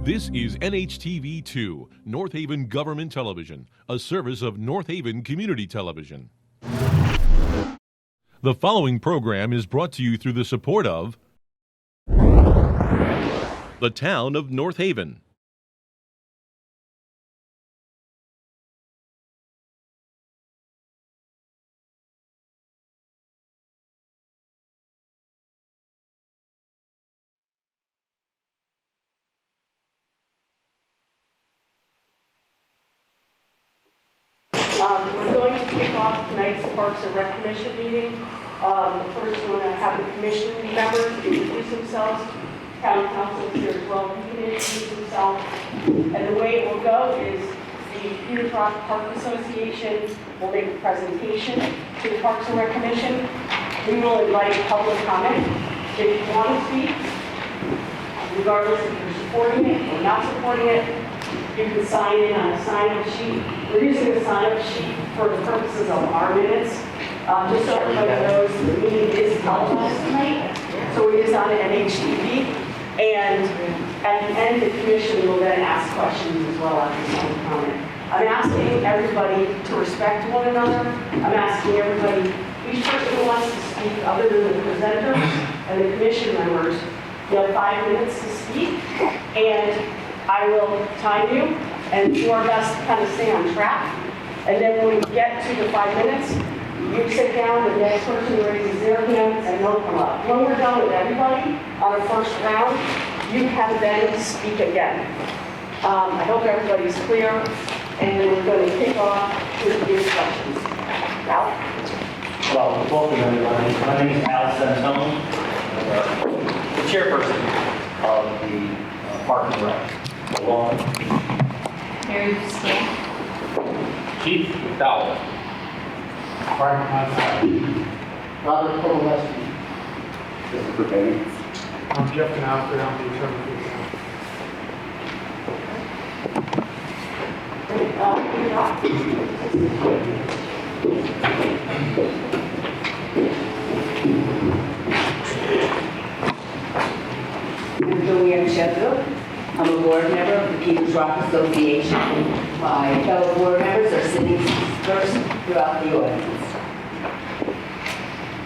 This is NHTV2, North Haven Government Television, a service of North Haven Community Television. The following program is brought to you through the support of the Town of North Haven. We're going to kick off tonight's Parks and Rec Commission meeting. First, we're going to have the commission members introduce themselves. County Council is here as well. He can introduce himself. And the way it will go is the Peters Rock Park Association will make a presentation to the Parks and Rec Commission. We will invite public comment. If you want to speak, regardless if you're supporting it or not supporting it, you can sign in on a sign-up sheet. We're using a sign-up sheet for the purposes of our minutes. Just so everybody knows, the meeting is televised tonight, so it is on NHTV. And at the end, the commission will then ask questions as well after public comment. I'm asking everybody to respect one another. I'm asking everybody, each person who wants to speak, other than the presenters and the commission members, you have 5 minutes to speak, and I will time you and do our best to kind of stay on track. And then when we get to the 5 minutes, you sit down, the next person raises their hand, and they'll come up. When we're done with everybody on the first round, you have then to speak again. I hope everybody's clear, and we're going to kick off with your questions. Al? Well, welcome everybody. My name is Al Santone, the chairperson of the Park and Rec. Along Mary Stan. Chief McDowell. Martin Constantine. Robert Kowaleski. Christopher Petty. I'm Jeff Canalford. I'm the attorney for the I'm Julianne Sheffield. I'm a board member of the Peters Rock Association. My fellow board members are sitting dispersed throughout the audience.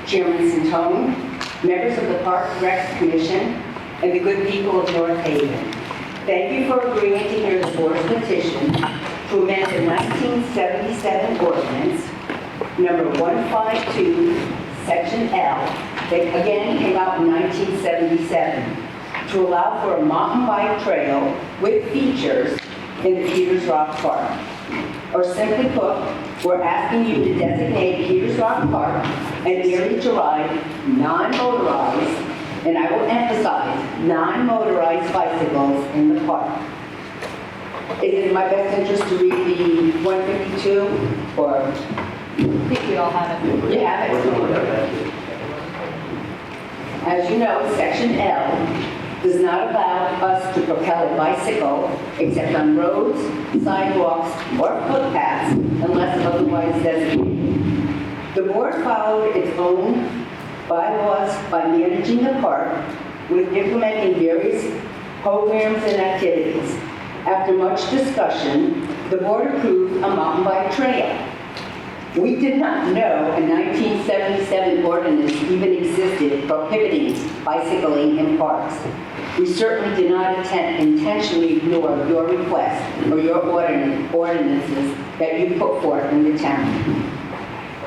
Chairman Santone, members of the Park and Rec Commission, and the good people of North Haven. Thank you for agreeing to hear the board's petition to amend the 1977 ordinance, number 152, section L, that again came out in 1977. To allow for a mountain bike trail with features in the Peters Rock Park. Or simply put, we're asking you to designate Peters Rock Park an area to ride non-motorized, and I will emphasize, non-motorized bicycles in the park. Is it in my best interest to read the 152, or? I think we all have it. You have it. As you know, section L does not allow us to propel a bicycle except on roads, sidewalks, or footpaths unless otherwise designated. The board followed its own bylaws by managing the park with implementing various programs and activities. After much discussion, the board approved a mountain bike trail. We did not know a 1977 ordinance even existed prohibiting bicycling in parks. We certainly did not intentionally ignore your request or your ordinances that you put forth in the town.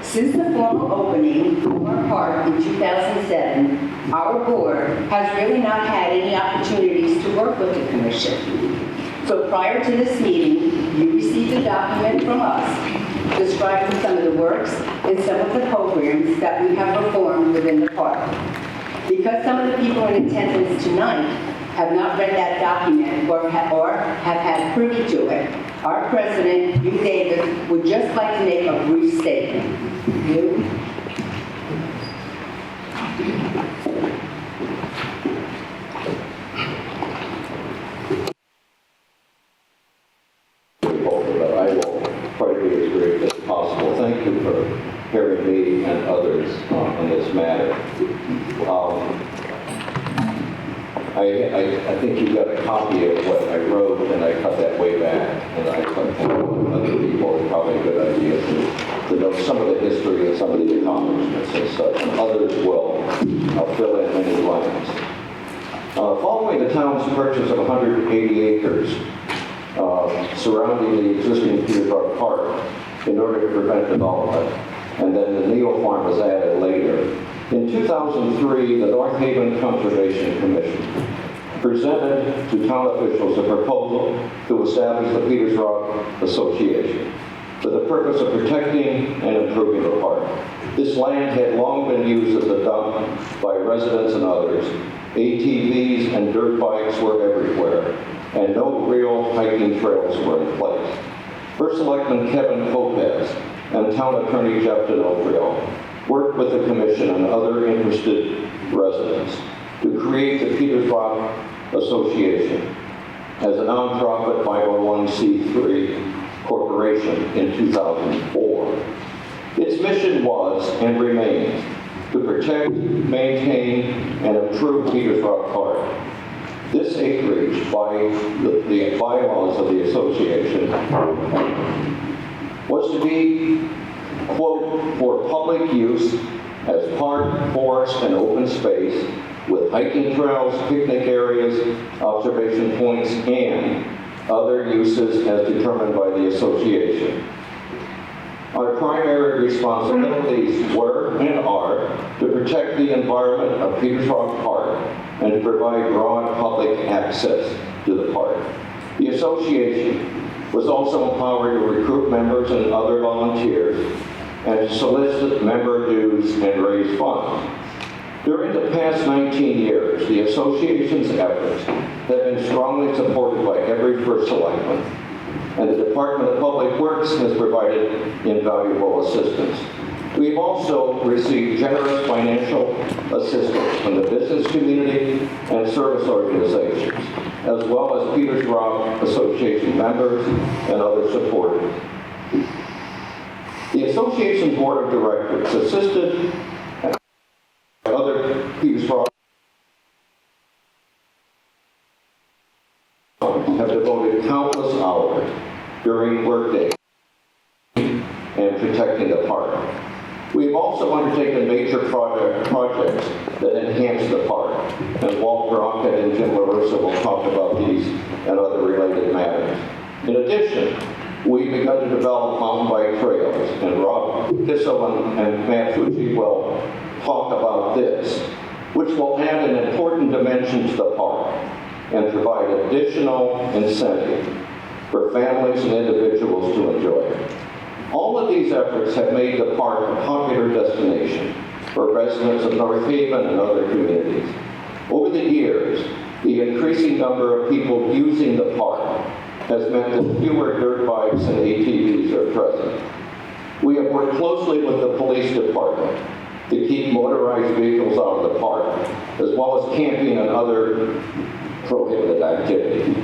Since the formal opening of our park in 2007, our board has really not had any opportunities to work with the commission. So prior to this meeting, you received a document from us describing some of the works and some of the programs that we have performed within the park. Because some of the people in attendance tonight have not read that document or have had privy to it, our president, Hugh Davis, would just like to make a brief statement. Hugh? I will try to be as brief as possible. Thank you for hearing me and others on this matter. I think you got a copy of what I wrote, and I cut that way back, and I think other people, it's probably a good idea to know some of the history and some of the accomplishments and such, and others will fill in many blanks. Following the town's purchase of 180 acres surrounding the existing Peters Rock Park in order to prevent development, and then the Neal Farm was added later, in 2003, the North Haven Conservation Commission presented to town officials a proposal to establish the Peters Rock Association for the purpose of protecting and improving the park. This land had long been used as a dump by residents and others. ATVs and dirt bikes were everywhere, and no real hiking trails were in place. First Selectman Kevin Lopez and Town Attorney Jeff D'Onofrio worked with the commission and other interested residents to create the Peters Rock Association as a nonprofit 501c3 corporation in 2004. Its mission was and remains to protect, maintain, and improve Peters Rock Park. This acreage, by the bylaws of the association, was to be, quote, for public use as park, forest, and open space with hiking trails, picnic areas, observation points, and other uses as determined by the association. Our primary responsibilities were and are to protect the environment of Peters Rock Park and to provide broad public access to the park. The association was also empowered to recruit members and other volunteers and to solicit member dues and raise funds. During the past 19 years, the association's efforts have been strongly supported by every First Selectman, and the Department of Public Works has provided invaluable assistance. We've also received generous financial assistance from the business community and service organizations, as well as Peters Rock Association members and other supporters. The association's board of directors assisted other Peters Rock have devoted countless hours during workday and protecting the park. We've also undertaken major projects that enhance the park, and Walt Brockett and Jim LaRussa will talk about these and other related matters. In addition, we've begun to develop mountain bike trails, and Rob Kissel and Matt Fucci will talk about this, which will add an important dimension to the park and provide additional incentive for families and individuals to enjoy it. All of these efforts have made the park a popular destination for residents of North Haven and other communities. Over the years, the increasing number of people using the park has meant that fewer dirt bikes and ATVs are present. We have worked closely with the police department to keep motorized vehicles out of the park, as well as camping and other prohibited activity.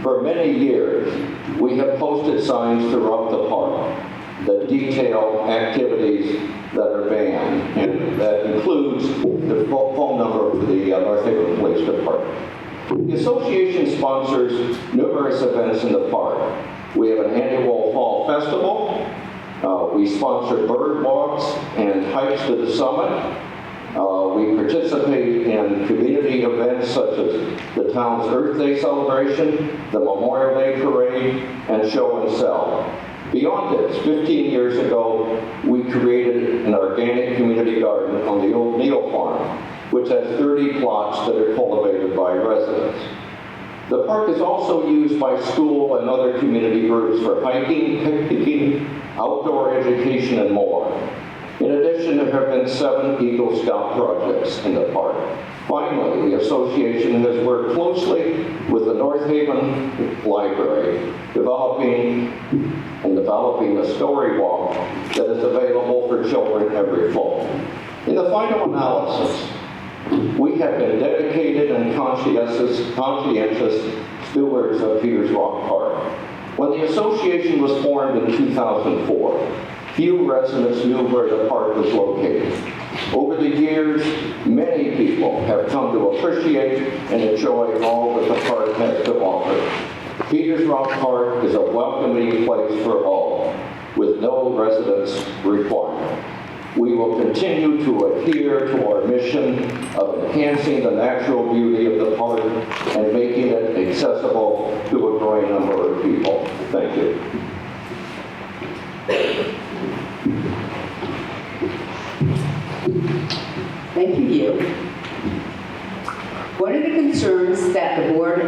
For many years, we have posted signs throughout the park that detail activities that are banned, and that includes the phone number for the North Haven Police Department. The association sponsors numerous events in the park. We have an annual fall festival. We sponsor bird walks and hikes to the summit. We participate in community events such as the town's Earth Day celebration, the Memorial Day parade, and show and sell. Beyond this, 15 years ago, we created an organic community garden on the old Neal Farm, which has 30 plots that are cultivated by residents. The park is also used by school and other community groups for hiking, picnicking, outdoor education, and more. In addition, there have been 7 Eagle Scout projects in the park. Finally, the association has worked closely with the North Haven Library, developing a story walk that is available for children every fall. In the final analysis, we have been dedicated and conscientious stewards of Peters Rock Park. When the association was formed in 2004, few residents knew where the park was located. Over the years, many people have come to appreciate and enjoy all that the park has to offer. Peters Rock Park is a welcoming place for all, with no residence required. We will continue to adhere to our mission of enhancing the natural beauty of the park and making it accessible to a growing number of people. Thank you. Thank you, Hugh. One of the concerns that the board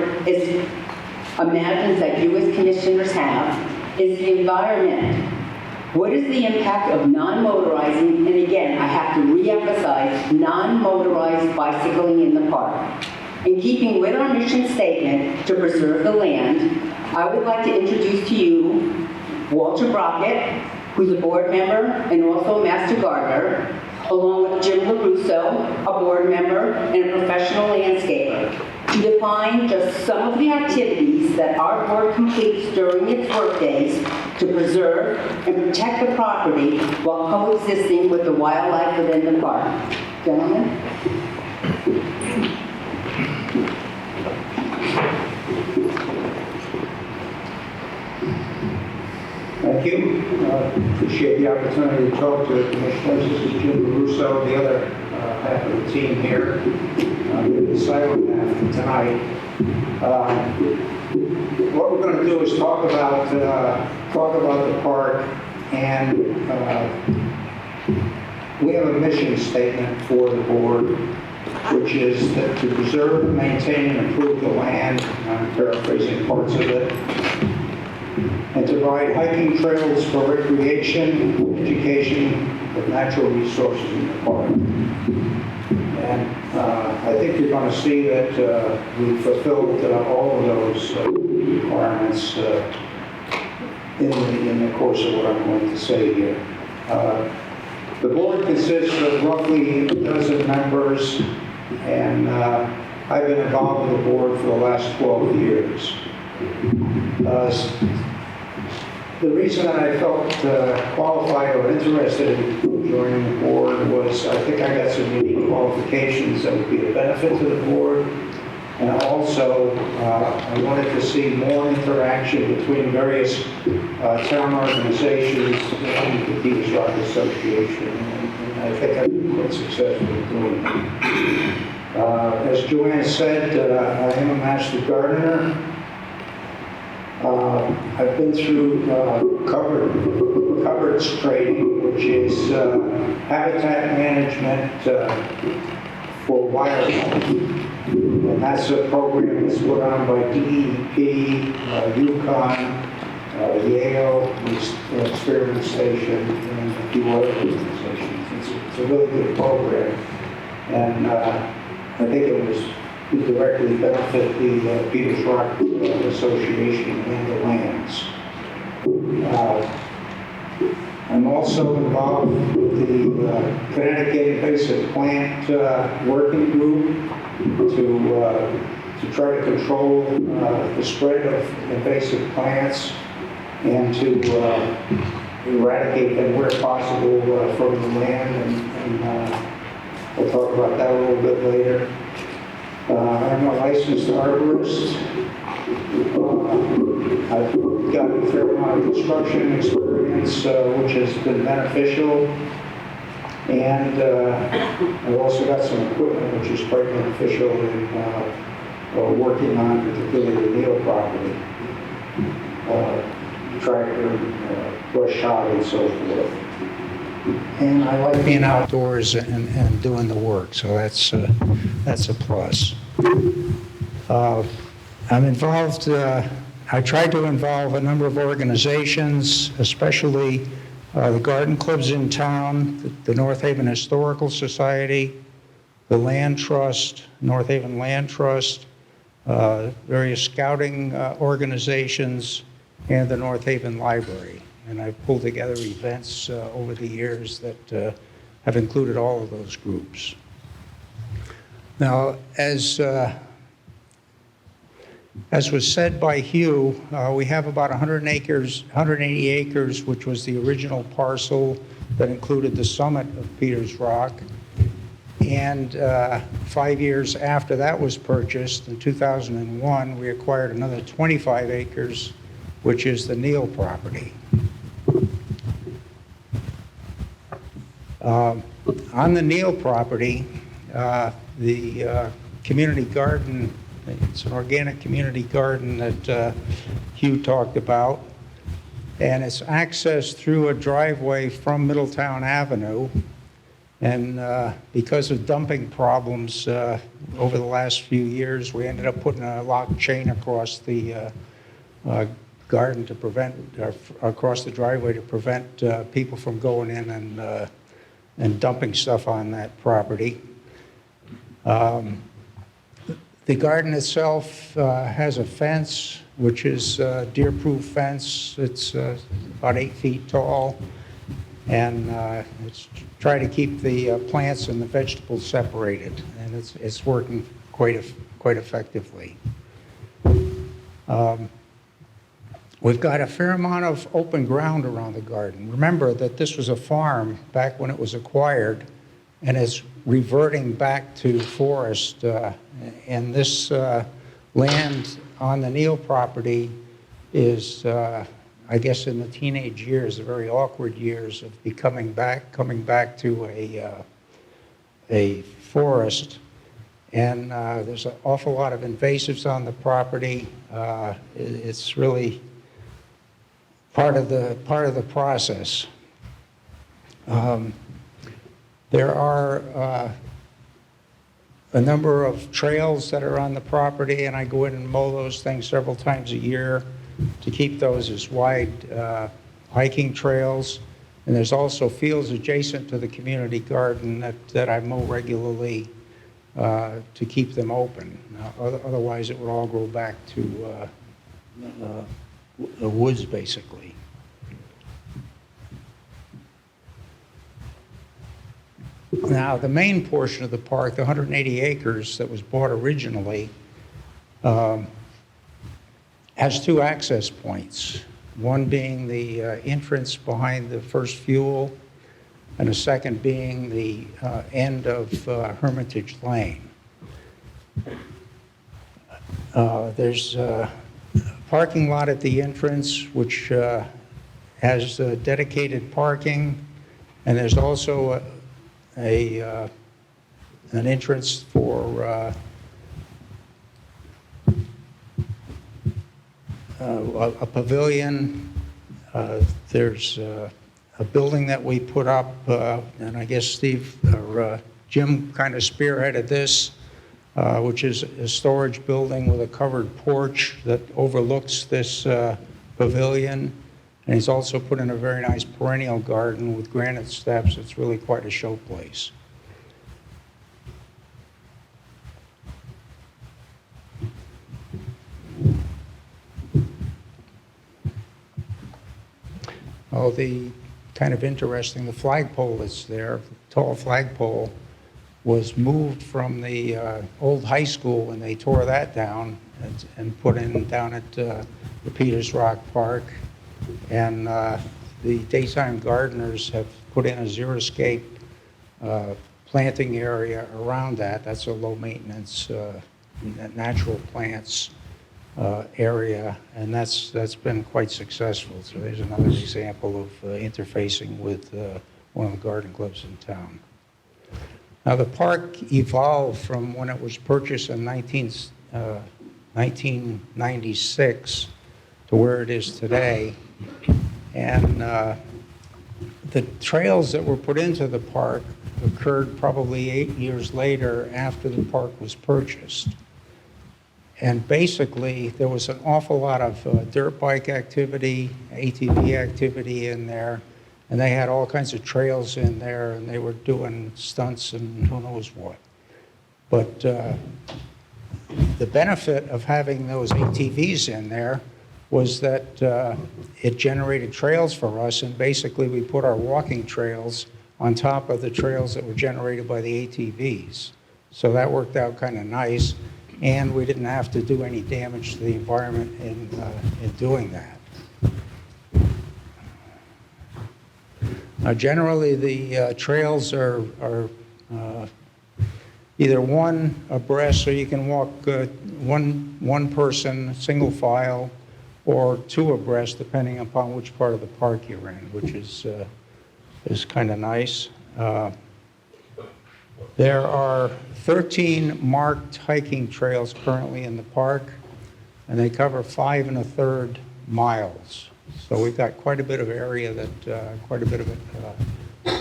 imagines that you as commissioners have is the environment. What is the impact of non-motorizing, and again, I have to re-emphasize, non-motorized bicycling in the park? In keeping with our mission statement to preserve the land, I would like to introduce to you Walter Brockett, who's a board member and also a master gardener, along with Jim LaRusso, a board member and a professional landscaper, to define just some of the activities that our board completes during its workdays to preserve and protect the property while coexisting with the wildlife within the park. Gentlemen? Thank you. Appreciate the opportunity to talk to the commissioners. This is Jim LaRusso, the other half of the team here. The silent half tonight. What we're going to do is talk about the park, and we have a mission statement for the board, which is that to preserve, maintain, and improve the land. I'm paraphrasing parts of it. And to provide hiking trails for recreation, education, with natural resources in the park. And I think you're going to see that we've fulfilled all of those requirements in the course of what I'm going to say here. The board consists of roughly a dozen members, and I've been involved with the board for the last 12 years. The reason I felt qualified or interested in joining the board was I think I got some unique qualifications that would be a benefit to the board. And also, I wanted to see more interaction between various town organizations and the Peters Rock Association. And I think I've been quite successful in doing that. As Joanne said, I am a master gardener. I've been through coverage training, which is habitat management for wildlife. And that's a program that's put on by DEP, UConn, Yale Experiment Station, and a few other organizations. It's a really good program. And I think it was to directly benefit the Peters Rock Association and the lands. I'm also involved with the Connecticut Invasive Plant Working Group to try to control the spread of invasive plants and to eradicate them where possible from the land. And we'll talk about that a little bit later. I'm a licensed arborist. I've got a fair amount of construction experience, which has been beneficial. And I've also got some equipment, which is quite beneficial in working on particularly the Neal property. Tractor, brush hog, and so forth. And I like being outdoors and doing the work, so that's a plus. I'm involved, I tried to involve a number of organizations, especially the garden clubs in town, the North Haven Historical Society, the Land Trust, North Haven Land Trust, various scouting organizations, and the North Haven Library. And I've pulled together events over the years that have included all of those groups. Now, as was said by Hugh, we have about 180 acres, which was the original parcel that included the summit of Peters Rock. And 5 years after that was purchased, in 2001, we acquired another 25 acres, which is the Neal property. On the Neal property, the community garden, it's an organic community garden that Hugh talked about, and it's accessed through a driveway from Middletown Avenue. And because of dumping problems over the last few years, we ended up putting a lock chain across the garden to prevent, across the driveway to prevent people from going in and dumping stuff on that property. The garden itself has a fence, which is a deer-proof fence. It's about 8 feet tall, and it's try to keep the plants and the vegetables separated, and it's working quite effectively. We've got a fair amount of open ground around the garden. Remember that this was a farm back when it was acquired, and it's reverting back to forest. And this land on the Neal property is, I guess, in the teenage years, the very awkward years of coming back to a forest. And there's an awful lot of invasives on the property. It's really part of the process. There are a number of trails that are on the property, and I go in and mow those things several times a year to keep those as wide hiking trails. And there's also fields adjacent to the community garden that I mow regularly to keep them open. Otherwise, it would all go back to the woods, basically. Now, the main portion of the park, the 180 acres that was bought originally, has 2 access points, one being the entrance behind the First Fuel, and the second being the end of Hermitage Lane. There's a parking lot at the entrance, which has dedicated parking, and there's also an entrance for a pavilion. There's a building that we put up, and I guess Steve or Jim kind of spearheaded this, which is a storage building with a covered porch that overlooks this pavilion. And he's also put in a very nice perennial garden with granite steps. It's really quite a showplace. Oh, the kind of interesting, the flagpole that's there, tall flagpole, was moved from the old high school when they tore that down and put in down at the Peters Rock Park. And the daytime gardeners have put in a xeriscape planting area around that. That's a low maintenance natural plants area, and that's been quite successful. So there's another example of interfacing with one of the garden clubs in town. Now the park evolved from when it was purchased in 1996 to where it is today. And the trails that were put into the park occurred probably 8 years later after the park was purchased. And basically, there was an awful lot of dirt bike activity, ATV activity in there, and they had all kinds of trails in there, and they were doing stunts and who knows what. But the benefit of having those ATVs in there was that it generated trails for us, and basically we put our walking trails on top of the trails that were generated by the ATVs. So that worked out kind of nice, and we didn't have to do any damage to the environment in doing that. Now, generally, the trails are either one abreast, so you can walk one person, single file, or two abreast, depending upon which part of the park you're in, which is kind of nice. There are 13 marked hiking trails currently in the park, and they cover 5 1/3 miles. So we've got quite a bit of area that, quite a bit of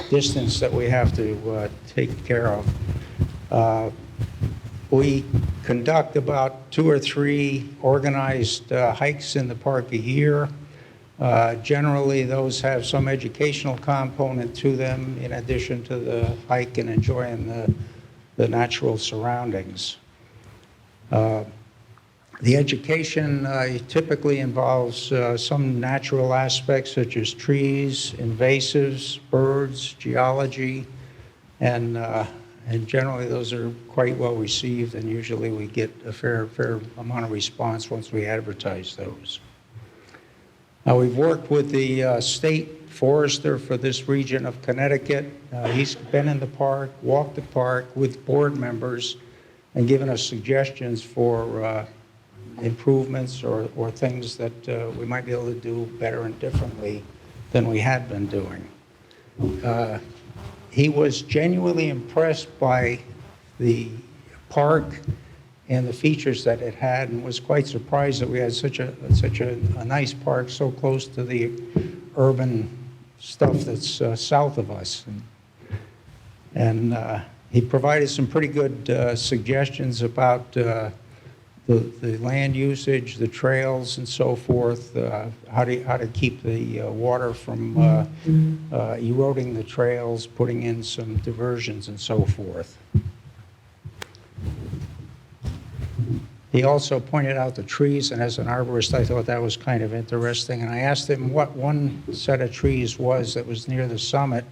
distance that we have to take care of. We conduct about 2 or 3 organized hikes in the park a year. Generally, those have some educational component to them in addition to the hike and enjoying the natural surroundings. The education typically involves some natural aspects such as trees, invasives, birds, geology, and generally those are quite well received, and usually we get a fair amount of response once we advertise those. Now, we've worked with the state forester for this region of Connecticut. He's been in the park, walked the park with board members, and given us suggestions for improvements or things that we might be able to do better and differently than we had been doing. He was genuinely impressed by the park and the features that it had, and was quite surprised that we had such a nice park so close to the urban stuff that's south of us. And he provided some pretty good suggestions about the land usage, the trails, and so forth, how to keep the water from eroding the trails, putting in some diversions, and so forth. He also pointed out the trees, and as an arborist, I thought that was kind of interesting. And I asked him what one set of trees was that was near the summit.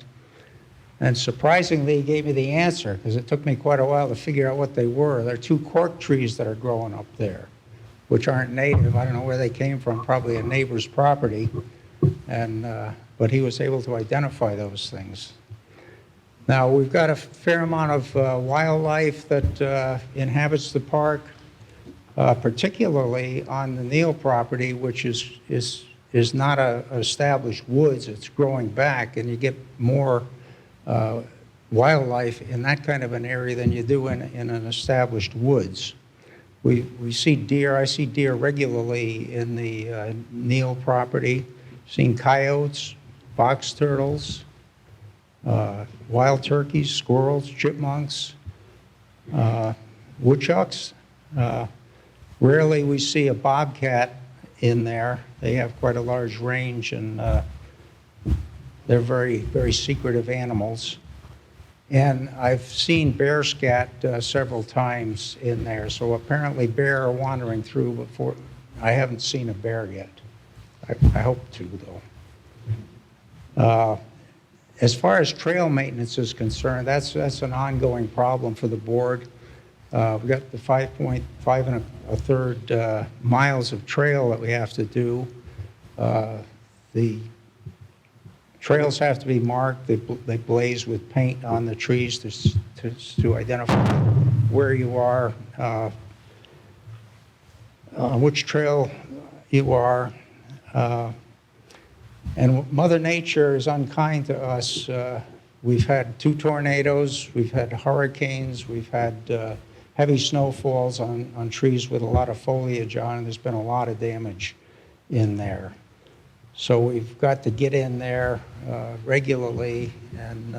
And surprisingly, he gave me the answer, because it took me quite a while to figure out what they were. There are 2 cork trees that are growing up there, which aren't native. I don't know where they came from, probably a neighbor's property. But he was able to identify those things. Now, we've got a fair amount of wildlife that inhabits the park. Particularly on the Neal property, which is not a established woods. It's growing back, and you get more wildlife in that kind of an area than you do in an established woods. We see deer. I see deer regularly in the Neal property. Seen coyotes, box turtles, wild turkeys, squirrels, chipmunks, woodchucks. Rarely we see a bobcat in there. They have quite a large range, and they're very, very secretive animals. And I've seen bear scat several times in there, so apparently bear are wandering through, but I haven't seen a bear yet. I hope to, though. As far as trail maintenance is concerned, that's an ongoing problem for the board. We've got the 5 1/3 miles of trail that we have to do. The trails have to be marked. They blaze with paint on the trees to identify where you are, on which trail you are. And Mother Nature is unkind to us. We've had 2 tornadoes, we've had hurricanes, we've had heavy snowfalls on trees with a lot of foliage on, and there's been a lot of damage in there. So we've got to get in there regularly, and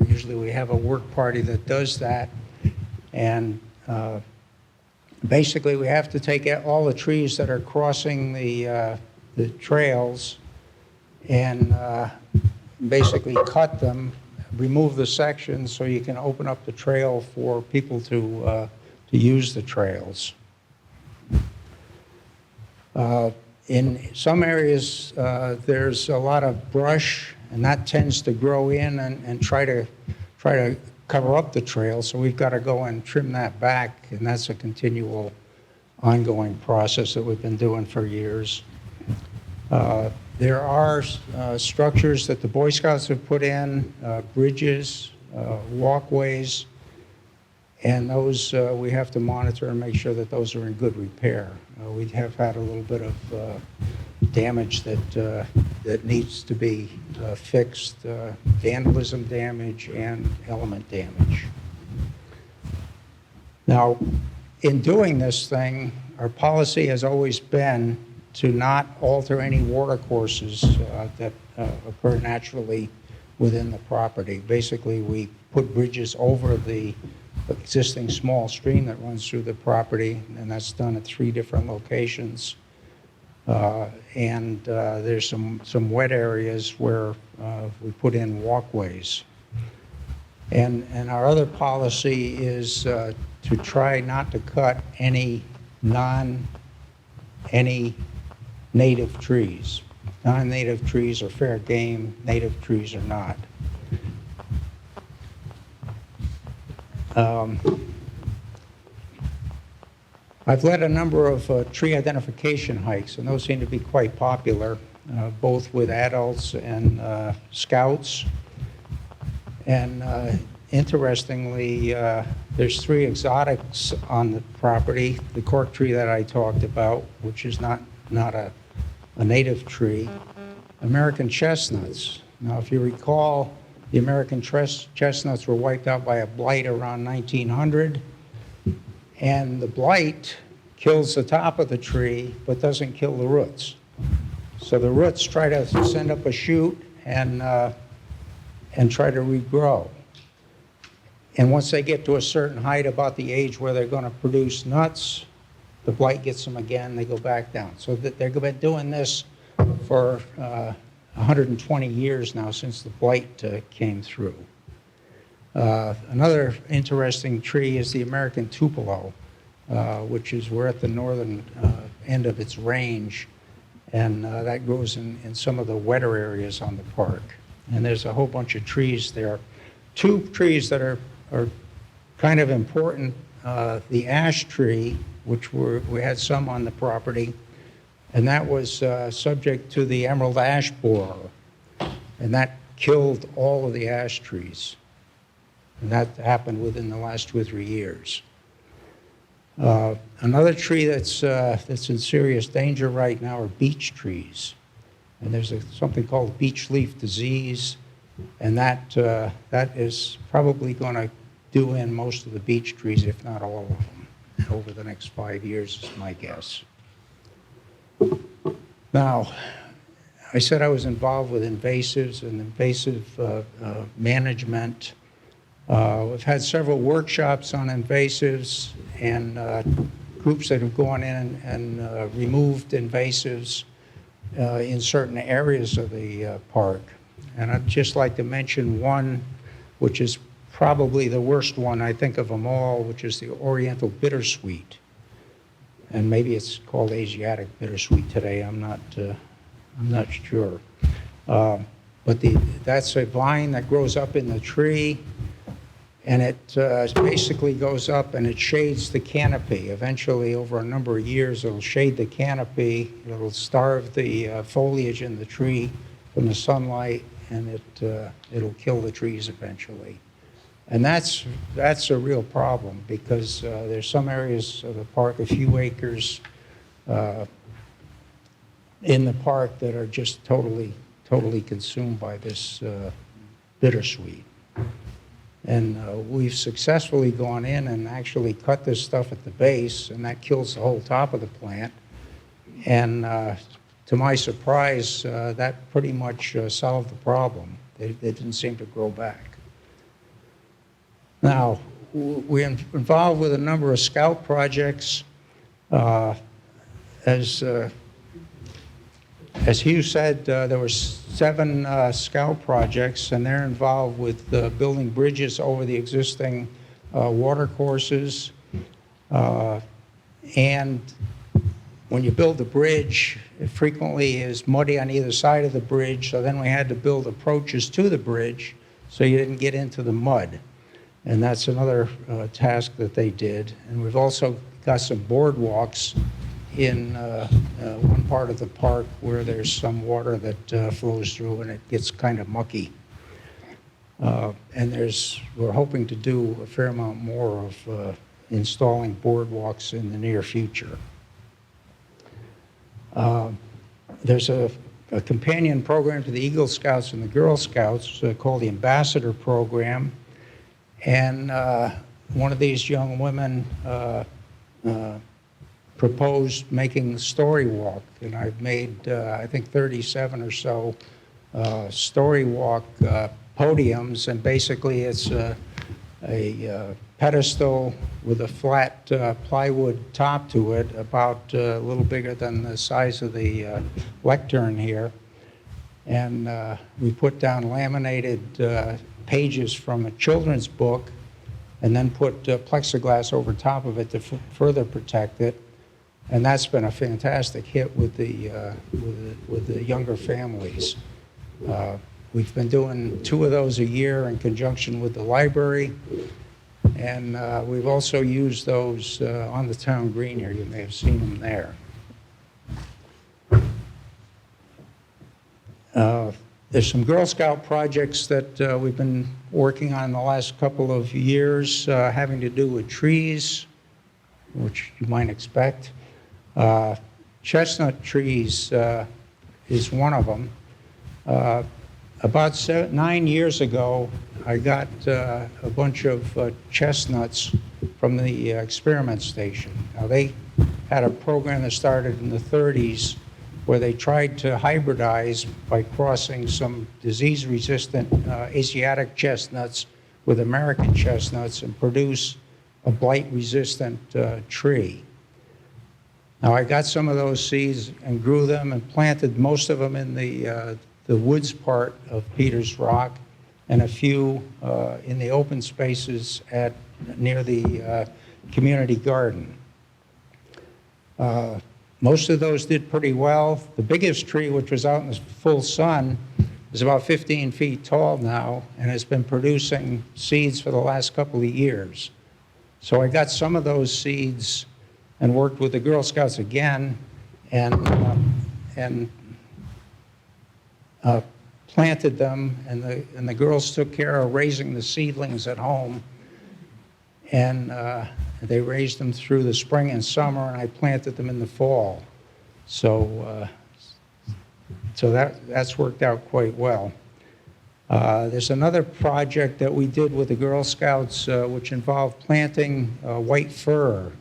usually we have a work party that does that. And basically we have to take all the trees that are crossing the trails and basically cut them, remove the sections so you can open up the trail for people to use the trails. In some areas, there's a lot of brush, and that tends to grow in and try to cover up the trail. So we've got to go and trim that back, and that's a continual, ongoing process that we've been doing for years. There are structures that the Boy Scouts have put in, bridges, walkways, And those, we have to monitor and make sure that those are in good repair. We have had a little bit of damage that needs to be fixed, vandalism damage and element damage. Now, in doing this thing, our policy has always been to not alter any water courses that occur naturally within the property. Basically, we put bridges over the existing small stream that runs through the property, and that's done at 3 different locations. There's some wet areas where we put in walkways. And our other policy is to try not to cut any native trees. Non-native trees are fair game, native trees are not. I've led a number of tree identification hikes, and those seem to be quite popular, both with adults and scouts. And interestingly, there's 3 exotics on the property. The cork tree that I talked about, which is not a native tree. American chestnuts. Now, if you recall, the American chestnuts were wiped out by a blight around 1900. And the blight kills the top of the tree, but doesn't kill the roots. So the roots try to send up a shoot and try to regrow. And once they get to a certain height, about the age where they're going to produce nuts, the blight gets them again, they go back down. So that they've been doing this for 120 years now since the blight came through. Another interesting tree is the American tupelo, which is we're at the northern end of its range, and that grows in some of the wetter areas on the park. And there's a whole bunch of trees there. 2 trees that are kind of important, the ash tree, which we had some on the property, and that was subject to the emerald ash borer, and that killed all of the ash trees. And that happened within the last 2 or 3 years. Another tree that's in serious danger right now are beech trees. And there's something called beech leaf disease, and that is probably going to do in most of the beech trees, if not all of them, over the next 5 years is my guess. Now, I said I was involved with invasives and invasive management. We've had several workshops on invasives and groups that have gone in and removed invasives in certain areas of the park. And I'd just like to mention one, which is probably the worst one I think of them all, which is the Oriental bittersweet. And maybe it's called Asiatic bittersweet today, I'm not sure. But that's a vine that grows up in the tree, and it basically goes up and it shades the canopy. Eventually, over a number of years, it'll shade the canopy, it'll starve the foliage in the tree from the sunlight, and it'll kill the trees eventually. And that's a real problem, because there's some areas of the park, a few acres in the park, that are just totally consumed by this bittersweet. And we've successfully gone in and actually cut this stuff at the base, and that kills the whole top of the plant. And to my surprise, that pretty much solved the problem. They didn't seem to grow back. Now, we're involved with a number of scout projects. As Hugh said, there were 7 scout projects, and they're involved with building bridges over the existing water courses. And when you build the bridge, it frequently is muddy on either side of the bridge, so then we had to build approaches to the bridge so you didn't get into the mud. And that's another task that they did. And we've also got some boardwalks in one part of the park where there's some water that flows through and it gets kind of mucky. And we're hoping to do a fair amount more of installing boardwalks in the near future. There's a companion program to the Eagle Scouts and the Girl Scouts called the Ambassador Program. And one of these young women proposed making the story walk. And I've made, I think, 37 or so story walk podiums. And basically it's a pedestal with a flat plywood top to it, about a little bigger than the size of the lectern here. And we put down laminated pages from a children's book and then put plexiglass over top of it to further protect it. And that's been a fantastic hit with the younger families. We've been doing 2 of those a year in conjunction with the library. And we've also used those on the town green here. You may have seen them there. There's some Girl Scout projects that we've been working on the last couple of years, having to do with trees, which you might expect. Chestnut trees is one of them. About 9 years ago, I got a bunch of chestnuts from the experiment station. Now, they had a program that started in the 30s where they tried to hybridize by crossing some disease-resistant Asiatic chestnuts with American chestnuts and produce a blight-resistant tree. Now, I got some of those seeds and grew them and planted most of them in the woods part of Peters Rock, and a few in the open spaces near the community garden. Most of those did pretty well. The biggest tree, which was out in the full sun, is about 15 feet tall now and has been producing seeds for the last couple of years. So I got some of those seeds and worked with the Girl Scouts again and planted them, and the girls took care of raising the seedlings at home. And they raised them through the spring and summer, and I planted them in the fall. So that's worked out quite well. There's another project that we did with the Girl Scouts, which involved planting white fir,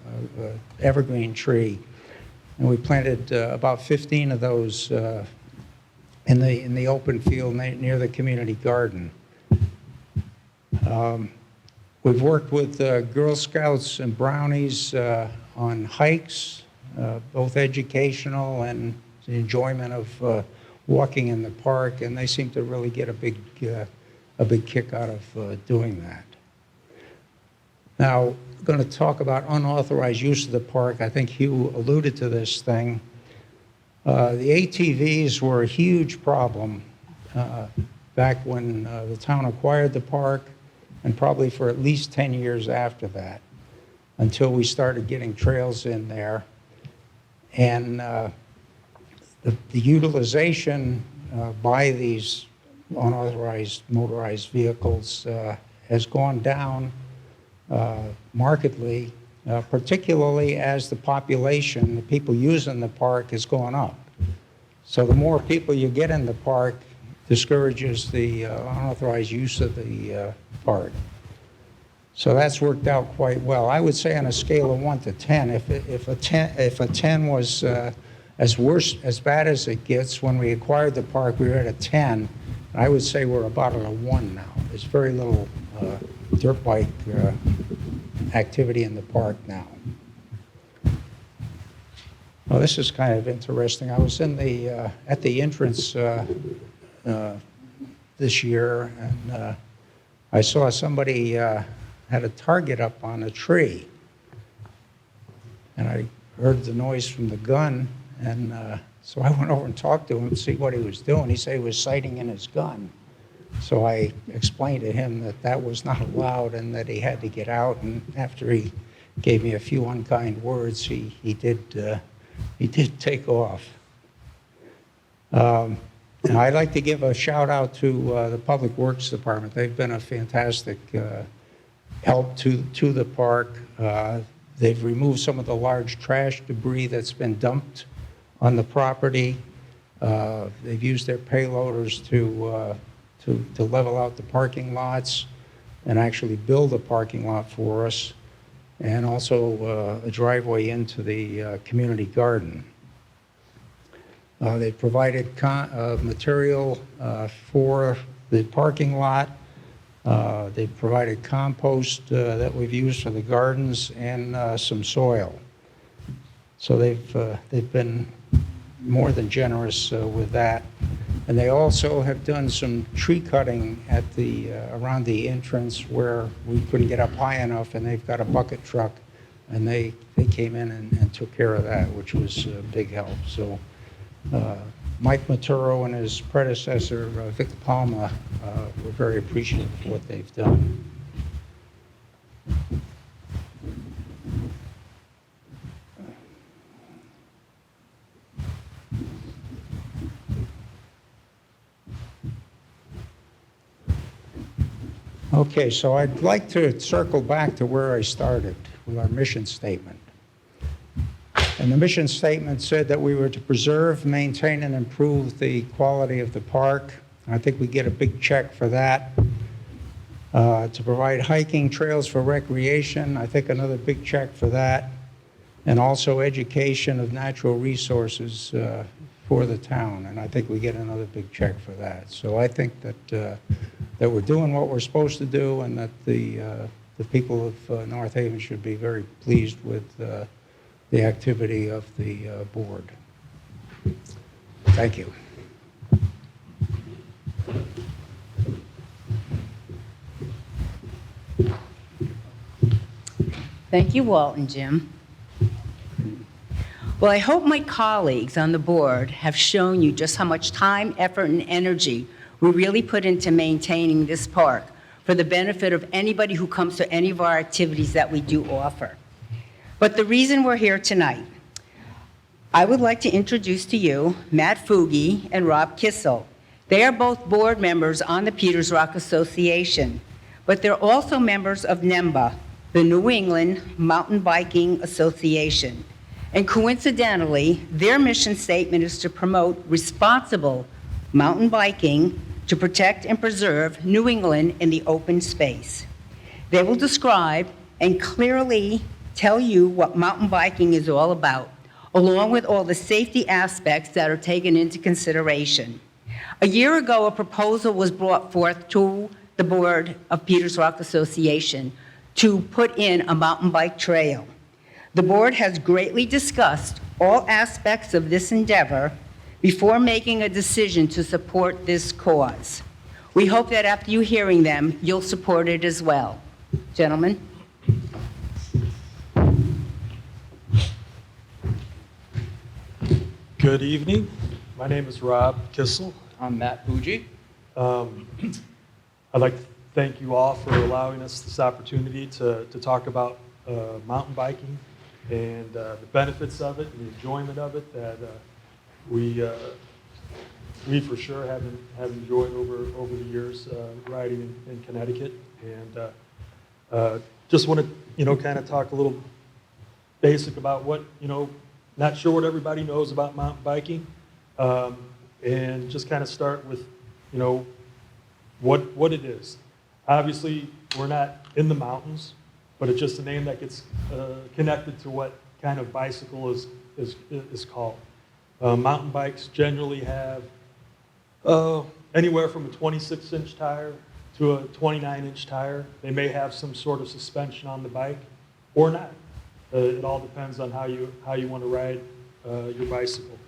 evergreen tree. And we planted about 15 of those in the open field near the community garden. We've worked with Girl Scouts and Brownies on hikes, both educational and the enjoyment of walking in the park, and they seem to really get a big kick out of doing that. Now, I'm going to talk about unauthorized use of the park. I think Hugh alluded to this thing. The ATVs were a huge problem back when the town acquired the park, and probably for at least 10 years after that, until we started getting trails in there. And the utilization by these unauthorized motorized vehicles has gone down markedly, particularly as the population, the people using the park, has gone up. So the more people you get in the park discourages the unauthorized use of the park. So that's worked out quite well. I would say on a scale of 1 to 10, if a 10 was as bad as it gets, when we acquired the park, we were at a 10. I would say we're about at a 1 now. There's very little dirt bike activity in the park now. Well, this is kind of interesting. I was in at the entrance this year, and I saw somebody had a target up on a tree, and I heard the noise from the gun, and so I went over and talked to him to see what he was doing. He said he was sighting in his gun. So I explained to him that that was not allowed and that he had to get out, and after he gave me a few unkind words, he did take off. And I'd like to give a shout out to the Public Works Department. They've been a fantastic help to the park. They've removed some of the large trash debris that's been dumped on the property. They've used their payloaders to level out the parking lots and actually build a parking lot for us, and also a driveway into the community garden. They provided material for the parking lot. They provided compost that we've used for the gardens, and some soil. So they've been more than generous with that. And they also have done some tree cutting at around the entrance where we couldn't get up high enough, and they've got a bucket truck, and they came in and took care of that, which was a big help. So Mike Maturo and his predecessor, Vic Palma, were very appreciative of what they've done. Okay, so I'd like to circle back to where I started with our mission statement. And the mission statement said that we were to preserve, maintain, and improve the quality of the park. I think we get a big check for that. To provide hiking trails for recreation, I think another big check for that. And also education of natural resources for the town, and I think we get another big check for that. So I think that we're doing what we're supposed to do, and that the people of North Haven should be very pleased with the activity of the board. Thank you. Thank you, Walt and Jim. Well, I hope my colleagues on the board have shown you just how much time, effort, and energy we really put into maintaining this park for the benefit of anybody who comes to any of our activities that we do offer. But the reason we're here tonight, I would like to introduce to you Matt Fugi and Rob Kissel. They are both board members on the Peters Rock Association, but they're also members of NEMBA, the New England Mountain Biking Association. And coincidentally, their mission statement is to promote responsible mountain biking to protect and preserve New England in the open space. They will describe and clearly tell you what mountain biking is all about, along with all the safety aspects that are taken into consideration. A year ago, a proposal was brought forth to the board of Peters Rock Association to put in a mountain bike trail. The board has greatly discussed all aspects of this endeavor before making a decision to support this cause. We hope that after you hearing them, you'll support it as well. Gentlemen? Good evening. My name is Rob Kissel. I'm Matt Fugi. I'd like to thank you all for allowing us this opportunity to talk about mountain biking and the benefits of it and the enjoyment of it that we for sure have enjoyed over the years riding in Connecticut. And just want to kind of talk a little basic about what not sure what everybody knows about mountain biking, and just kind of start with what it is. Obviously, we're not in the mountains, but it's just a name that gets connected to what kind of bicycle is called. Mountain bikes generally have anywhere from a 26-inch tire to a 29-inch tire. They may have some sort of suspension on the bike or not. It all depends on how you want to ride your bicycle.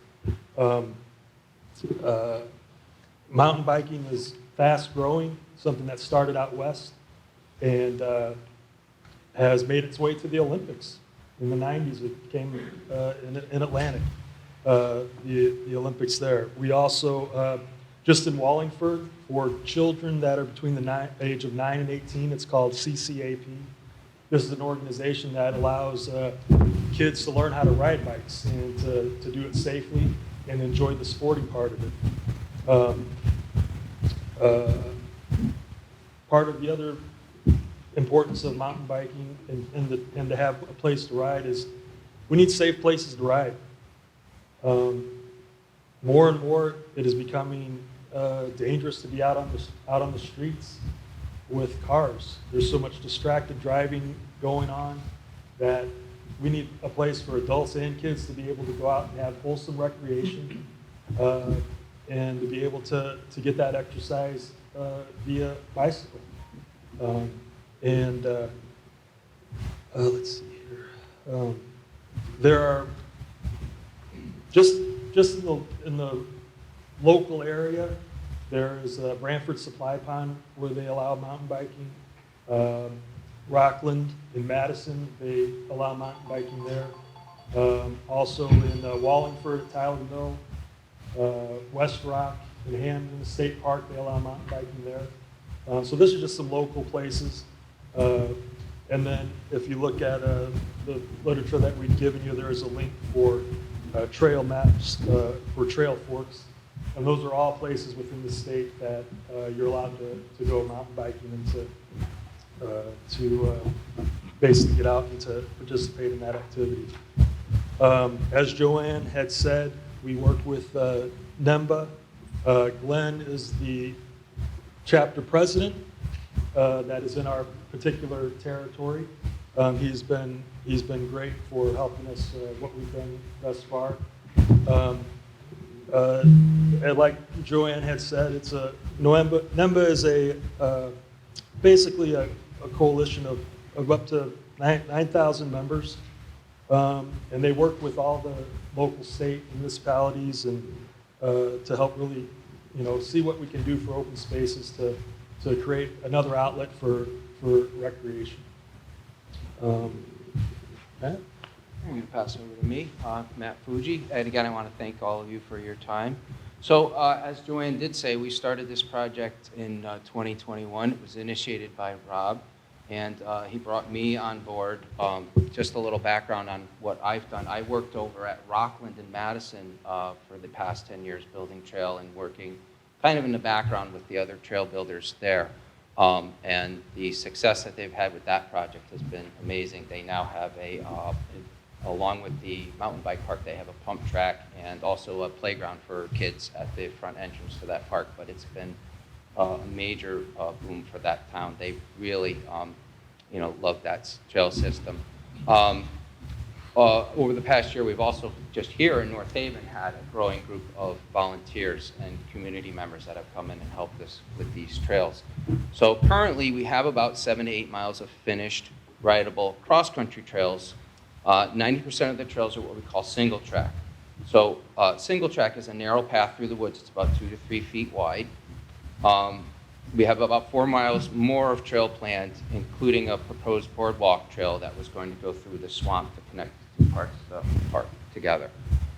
Mountain biking is fast growing, something that started out west and has made its way to the Olympics. In the 90s, it came in Atlantic, the Olympics there. We also, just in Wallingford, for children that are between the age of 9 and 18, it's called CCAP. This is an organization that allows kids to learn how to ride bikes and to do it safely and enjoy the sporting part of it. Um, uh, Part of the other importance of mountain biking and to have a place to ride is we need safe places to ride. More and more, it is becoming dangerous to be out on the streets with cars. There's so much distracted driving going on that we need a place for adults and kids to be able to go out and have wholesome recreation and to be able to get that exercise via bicycle. Let's see here. There are just in the local area, there is Brantford Supply Pond where they allow mountain biking. Rockland in Madison, they allow mountain biking there. Also in Wallingford at Tyler Mill, West Rock in Hamden State Park, they allow mountain biking there. So these are just some local places. And then if you look at the literature that we've given you, there is a link for trail maps for trail forks. And those are all places within the state that you're allowed to go mountain biking and to basically get out and to participate in that activity. As Joanne had said, we work with NEMBA. Glenn is the chapter president that is in our particular territory. He's been great for helping us what we've done thus far. And like Joanne had said, it's NEMBA is basically a coalition of up to 9,000 members, and they work with all the local state municipalities and to help really, see what we can do for open spaces to create another outlet for recreation. Matt? I'm going to pass over to me, Matt Fuji. And again, I want to thank all of you for your time. So as Joanne did say, we started this project in 2021. It was initiated by Rob, and he brought me on board. Just a little background on what I've done. I worked over at Rockland in Madison for the past 10 years building trail and working kind of in the background with the other trail builders there. And the success that they've had with that project has been amazing. They now have along with the mountain bike park, they have a pump track and also a playground for kids at the front entrance to that park. But it's been a major boom for that town. They really, love that trail system. Over the past year, we've also just here in North Haven had a growing group of volunteers and community members that have come in and helped us with these trails. So currently, we have about 7 to 8 miles of finished rideable cross-country trails. 90% of the trails are what we call single track. So single track is a narrow path through the woods. It's about 2 to 3 feet wide. We have about 4 miles more of trail planned, including a proposed boardwalk trail that was going to go through the swamp to connect the two parts of the park together.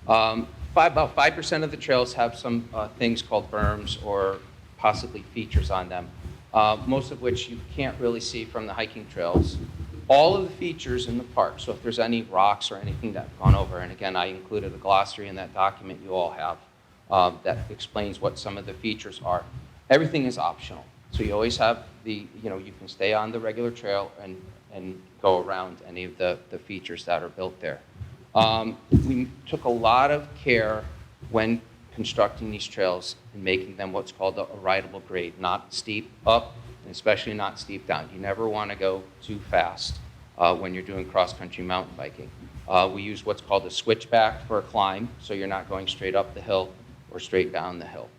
About 5% of the trails have some things called berms or possibly features on them, most of which you can't really see from the hiking trails. All of the features in the park, so if there's any rocks or anything that have gone over, and again, I included a glossary in that document you all have that explains what some of the features are. Everything is optional. So you always have you can stay on the regular trail and go around any of the features that are built there. We took a lot of care when constructing these trails and making them what's called a rideable grade, not steep up and especially not steep down. You never want to go too fast when you're doing cross-country mountain biking. We use what's called a switchback for a climb, so you're not going straight up the hill or straight down the hill.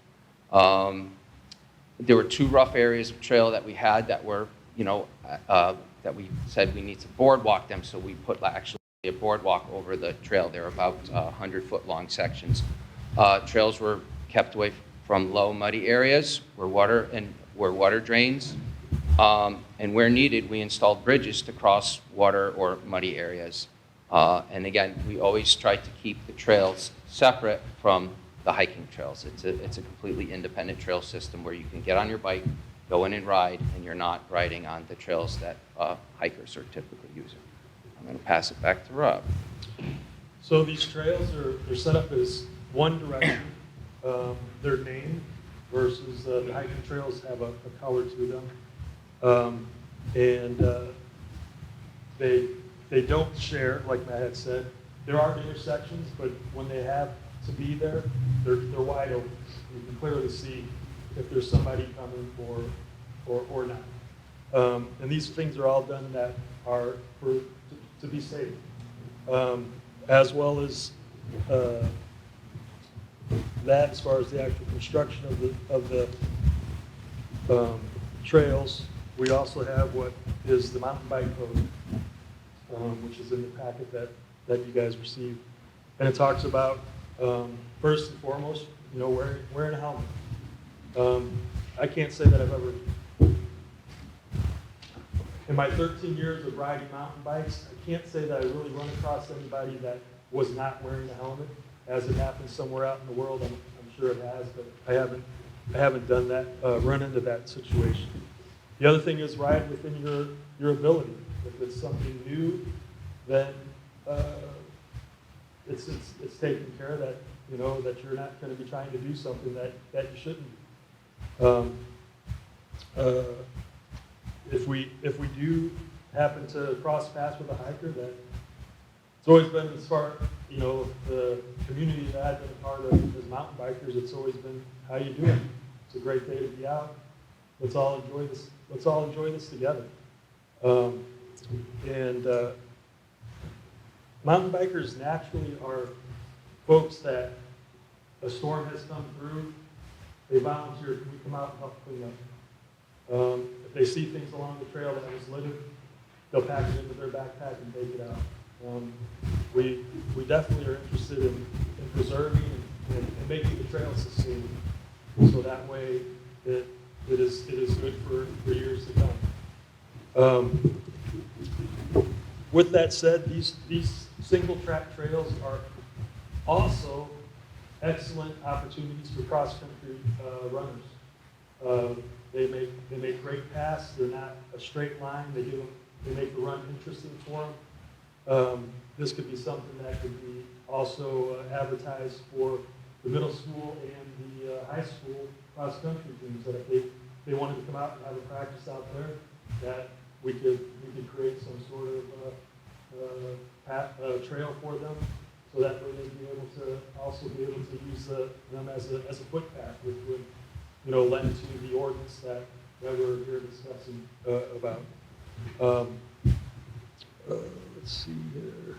There were 2 rough areas of trail that we had that were, that we said we need to boardwalk them, so we put actually a boardwalk over the trail. They're about 100-foot long sections. Trails were kept away from low, muddy areas where water drains, and where needed, we installed bridges to cross water or muddy areas. And again, we always tried to keep the trails separate from the hiking trails. It's a completely independent trail system where you can get on your bike, go in and ride, and you're not riding on the trails that hikers are typically using. I'm going to pass it back to Rob. So these trails are set up as one direction. They're named versus the hiking trails have a color to them. And they don't share, like Matt had said. There are intersections, but when they have to be there, they're wide open. You can clearly see if there's somebody coming or not. And these things are all done that are to be safe, as well as that as far as the actual construction of the trails. We also have what is the mountain bike code, which is in the packet that you guys received. And it talks about, first and foremost, wearing a helmet. I can't say that I've ever, in my 13 years of riding mountain bikes, I can't say that I really run across anybody that was not wearing a helmet. As it happens somewhere out in the world, I'm sure it has, but I haven't done that, run into that situation. The other thing is ride within your ability. If it's something new, then it's taken care of, that that you're not going to be trying to do something that you shouldn't. If we do happen to cross paths with a hiker, that it's always been, as far the community that I've been a part of as mountain bikers, it's always been, how you doing? It's a great day to be out. Let's all enjoy this. Let's all enjoy this together. Mountain bikers naturally are folks that a storm has come through. They volunteer. Can we come out and help clean up? If they see things along the trail that was littered, they'll pack it into their backpack and take it out. We definitely are interested in preserving and making the trails sustainable, so that way it is good for years to come. With that said, these single track trails are also excellent opportunities for cross-country runners. They make great paths. They're not a straight line. They make the run interesting for them. This could be something that could be also advertised for the middle school and the high school cross-country teams, that if they wanted to come out and have a practice out there, that we could create some sort of trail for them, so that way they'd be able to also be able to use them as a footpath, which would lend to the ordinance that we're here discussing about. Let's see here.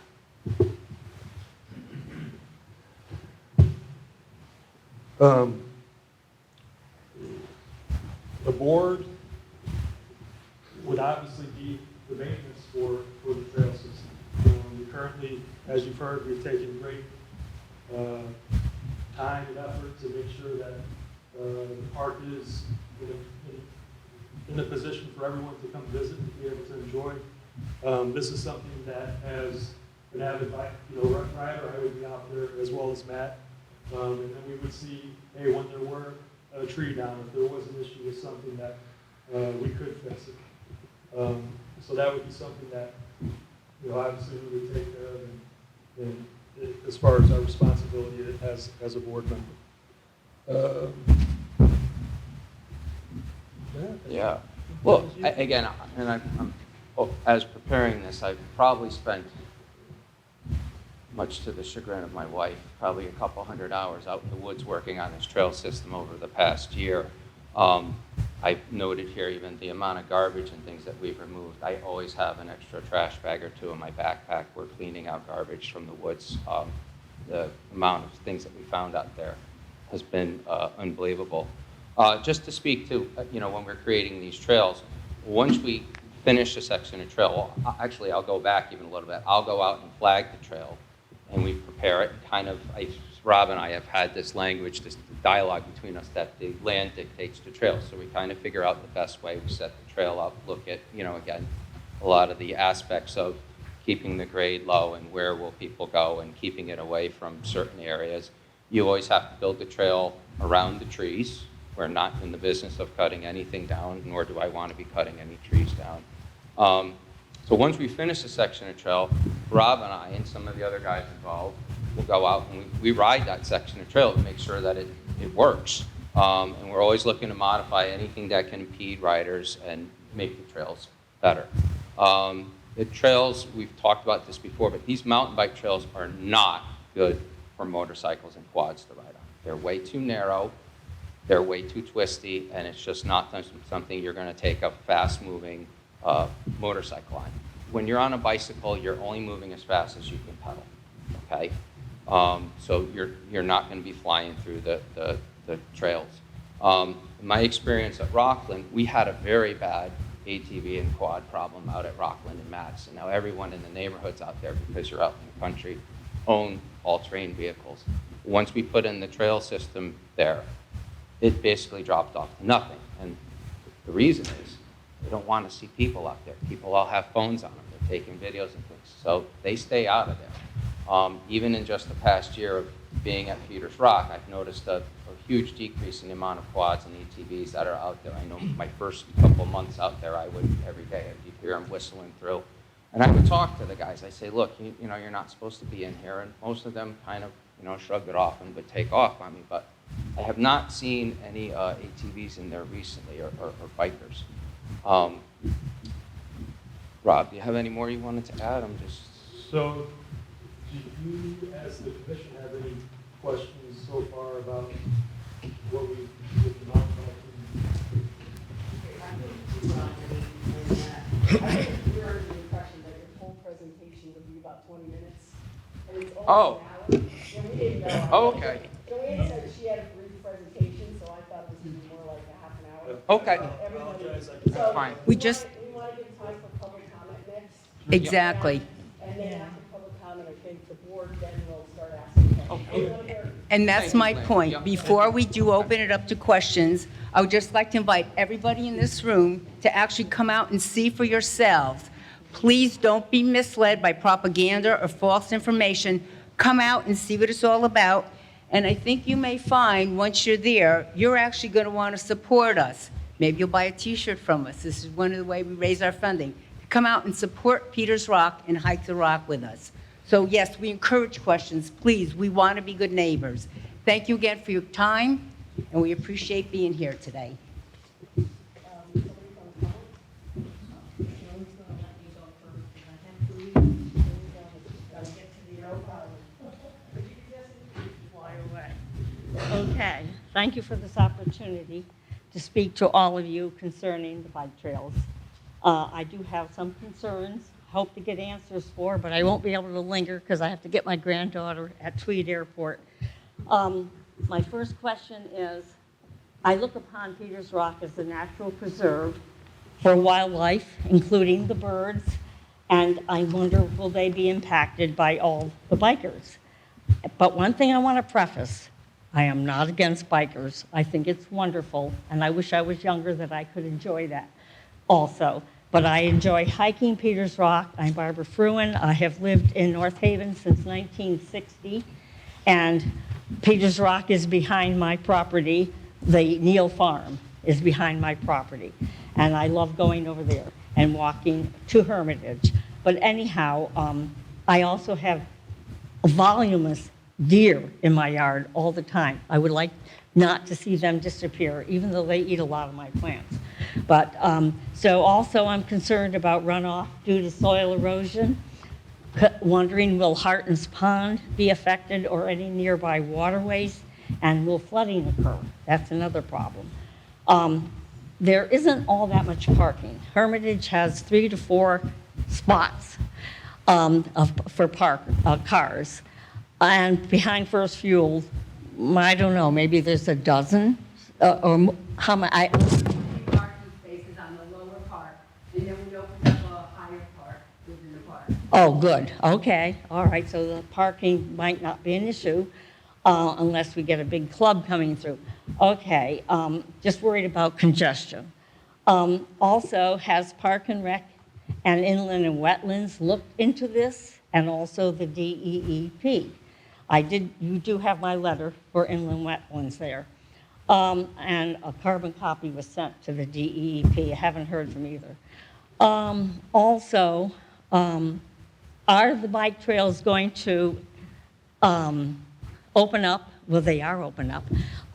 The board would obviously be the maintenance for the trail system. We currently, as you've heard, we've taken great time and effort to make sure that the park is in a position for everyone to come visit and be able to enjoy. This is something that, as an avid bike, rider, I would be out there as well as Matt, and then we would see, hey, when there were a tree down, if there was an issue with something that we could fix it. So that would be something that, obviously we would take care of, and as far as our responsibility as a board member. Yeah. Well, again, and I'm as preparing this, I've probably spent, much to the chagrin of my wife, probably a couple hundred hours out in the woods working on this trail system over the past year. I've noted here even the amount of garbage and things that we've removed. I always have an extra trash bag or two in my backpack. We're cleaning out garbage from the woods. The amount of things that we found out there has been unbelievable. Just to speak to, when we're creating these trails, once we finish a section of trail, actually I'll go back even a little bit. I'll go out and flag the trail, and we prepare it. Rob and I have had this language, this dialogue between us, that the land dictates the trail. So we kind of figure out the best way. We set the trail up, look at, again, a lot of the aspects of keeping the grade low and where will people go and keeping it away from certain areas. You always have to build the trail around the trees. We're not in the business of cutting anything down, nor do I want to be cutting any trees down. So once we finish a section of trail, Rob and I and some of the other guys involved will go out and we ride that section of trail to make sure that it works. And we're always looking to modify anything that can impede riders and make the trails better. The trails, we've talked about this before, but these mountain bike trails are not good for motorcycles and quads to ride on. They're way too narrow, they're way too twisty, and it's just not something you're going to take a fast-moving motorcycle on. When you're on a bicycle, you're only moving as fast as you can pedal, okay? So you're not going to be flying through the trails. In my experience at Rockland, we had a very bad ATV and quad problem out at Rockland and Madison. Now everyone in the neighborhoods out there, because you're out in the country, own all-terrain vehicles. Once we put in the trail system there, it basically dropped off to nothing. And the reason is they don't want to see people out there. People all have phones on them. They're taking videos and things. So they stay out of there. Even in just the past year of being at Peters Rock, I've noticed a huge decrease in the amount of quads and ATVs that are out there. I know my first couple months out there, I would, every day, I'd hear them whistling through. And I would talk to the guys. I say, look, you know, you're not supposed to be in here. And most of them kind of, you know, shrugged it off and would take off on me. But I have not seen any ATVs in there recently or bikers. Rob, do you have any more you wanted to add? I'm just... So, did you, as the commission, have any questions so far about what we with the mountain biking? I think we were under the impression that your whole presentation would be about 20 minutes. And it's Oh. almost an hour. And we didn't know. Oh, okay. Joanne said she had a brief presentation, so I thought it was going to be more like a half an hour. Okay. Everybody- That's fine. We just, We want to give time for public comment next. exactly. And then after public comment, I think the board then will start asking questions. We wanna hear- And that's Thank you, my Lynn. point. Yeah. Before we do open it up to questions, I would just like to invite everybody in this room to actually come out and see for yourselves. Please don't be misled by propaganda or false information. Come out and see what it's all about. And I think you may find, once you're there, you're actually going to want to support us. Maybe you'll buy a T-shirt from us. This is one of the ways we raise our funding. Come out and support Peters Rock and hike the rock with us. So yes, we encourage questions. Please, we want to be good neighbors. Thank you again for your time, and we appreciate being here today. Okay, thank you for this opportunity to speak to all of you concerning the bike trails. I do have some concerns, hope to get answers for, but I won't be able to linger because I have to get my granddaughter at Tweed Airport. My first question is, I look upon Peters Rock as a natural preserve for wildlife, including the birds, and I wonder, will they be impacted by all the bikers? But one thing I want to preface, I am not against bikers. I think it's wonderful, and I wish I was younger that I could enjoy that also. But I enjoy hiking Peters Rock. I'm Barbara Fruin. I have lived in North Haven since 1960, and Peters Rock is behind my property. The Neal Farm is behind my property, and I love going over there and walking to Hermitage. But anyhow, I also have voluminous deer in my yard all the time. I would like not to see them disappear, even though they eat a lot of my plants. But so also I'm concerned about runoff due to soil erosion. Wondering, will Harton's Pond be affected or any nearby waterways? And will flooding occur? That's another problem. There isn't all that much parking. Hermitage has 3 to 4 spots for cars. And behind First Fuel, I don't know, maybe there's a dozen, or how many? Parking spaces on the lower part, and then we open up a higher part within the park. Oh, good, okay, all right, so the parking might not be an issue unless we get a big club coming through. Okay, just worried about congestion. Also, has Park and Rec and Inland and Wetlands looked into this, and also the DEEP? You do have my letter for Inland Wetlands there. And a carbon copy was sent to the DEEP. I haven't heard from either. Also, are the bike trails going to open up? Well, they are open up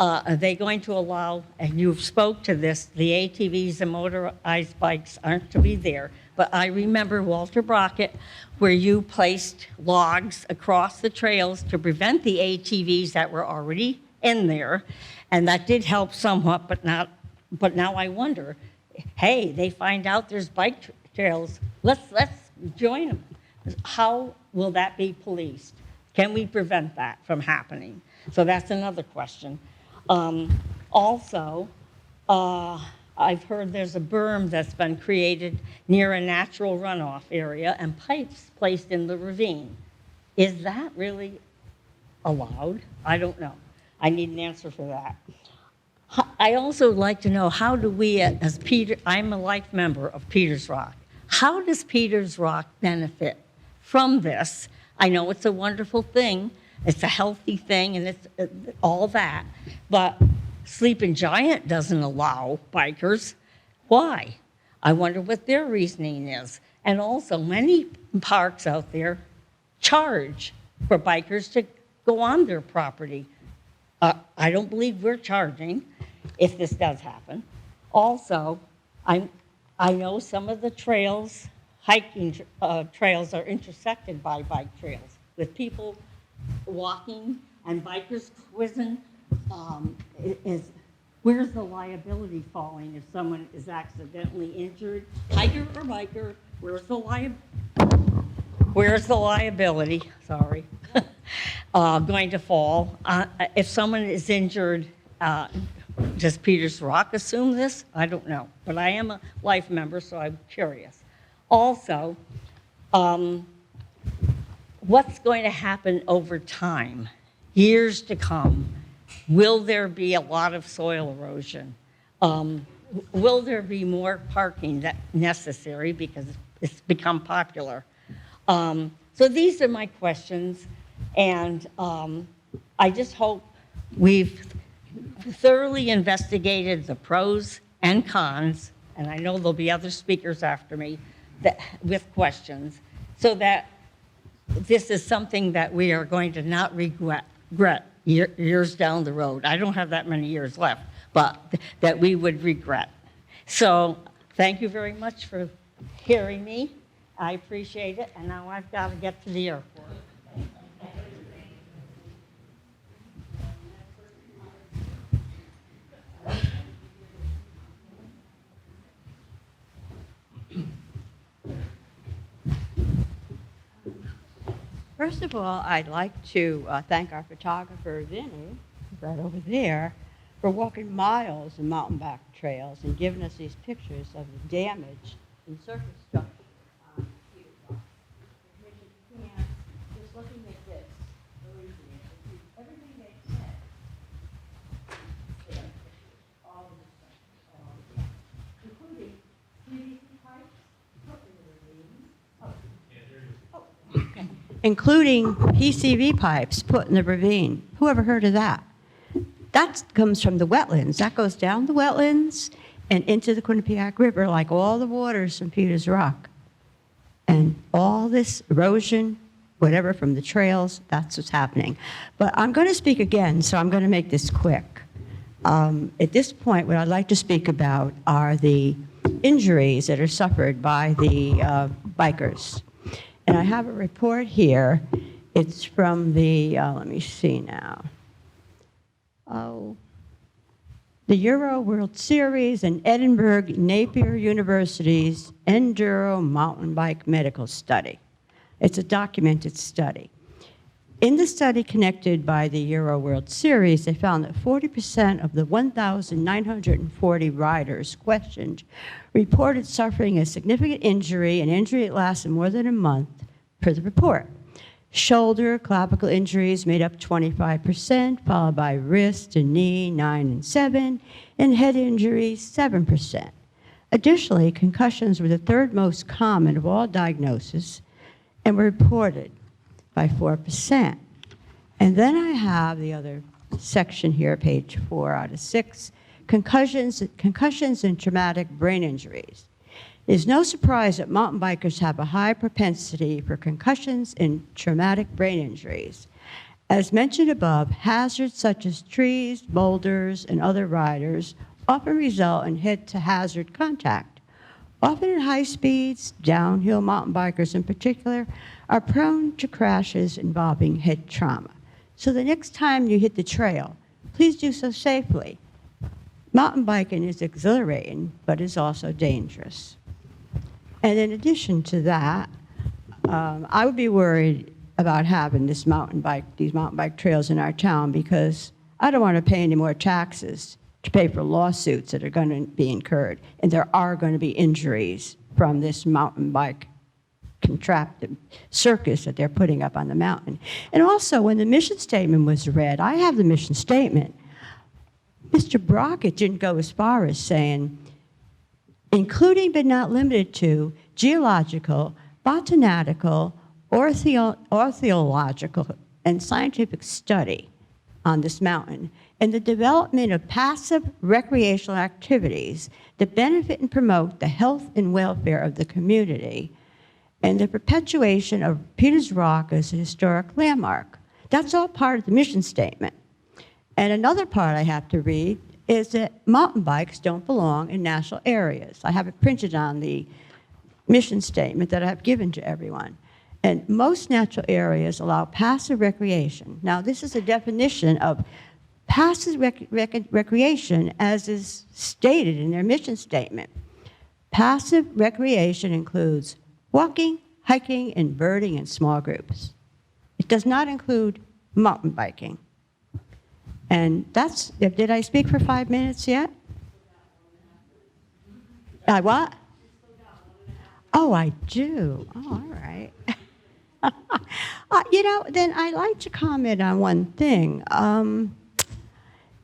Are they going to allow, and you've spoke to this, the ATVs and motorized bikes aren't to be there, but I remember Walter Brockett, where you placed logs across the trails to prevent the ATVs that were already in there, and that did help somewhat, but now I wonder, hey, they find out there's bike trails, let's join them. How will that be policed? Can we prevent that from happening? So that's another question. Also, I've heard there's a berm that's been created near a natural runoff area and pipes placed in the ravine. Is that really allowed? I don't know. I need an answer for that. I also like to know, how do we, as Peter, I'm a life member of Peters Rock. How does Peters Rock benefit from this? I know it's a wonderful thing. It's a healthy thing, and it's all that. But Sleeping Giant doesn't allow bikers. Why? I wonder what their reasoning is. And also, many parks out there charge for bikers to go on their property. I don't believe we're charging if this does happen. Also, I know some of the trails, hiking trails, are intersected by bike trails with people walking and bikers whizzing. Where's the liability falling if someone is accidentally injured? Hiker or biker, where's the liability, sorry, going to fall? If someone is injured, does Peters Rock assume this? I don't know, but I am a life member, so I'm curious. Also, what's going to happen over time, years to come? Will there be a lot of soil erosion? Will there be more parking that necessary because it's become popular? So these are my questions, and I just hope we've thoroughly investigated the pros and cons, and I know there'll be other speakers after me with questions, so that this is something that we are going to not regret years down the road. I don't have that many years left, but that we would regret. So thank you very much for hearing me. I appreciate it, and now I've got to get to the airport. First of all, I'd like to thank our photographer, Vinny, right over there, for walking miles of mountain bike trails and giving us these pictures of the damage in surface structure. Just looking at this, everything they said, all of this stuff, including PVC pipes, including PCV pipes put in the ravine. Who ever heard of that? That comes from the wetlands. That goes down the wetlands and into the Quinnipiac River, like all the waters from Peters Rock. And all this erosion, whatever, from the trails, that's what's happening. But I'm going to speak again, so I'm going to make this quick. At this point, what I'd like to speak about are the injuries that are suffered by the bikers. And I have a report here. It's from the, let me see now. The Euro World Series and Edinburgh Napier University's Enduro Mountain Bike Medical Study. It's a documented study. In the study connected by the Euro World Series, they found that 40% of the 1,940 riders questioned reported suffering a significant injury, an injury that lasted more than a month, per the report. Shoulder, clavicle injuries made up 25%, followed by wrist and knee, 9 and 7, and head injuries, 7%. Additionally, concussions were the third most common of all diagnoses and were reported by 4%. And then I have the other section here, page 4 out of 6, concussions and traumatic brain injuries. It is no surprise that mountain bikers have a high propensity for concussions and traumatic brain injuries. As mentioned above, hazards such as trees, boulders, and other riders often result in head-to-hazard contact. Often at high speeds, downhill mountain bikers in particular are prone to crashes involving head trauma. So the next time you hit the trail, please do so safely. Mountain biking is exhilarating, but is also dangerous. And in addition to that, I would be worried about having these mountain bike trails in our town because I don't want to pay any more taxes to pay for lawsuits that are going to be incurred. And there are going to be injuries from this mountain bike contrapted circus that they're putting up on the mountain. And also, when the mission statement was read, I have the mission statement. Mr. Brockett didn't go as far as saying, including but not limited to geological, botanical, ornithological, and scientific study on this mountain, and the development of passive recreational activities that benefit and promote the health and welfare of the community, and the perpetuation of Peters Rock as a historic landmark. That's all part of the mission statement. And another part I have to read is that mountain bikes don't belong in national areas. I have it printed on the mission statement that I've given to everyone. And most natural areas allow passive recreation. Now, this is a definition of passive recreation as is stated in their mission statement. Passive recreation includes walking, hiking, and birding in small groups. It does not include mountain biking. And that's, did I speak for 5 minutes yet? I what? Oh, I do. Oh, all right. Then I'd like to comment on one thing.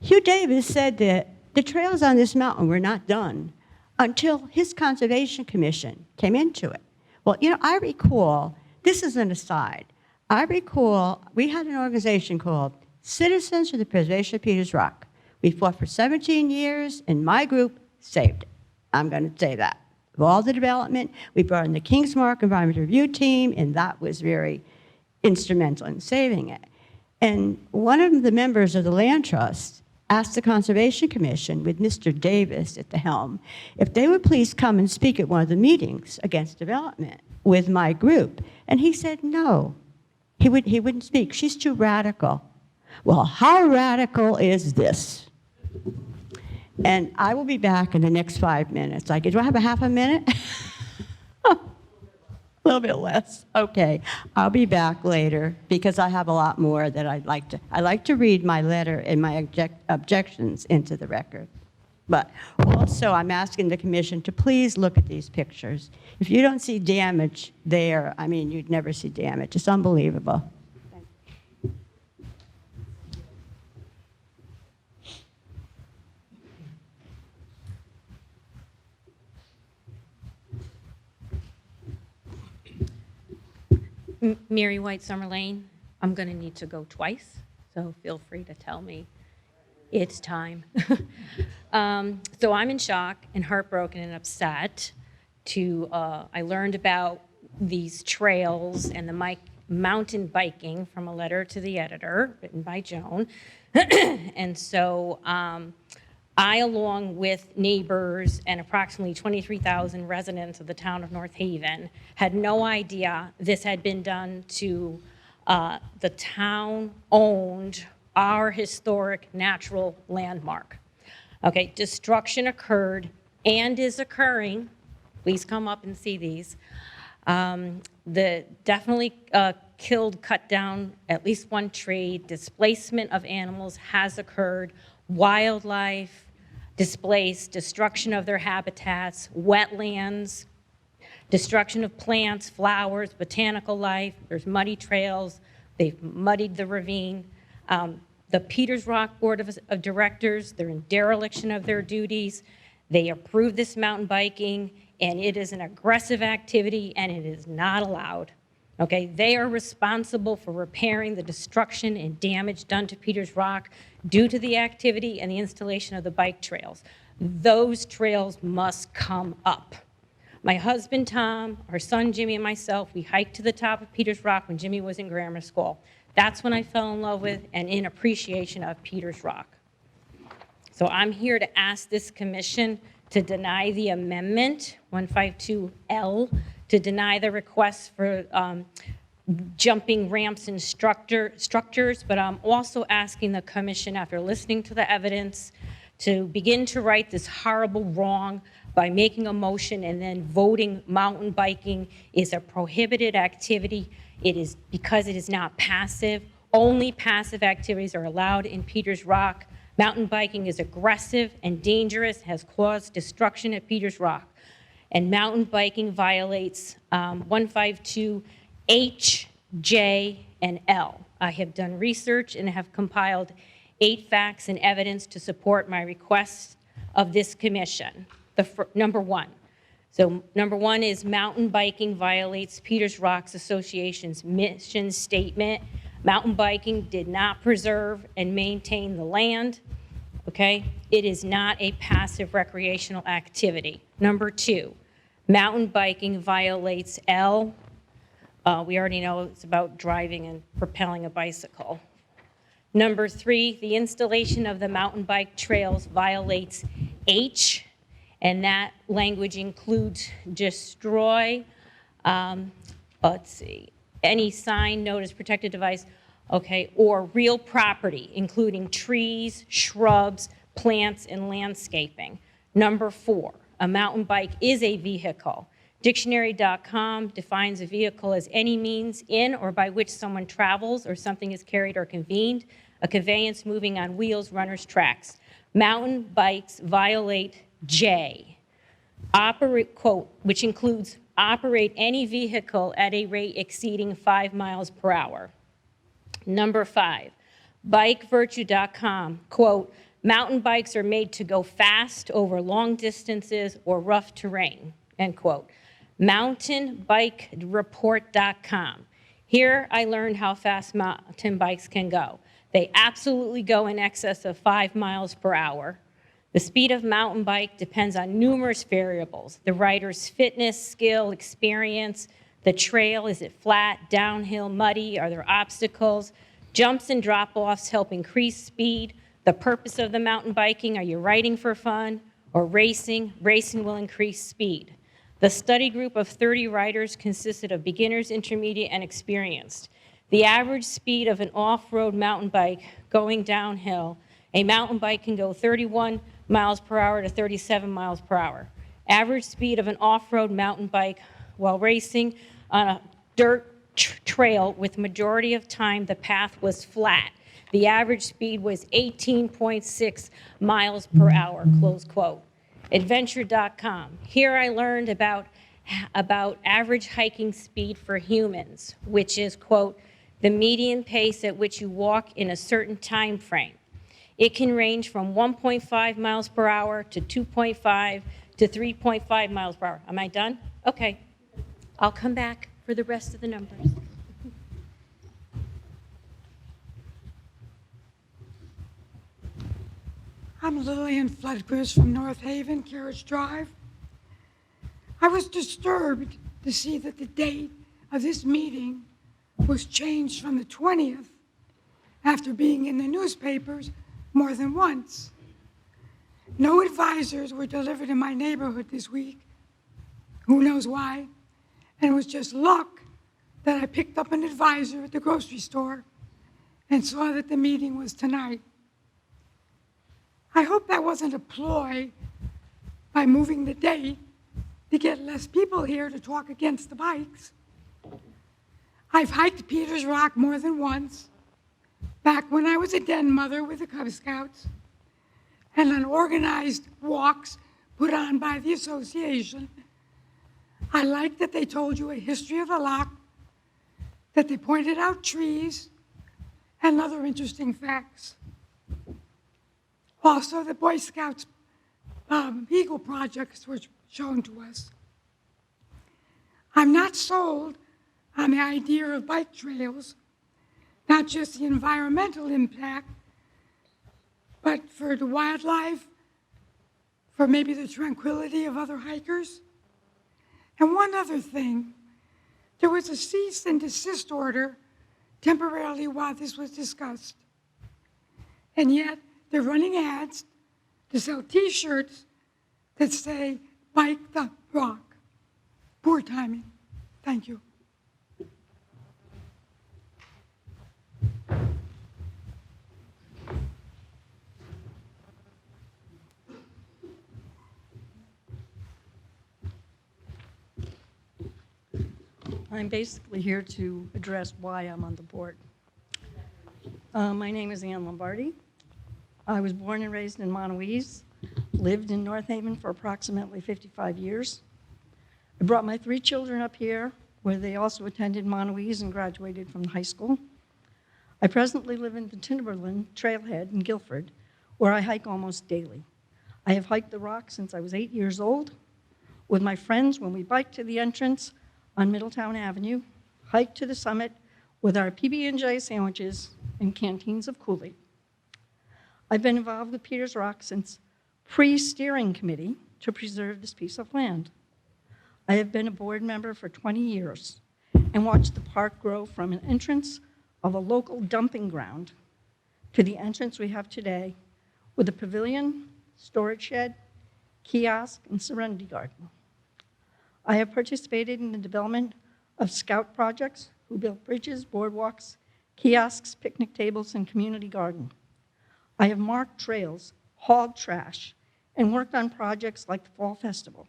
Hugh Davis said that the trails on this mountain were not done until his Conservation Commission came into it. Well, I recall, this is an aside, I recall we had an organization called Citizens for the Preservation of Peters Rock. We fought for 17 years, and my group saved it. I'm going to say that. Of all the development, we brought in the Kingsmark Environmental Review Team, and that was very instrumental in saving it. And one of the members of the Land Trust asked the Conservation Commission, with Mr. Davis at the helm, if they would please come and speak at one of the meetings against development with my group. And he said no. He wouldn't speak. She's too radical. Well, how radical is this? And I will be back in the next 5 minutes. Do I have a half a minute? A little bit less. Okay. I'll be back later because I have a lot more that I'd like to read my letter and my objections into the record. But also, I'm asking the commission to please look at these pictures. If you don't see damage there, you'd never see damage. It's unbelievable. Mary White, Summer Lane. I'm going to need to go twice, so feel free to tell me it's time. So I'm in shock and heartbroken and upset. I learned about these trails and the mountain biking from a letter to the editor written by Joan. And so I, along with neighbors and approximately 23,000 residents of the town of North Haven, had no idea this had been done to the town-owned, our historic natural landmark. Okay, destruction occurred and is occurring. Please come up and see these. Definitely killed, cut down at least one tree. Displacement of animals has occurred. Wildlife displaced, destruction of their habitats, wetlands, destruction of plants, flowers, botanical life. There's muddy trails. They've muddied the ravine. The Peters Rock Board of Directors, they're in dereliction of their duties. They approve this mountain biking, and it is an aggressive activity, and it is not allowed. Okay, they are responsible for repairing the destruction and damage done to Peters Rock due to the activity and the installation of the bike trails. Those trails must come up. My husband, Tom, our son, Jimmy, and myself, we hiked to the top of Peters Rock when Jimmy was in grammar school. That's when I fell in love with and in appreciation of Peters Rock. So I'm here to ask this commission to deny the amendment, 152L, to deny the request for jumping ramps and structures, but I'm also asking the commission, after listening to the evidence, to begin to right this horrible wrong by making a motion and then voting mountain biking is a prohibited activity. It is because it is not passive. Only passive activities are allowed in Peters Rock. Mountain biking is aggressive and dangerous, has caused destruction at Peters Rock. And mountain biking violates 152 H, J, and L. I have done research and have compiled 8 facts and evidence to support my request of this commission. Number one. So number one is mountain biking violates Peters Rocks Association's mission statement. Mountain biking did not preserve and maintain the land. Okay? It is not a passive recreational activity. Number two, mountain biking violates L. We already know it's about driving and propelling a bicycle. Number three, the installation of the mountain bike trails violates H, and that language includes destroy, any sign, notice, protected device, okay, or real property, including trees, shrubs, plants, and landscaping. Number four, a mountain bike is a vehicle. Dictionary.com defines a vehicle as any means in or by which someone travels or something is carried or convened, a conveyance moving on wheels, runners, tracks. Mountain bikes violate J, quote, which includes operate any vehicle at a rate exceeding 5 miles per hour. Number five, bikevirtue.com, quote, mountain bikes are made to go fast over long distances or rough terrain, end quote. Mountainbikereport.com. Here I learned how fast mountain bikes can go. They absolutely go in excess of 5 miles per hour. The speed of mountain bike depends on numerous variables. The rider's fitness, skill, experience, the trail, is it flat, downhill, muddy, are there obstacles? Jumps and drop-offs help increase speed. The purpose of the mountain biking, are you riding for fun or racing? Racing will increase speed. The study group of 30 riders consisted of beginners, intermediate, and experienced. The average speed of an off-road mountain bike going downhill, a mountain bike can go 31 miles per hour to 37 miles per hour. Average speed of an off-road mountain bike while racing on a dirt trail with majority of time the path was flat. The average speed was 18.6 miles per hour, close quote. Adventure.com. Here I learned about average hiking speed for humans, which is, quote, the median pace at which you walk in a certain time frame. It can range from 1.5 miles per hour to 2.5 to 3.5 miles per hour. Am I done? Okay. I'll come back for the rest of the numbers. I'm Lillian Floodquist from North Haven, Carriage Drive. I was disturbed to see that the date of this meeting was changed from the 20th after being in the newspapers more than once. No advisors were delivered in my neighborhood this week. Who knows why? And it was just luck that I picked up an advisor at the grocery store and saw that the meeting was tonight. I hope that wasn't a ploy by moving the date to get less people here to talk against the bikes. I've hiked Peters Rock more than once, back when I was a den mother with the Cub Scouts, and on organized walks put on by the association. I like that they told you a history of the lock, that they pointed out trees, and other interesting facts. Also, the Boy Scouts Eagle projects were shown to us. I'm not sold on the idea of bike trails, not just the environmental impact, but for the wildlife, for maybe the tranquility of other hikers. And one other thing, there was a cease and desist order temporarily while this was discussed. And yet, they're running ads to sell T-shirts that say, "Bike the Rock." Poor timing. Thank you. I'm basically here to address why I'm on the board. My name is Ann Lombardi. I was born and raised in Montauk, lived in North Haven for approximately 55 years. I brought my 3 children up here, where they also attended Montauk and graduated from high school. I presently live in the Timberland Trailhead in Guilford, where I hike almost daily. I have hiked the rock since I was 8 years old with my friends when we biked to the entrance on Middletown Avenue, hiked to the summit with our PB&J sandwiches and canteens of Kool-Aid. I've been involved with Peters Rock since pre-steering committee to preserve this piece of land. I have been a board member for 20 years and watched the park grow from an entrance of a local dumping ground to the entrance we have today with a pavilion, storage shed, kiosk, and serenity garden. I have participated in the development of scout projects who built bridges, boardwalks, kiosks, picnic tables, and community garden. I have marked trails, hauled trash, and worked on projects like the Fall Festival.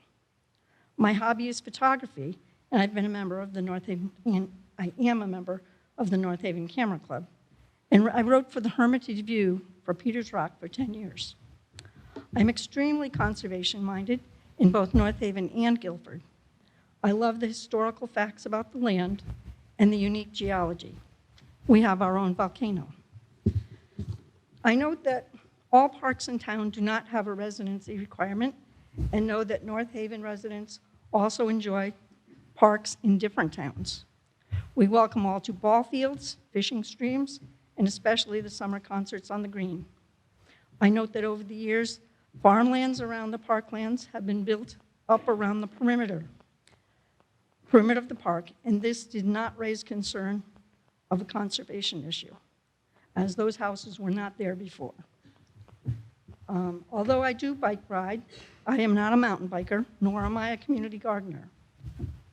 My hobby is photography, and I've been a member of the North Haven, and I am a member of the North Haven Camera Club. And I wrote for the Hermitage View for Peters Rock for 10 years. I'm extremely conservation-minded in both North Haven and Guilford. I love the historical facts about the land and the unique geology. We have our own volcano. I note that all parks in town do not have a residency requirement, and know that North Haven residents also enjoy parks in different towns. We welcome all to ball fields, fishing streams, and especially the summer concerts on the green. I note that over the years, farmlands around the parklands have been built up around the perimeter of the park, and this did not raise concern of a conservation issue, as those houses were not there before. Although I do bike ride, I am not a mountain biker, nor am I a community gardener.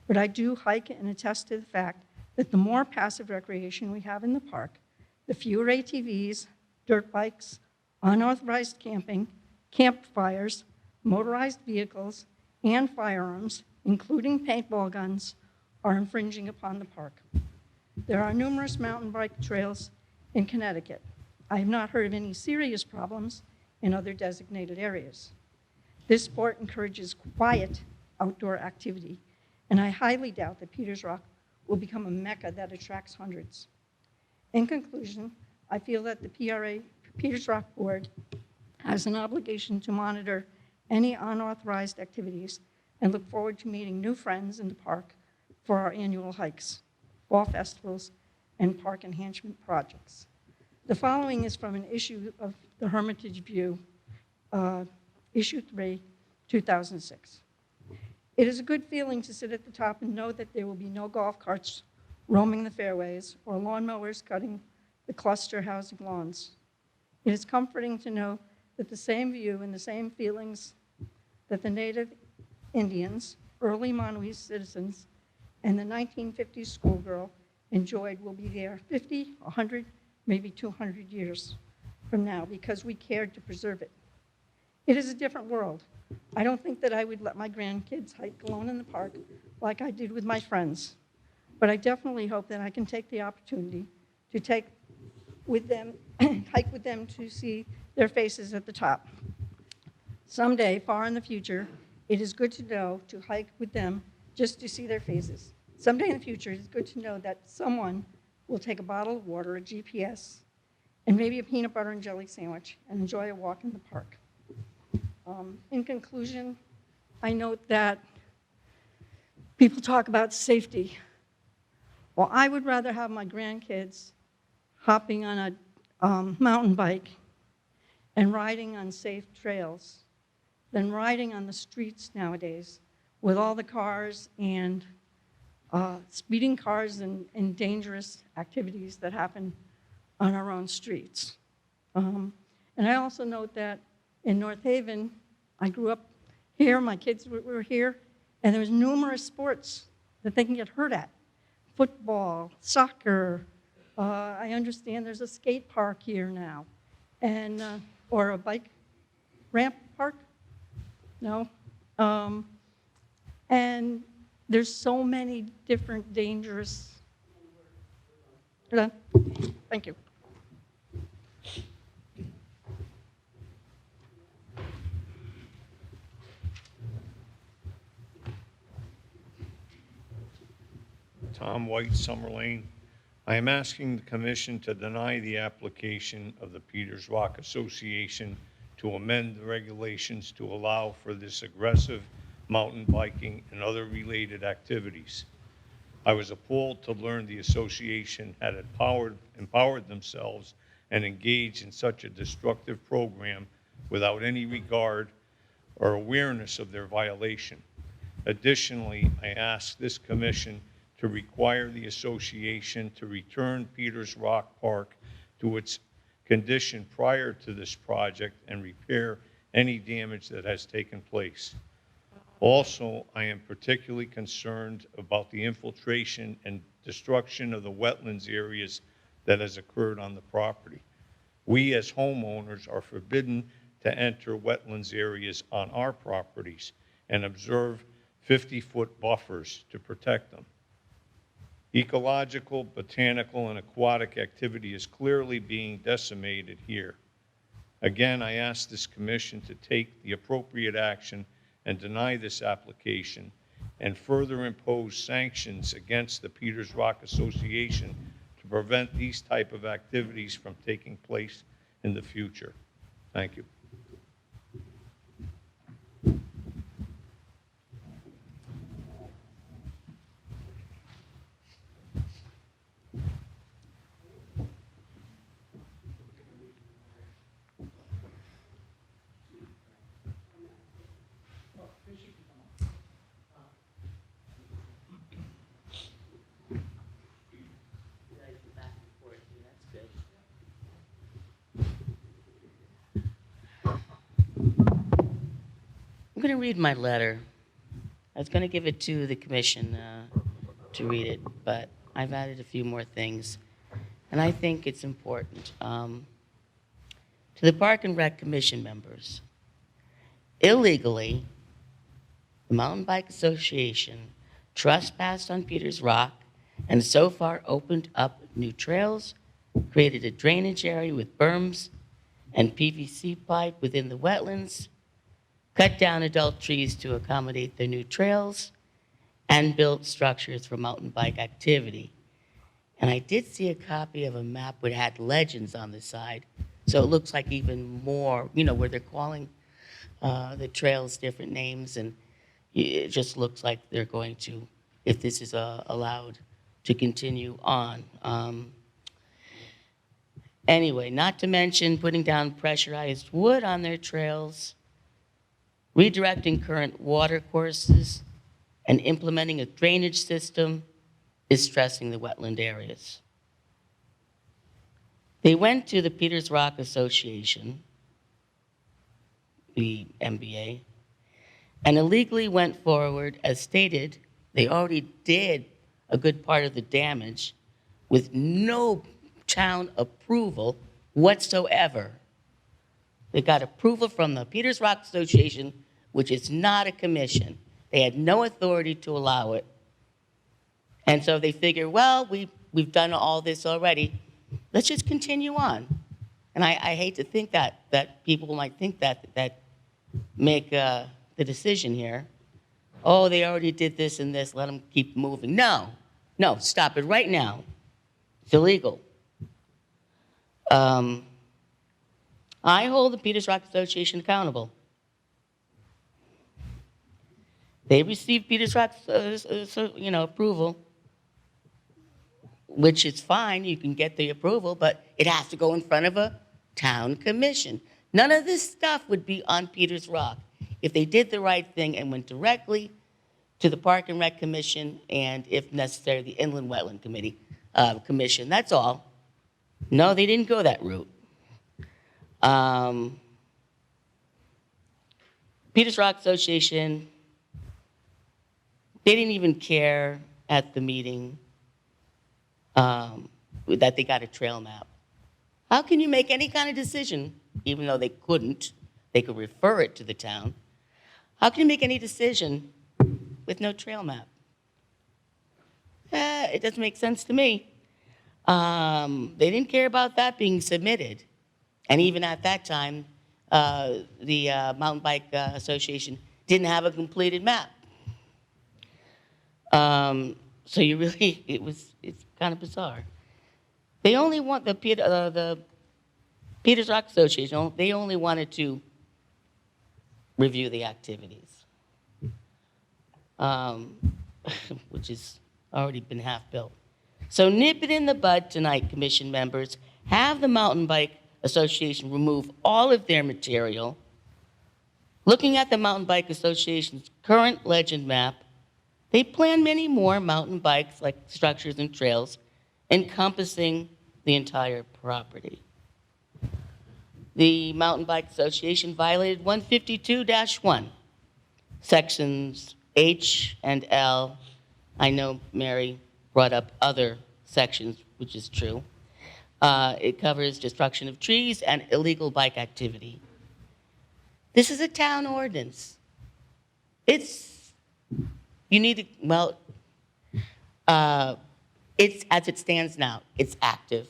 But I do hike and attest to the fact that the more passive recreation we have in the park, the fewer ATVs, dirt bikes, unauthorized camping, campfires, motorized vehicles, and firearms, including paintball guns, are infringing upon the park. There are numerous mountain bike trails in Connecticut. I have not heard of any serious problems in other designated areas. This sport encourages quiet outdoor activity, and I highly doubt that Peters Rock will become a mecca that attracts hundreds. In conclusion, I feel that the Peters Rock Board has an obligation to monitor any unauthorized activities and look forward to meeting new friends in the park for our annual hikes, fall festivals, and park enhancement projects. The following is from an issue of the Hermitage View, issue 3, 2006. It is a good feeling to sit at the top and know that there will be no golf carts roaming the fairways or lawnmowers cutting the cluster housing lawns. It is comforting to know that the same view and the same feelings that the native Indians, early Montauk citizens, and the 1950s schoolgirl enjoyed will be there 50, 100, maybe 200 years from now because we cared to preserve it. It is a different world. I don't think that I would let my grandkids hike alone in the park like I did with my friends, but I definitely hope that I can take the opportunity to take with them, hike with them to see their faces at the top. Someday, far in the future, it is good to know to hike with them just to see their faces. Someday in the future, it is good to know that someone will take a bottle of water, a GPS, and maybe a peanut butter and jelly sandwich and enjoy a walk in the park. In conclusion, I note that people talk about safety. Well, I would rather have my grandkids hopping on a mountain bike and riding on safe trails than riding on the streets nowadays with all the cars and speeding cars and dangerous activities that happen on our own streets. And I also note that in North Haven, I grew up here, my kids were here, and there's numerous sports that they can get hurt at. Football, soccer, I understand there's a skate park here now, and or a bike ramp park, no? And there's so many different dangerous, thank you. Tom White, Summer Lane. I am asking the commission to deny the application of the Peters Rock Association to amend the regulations to allow for this aggressive mountain biking and other related activities. I was appalled to learn the association had empowered themselves and engaged in such a destructive program without any regard or awareness of their violation. Additionally, I ask this commission to require the association to return Peters Rock Park to its condition prior to this project and repair any damage that has taken place. Also, I am particularly concerned about the infiltration and destruction of the wetlands areas that has occurred on the property. We as homeowners are forbidden to enter wetlands areas on our properties and observe 50-foot buffers to protect them. Ecological, botanical, and aquatic activity is clearly being decimated here. Again, I ask this commission to take the appropriate action and deny this application and further impose sanctions against the Peters Rock Association to prevent these type of activities from taking place in the future. Thank you. I'm going to read my letter. I was going to give it to the commission to read it, but I've added a few more things, and I think it's important. To the Park and Rec Commission members, illegally, the Mountain Bike Association trespassed on Peters Rock and so far opened up new trails, created a drainage area with berms and PVC pipe within the wetlands, cut down adult trees to accommodate the new trails, and built structures for mountain bike activity. And I did see a copy of a map which had legends on the side, so it looks like even more, you know, where they're calling the trails different names, and it just looks like they're going to, if this is allowed, to continue on. Anyway, not to mention putting down pressurized wood on their trails, redirecting current water courses, and implementing a drainage system is stressing the wetland areas. They went to the Peters Rock Association, the MBA, and illegally went forward. As stated, they already did a good part of the damage with no town approval whatsoever. They got approval from the Peters Rock Association, which is not a commission. They had no authority to allow it. And so they figure, well, we've done all this already. Let's just continue on. And I hate to think that people might think that make the decision here. Oh, they already did this and this, let them keep moving. No, stop it right now. It's illegal. I hold the Peters Rock Association accountable. They received Peters Rock's approval, which is fine. You can get the approval, but it has to go in front of a town commission. None of this stuff would be on Peters Rock if they did the right thing and went directly to the Park and Rec Commission, and if necessary, the Inland Wetland Commission. That's all. No, they didn't go that route. Peters Rock Association, they didn't even care at the meeting that they got a trail map. How can you make any kind of decision, even though they couldn't, they could refer it to the town. How can you make any decision with no trail map? It doesn't make sense to me. They didn't care about that being submitted. And even at that time, the Mountain Bike Association didn't have a completed map. So you really, it's kind of bizarre. They only want the Peters Rock Association, they only wanted to review the activities, which has already been half built. So nip it in the bud tonight, commission members. Have the Mountain Bike Association remove all of their material. Looking at the Mountain Bike Association's current legend map, they plan many more mountain bikes like structures and trails encompassing the entire property. The Mountain Bike Association violated 152-1, sections H and L. I know Mary brought up other sections, which is true. It covers destruction of trees and illegal bike activity. This is a town ordinance. It's as it stands now, it's active.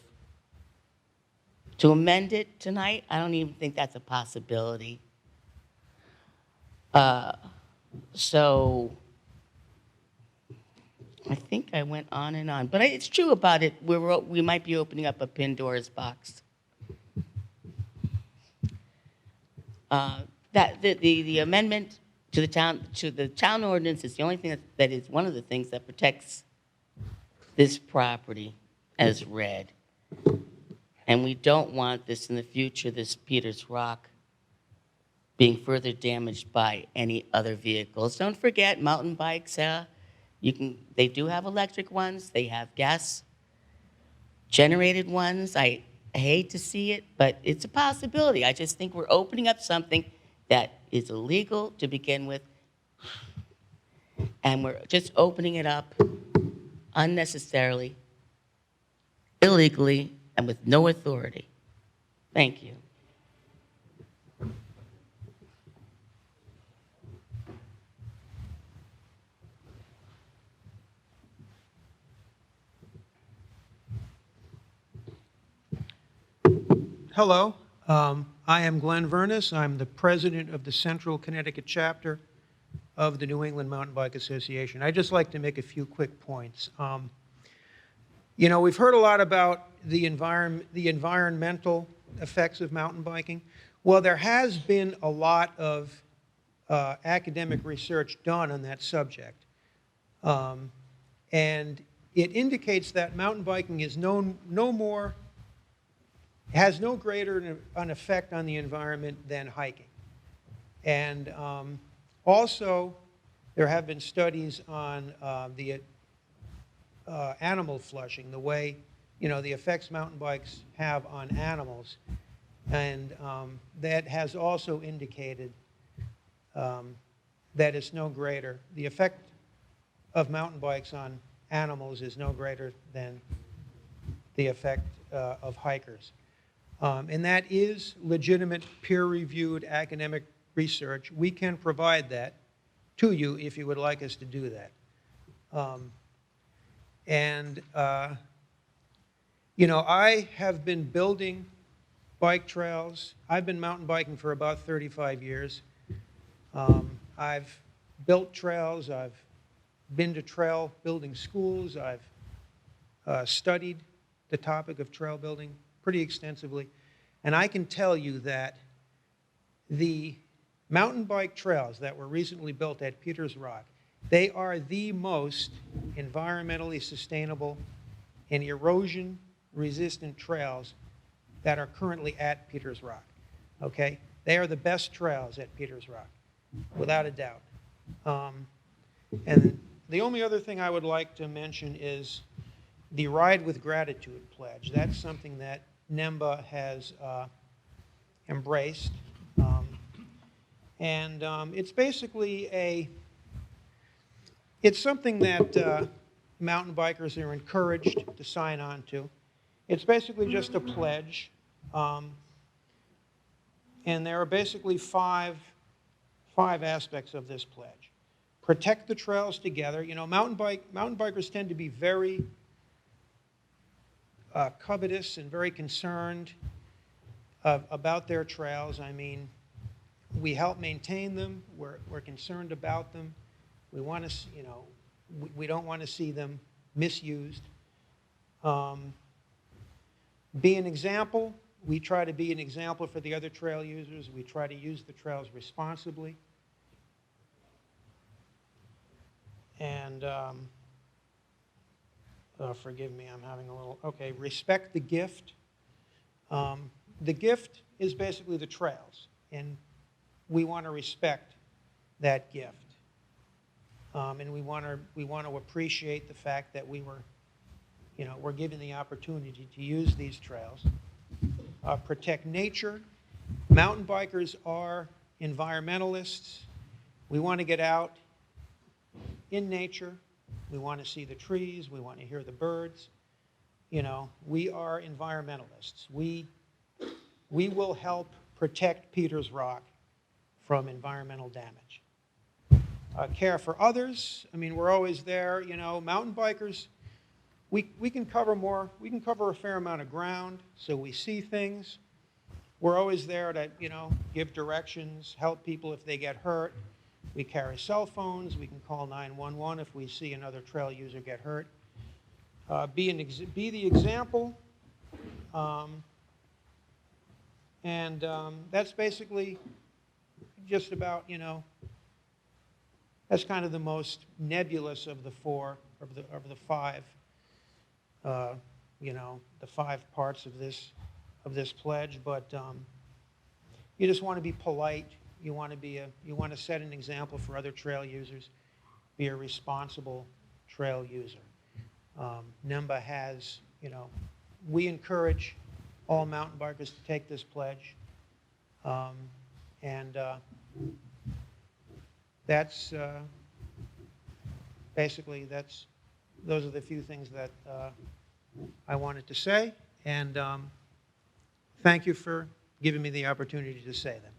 To amend it tonight, I don't even think that's a possibility. So I think I went on and on, but it's true about it. We might be opening up a Pandora's box. The amendment to the town ordinance is the only thing that is one of the things that protects this property as read. And we don't want this in the future, this Peters Rock, being further damaged by any other vehicles. Don't forget, mountain bikes, they do have electric ones, they have gas generated ones. I hate to see it, but it's a possibility. I just think we're opening up something that is illegal to begin with, and we're just opening it up unnecessarily, illegally, and with no authority. Thank you. Hello, I am Glenn Vernus. I'm the president of the Central Connecticut chapter of the New England Mountain Bike Association. I'd just like to make a few quick points. We've heard a lot about the environmental effects of mountain biking. Well, there has been a lot of academic research done on that subject. And it indicates that mountain biking is has no greater an effect on the environment than hiking. And also, there have been studies on the animal flushing, the way, the effects mountain bikes have on animals. And that has also indicated that it's no greater. The effect of mountain bikes on animals is no greater than the effect of hikers. And that is legitimate, peer-reviewed academic research. We can provide that to you if you would like us to do that. I have been building bike trails. I've been mountain biking for about 35 years. I've built trails. I've been to trail building schools. I've studied the topic of trail building pretty extensively. And I can tell you that the mountain bike trails that were recently built at Peters Rock, they are the most environmentally sustainable and erosion-resistant trails that are currently at Peters Rock, okay? They are the best trails at Peters Rock, without a doubt. And the only other thing I would like to mention is the Ride with Gratitude pledge. That's something that NEMBA has embraced. It's basically it's something that mountain bikers are encouraged to sign on to. It's basically just a pledge. And there are basically five aspects of this pledge. Protect the trails together. You know, mountain bikers tend to be very covetous and very concerned about their trails. I mean, we help maintain them. We're concerned about them. We want to, you know, we don't want to see them misused. Be an example. We try to be an example for the other trail users. We try to use the trails responsibly. And forgive me, I'm having a little, okay, respect the gift. The gift is basically the trails, and we want to respect that gift. And we want to appreciate the fact that we're given the opportunity to use these trails. Protect nature. Mountain bikers are environmentalists. We want to get out in nature. We want to see the trees. We want to hear the birds. You know, we are environmentalists. We will help protect Peters Rock from environmental damage. Care for others. I mean, we're always there. You know, mountain bikers, we can cover a fair amount of ground, so we see things. We're always there to, you know, give directions, help people if they get hurt. We carry cell phones. We can call 911 if we see another trail user get hurt. Be the example. That's basically just about, you know, that's kind of the most nebulous of the five, you know, the 5 parts of this pledge. But you just want to be polite. You want to set an example for other trail users. Be a responsible trail user. NEMBA has, you know, we encourage all mountain bikers to take this pledge. That's basically, those are the few things that I wanted to say. And thank you for giving me the opportunity to say them.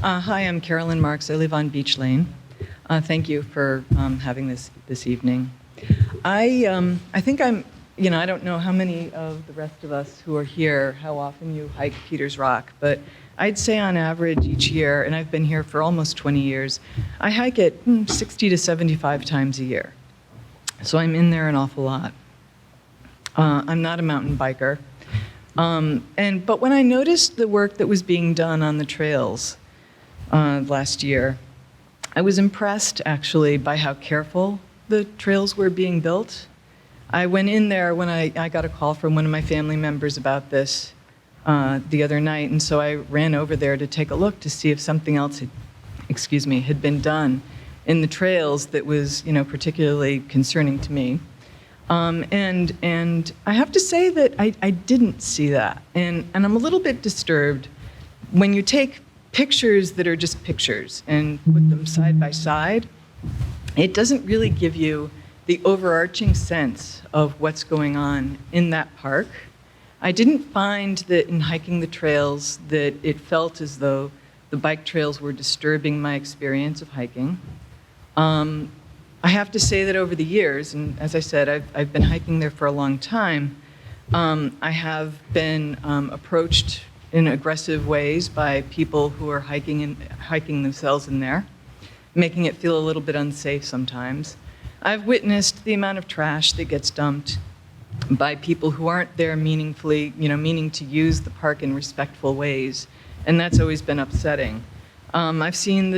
Hi, I'm Carolyn Marks. I live on Beach Lane. Thank you for having this evening. I think I don't know how many of the rest of us who are here, how often you hike Peters Rock, but I'd say on average each year, and I've been here for almost 20 years, I hike it 60 to 75 times a year. so I'm in there an awful lot. I'm not a mountain biker. But when I noticed the work that was being done on the trails last year, I was impressed actually by how careful the trails were being built. I went in there when I got a call from one of my family members about this the other night, and so I ran over there to take a look to see if something else had been done in the trails that was, particularly concerning to me. And I have to say that I didn't see that, and I'm a little bit disturbed when you take pictures that are just pictures and put them side by side. It doesn't really give you the overarching sense of what's going on in that park. I didn't find that in hiking the trails that it felt as though the bike trails were disturbing my experience of hiking. I have to say that over the years, and as I said, I've been hiking there for a long time, I have been approached in aggressive ways by people who are hiking themselves in there, making it feel a little bit unsafe sometimes. I've witnessed the amount of trash that gets dumped by people who aren't there meaningfully, meaning to use the park in respectful ways, and that's always been upsetting. I've seen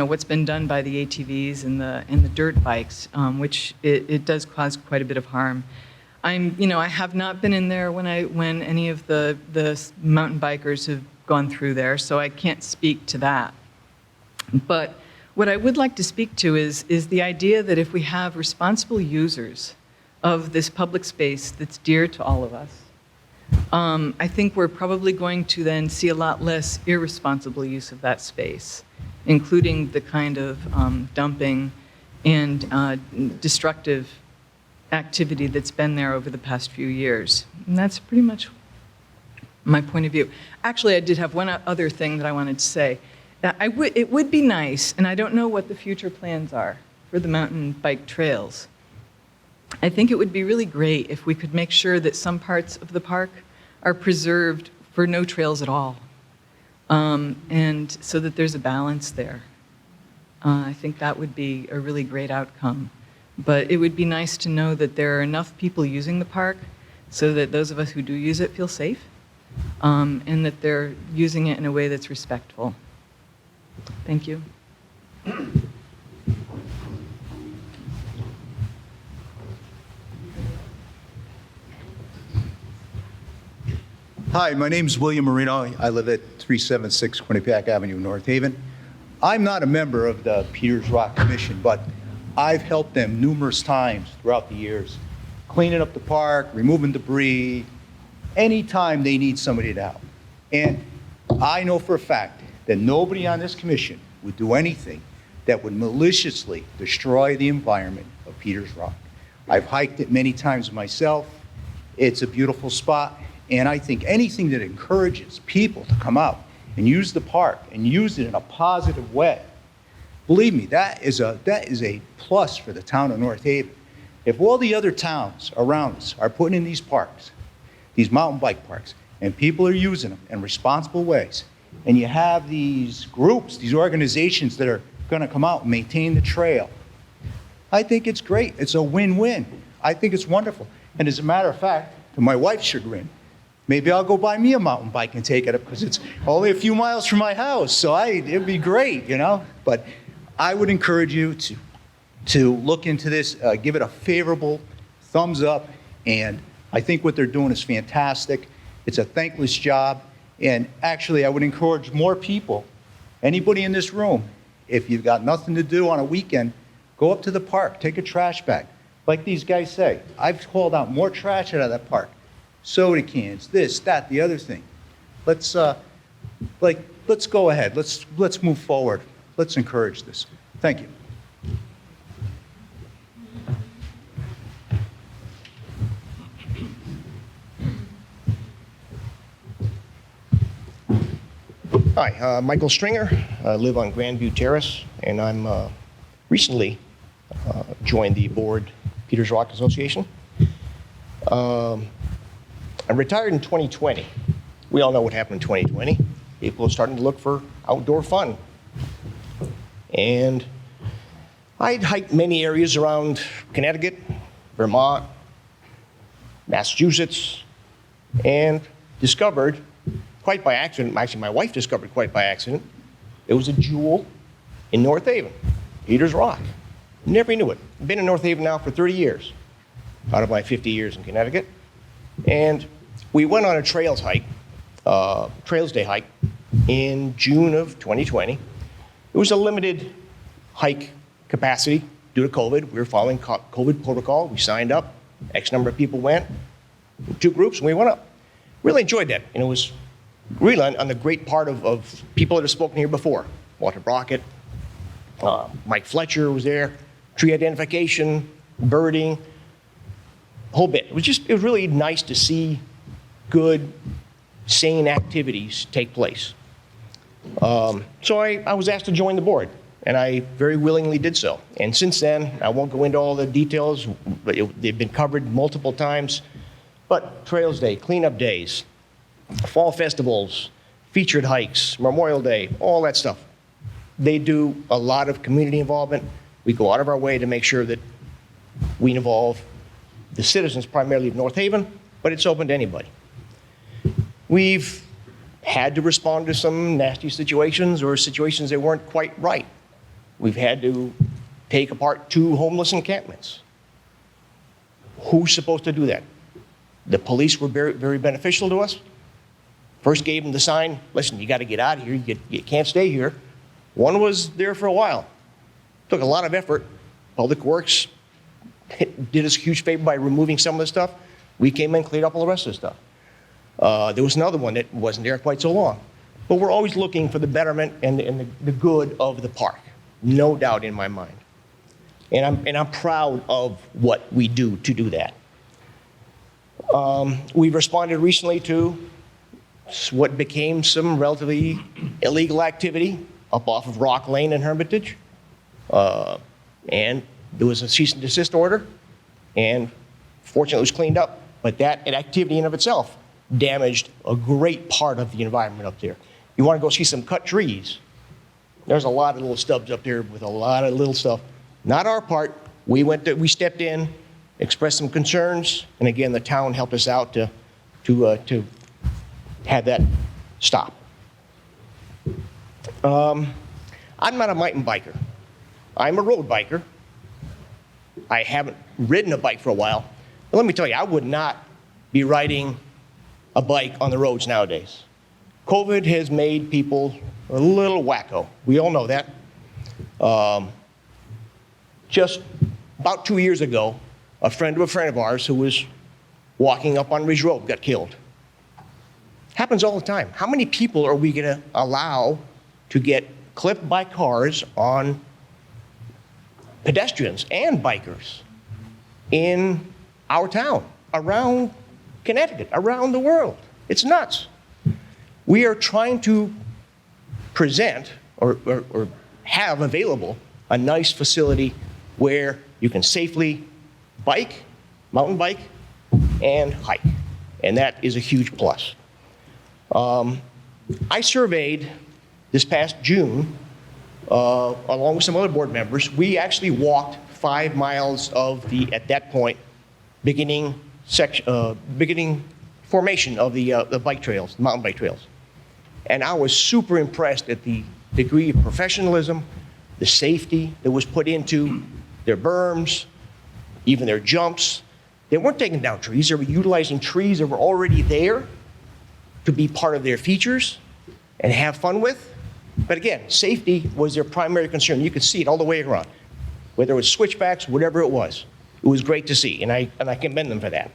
what's been done by the ATVs and the dirt bikes, which it does cause quite a bit of harm. I have not been in there when any of the mountain bikers have gone through there, so I can't speak to that. But what I would like to speak to is the idea that if we have responsible users of this public space that's dear to all of us, I think we're probably going to then see a lot less irresponsible use of that space, including the kind of dumping and destructive activity that's been there over the past few years. And that's pretty much my point of view. Actually, I did have one other thing that I wanted to say. It would be nice, and I don't know what the future plans are for the mountain bike trails. I think it would be really great if we could make sure that some parts of the park are preserved for no trails at all, and so that there's a balance there. I think that would be a really great outcome. But it would be nice to know that there are enough people using the park so that those of us who do use it feel safe, and that they're using it in a way that's respectful. Thank you. Hi, my name is William Marino. I live at 376 Quinnipiac Avenue, North Haven. I'm not a member of the Peters Rock Commission, but I've helped them numerous times throughout the years, cleaning up the park, removing debris, anytime they need somebody to help. And I know for a fact that nobody on this commission would do anything that would maliciously destroy the environment of Peters Rock. I've hiked it many times myself. It's a beautiful spot, and I think anything that encourages people to come out and use the park and use it in a positive way, believe me, that is a plus for the town of North Haven. If all the other towns around us are putting in these parks, these mountain bike parks, and people are using them in responsible ways, and you have these groups, these organizations that are going to come out and maintain the trail, I think it's great. It's a win-win. I think it's wonderful. And as a matter of fact, to my wife's chagrin, maybe I'll go buy me a mountain bike and take it up, because it's only a few miles from my house, so it'd be great, But I would encourage you to look into this, give it a favorable thumbs up, and I think what they're doing is fantastic. It's a thankless job, and actually I would encourage more people, anybody in this room, if you've got nothing to do on a weekend, go up to the park, take a trash bag. Like these guys say, I've hauled out more trash out of that park. Soda cans, this, that, the other thing. Let's go ahead. Let's move forward. Let's encourage this. Thank you. Hi, Michael Stringer. I live on Grandview Terrace, and I'm recently joined the board, Peters Rock Association. I retired in 2020. We all know what happened in 2020. People are starting to look for outdoor fun. And I'd hiked many areas around Connecticut, Vermont, Massachusetts, and discovered, quite by accident, actually my wife discovered quite by accident, there was a jewel in North Haven, Peters Rock. Never knew it. Been in North Haven now for 30 years, out of my 50 years in Connecticut. And we went on a trails hike, Trails Day hike, in June of 2020. It was a limited hike capacity due to COVID. We were following COVID protocol. We signed up. X number of people went, 2 groups, and we went up. Really enjoyed that. And it was really on the great part of people that have spoken here before. Walter Brockett, Mike Fletcher was there, tree identification, birding, the whole bit. It was really nice to see good, sane activities take place. So I was asked to join the board, and I very willingly did so. And since then, I won't go into all the details, but they've been covered multiple times. But Trails Day, cleanup days, fall festivals, featured hikes, Memorial Day, all that stuff. They do a lot of community involvement. We go out of our way to make sure that we involve the citizens primarily of North Haven, but it's open to anybody. We've had to respond to some nasty situations or situations that weren't quite right. We've had to take apart 2 homeless encampments. Who's supposed to do that? The police were very, very beneficial to us. First gave them the sign, listen, you got to get out of here, you can't stay here. One was there for a while. Took a lot of effort. Public Works did us a huge favor by removing some of the stuff. We came in and cleared up all the rest of the stuff. There was another one that wasn't there quite so long. But we're always looking for the betterment and the good of the park. No doubt in my mind. And I'm proud of what we do to do that. We've responded recently to what became some relatively illegal activity up off of Rock Lane in Hermitage. And there was a cease and desist order, and fortunately it was cleaned up. But that activity in and of itself damaged a great part of the environment up there. You want to go see some cut trees, there's a lot of little stubs up there with a lot of little stuff. Not our part. We stepped in, expressed some concerns, and again, the town helped us out to have that stop. I'm not a mountain biker. I'm a road biker. I haven't ridden a bike for a while. But let me tell you, I would not be riding a bike on the roads nowadays. COVID has made people a little wacko. We all know that. Just about 2 years ago, a friend of ours who was walking up on Ridge Road got killed. Happens all the time. How many people are we going to allow to get clipped by cars on pedestrians and bikers in our town, around Connecticut, around the world? It's nuts. We are trying to present or have available a nice facility where you can safely bike, mountain bike, and hike. And that is a huge plus. I surveyed this past June, along with some other board members. We actually walked 5 miles of the, at that point, beginning formation of the bike trails, the mountain bike trails. And I was super impressed at the degree of professionalism, the safety that was put into their berms, even their jumps. They weren't taking down trees. They were utilizing trees that were already there to be part of their features and have fun with. But again, safety was their primary concern. You could see it all the way around, whether it was switchbacks, whatever it was. It was great to see, and I commend them for that.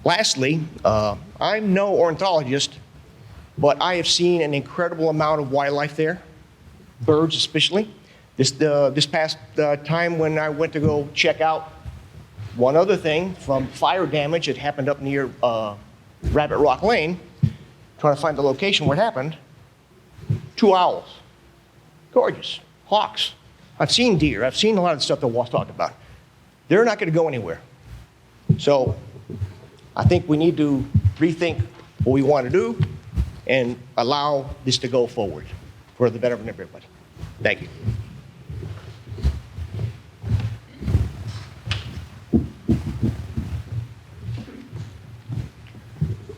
Lastly, I'm no ornithologist, but I have seen an incredible amount of wildlife there, birds especially. This past time when I went to go check out one other thing from fire damage that happened up near Rabbit Rock Lane, trying to find the location where it happened, 2 owls. Gorgeous. Hawks. I've seen deer. I've seen a lot of the stuff that Walt's talked about. They're not going to go anywhere. So I think we need to rethink what we want to do and allow this to go forward for the betterment of everybody. Thank you.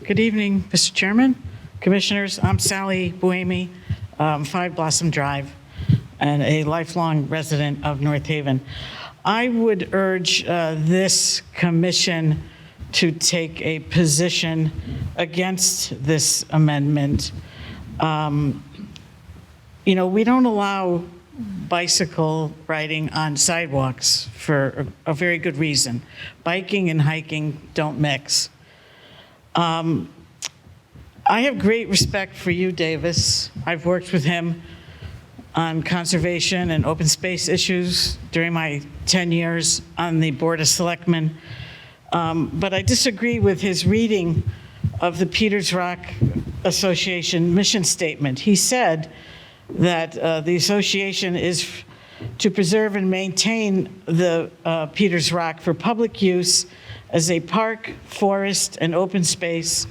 Good evening, Mr. Chairman, Commissioners. I'm Sally Buemi, 5 Blossom Drive, and a lifelong resident of North Haven. I would urge this commission to take a position against this amendment. You know, we don't allow bicycle riding on sidewalks for a very good reason. Biking and hiking don't mix. I have great respect for you, Davis. I've worked with him on conservation and open space issues during my 10 years on the Board of Selectmen. But I disagree with his reading of the Peters Rock Association mission statement. He said that the association is to preserve and maintain the Peters Rock for public use as a park, forest, and open space,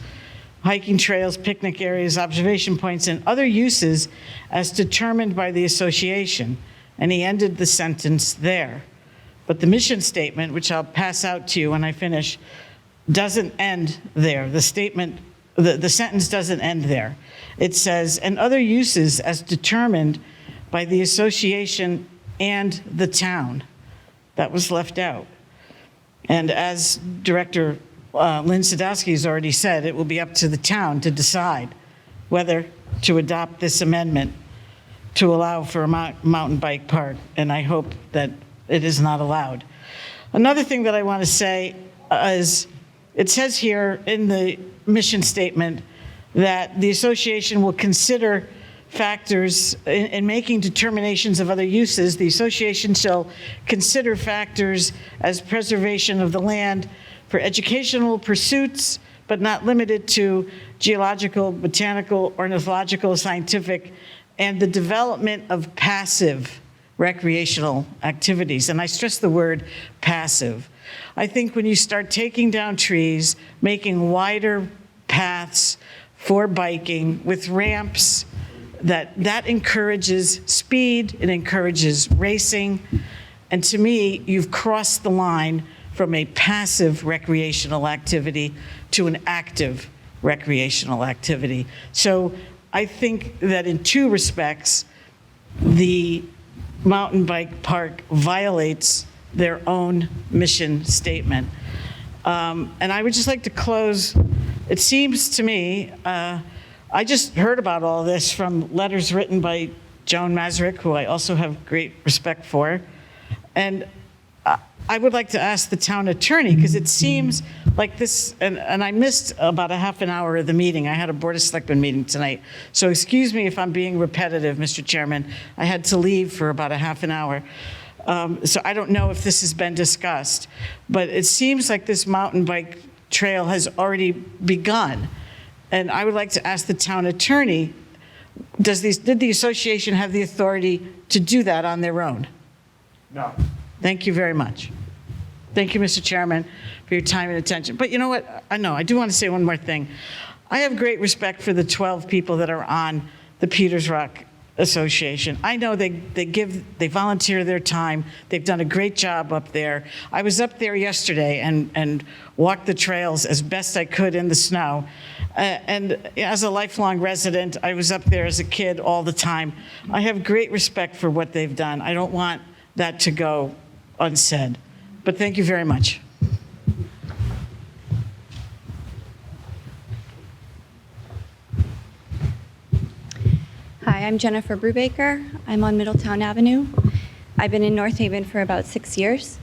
hiking trails, picnic areas, observation points, and other uses as determined by the association. And he ended the sentence there. But the mission statement, which I'll pass out to you when I finish, doesn't end there. The statement, the sentence doesn't end there. It says, and other uses as determined by the association and the town. That was left out. And as Director Lynn Sadowski has already said, it will be up to the town to decide whether to adopt this amendment to allow for a mountain bike park, and I hope that it is not allowed. Another thing that I want to say is, it says here in the mission statement that the association will consider factors in making determinations of other uses. The association shall consider factors as preservation of the land for educational pursuits, but not limited to geological, botanical, ornithological, scientific, and the development of passive recreational activities. And I stress the word passive. I think when you start taking down trees, making wider paths for biking with ramps, that encourages speed, it encourages racing, and to me, you've crossed the line from a passive recreational activity to an active recreational activity. So I think that in 2 respects, the mountain bike park violates their own mission statement. And I would just like to close, it seems to me, I just heard about all this from letters written by Joan Masaryk, who I also have great respect for. And I would like to ask the town attorney, because it seems like this, and I missed about a half an hour of the meeting. I had a Board of Selectmen meeting tonight. So excuse me if I'm being repetitive, Mr. Chairman. I had to leave for about a half an hour. So I don't know if this has been discussed, but it seems like this mountain bike trail has already begun. And I would like to ask the town attorney, did the association have the authority to do that on their own? No. Thank you very much. Thank you, Mr. Chairman, for your time and attention. But you know what? I do want to say one more thing. I have great respect for the 12 people that are on the Peters Rock Association. I know they volunteer their time. They've done a great job up there. I was up there yesterday and walked the trails as best I could in the snow. And as a lifelong resident, I was up there as a kid all the time. I have great respect for what they've done. I don't want that to go unsaid. But thank you very much. Hi, I'm Jennifer Brubaker. I'm on Middletown Avenue. I've been in North Haven for about 6 years.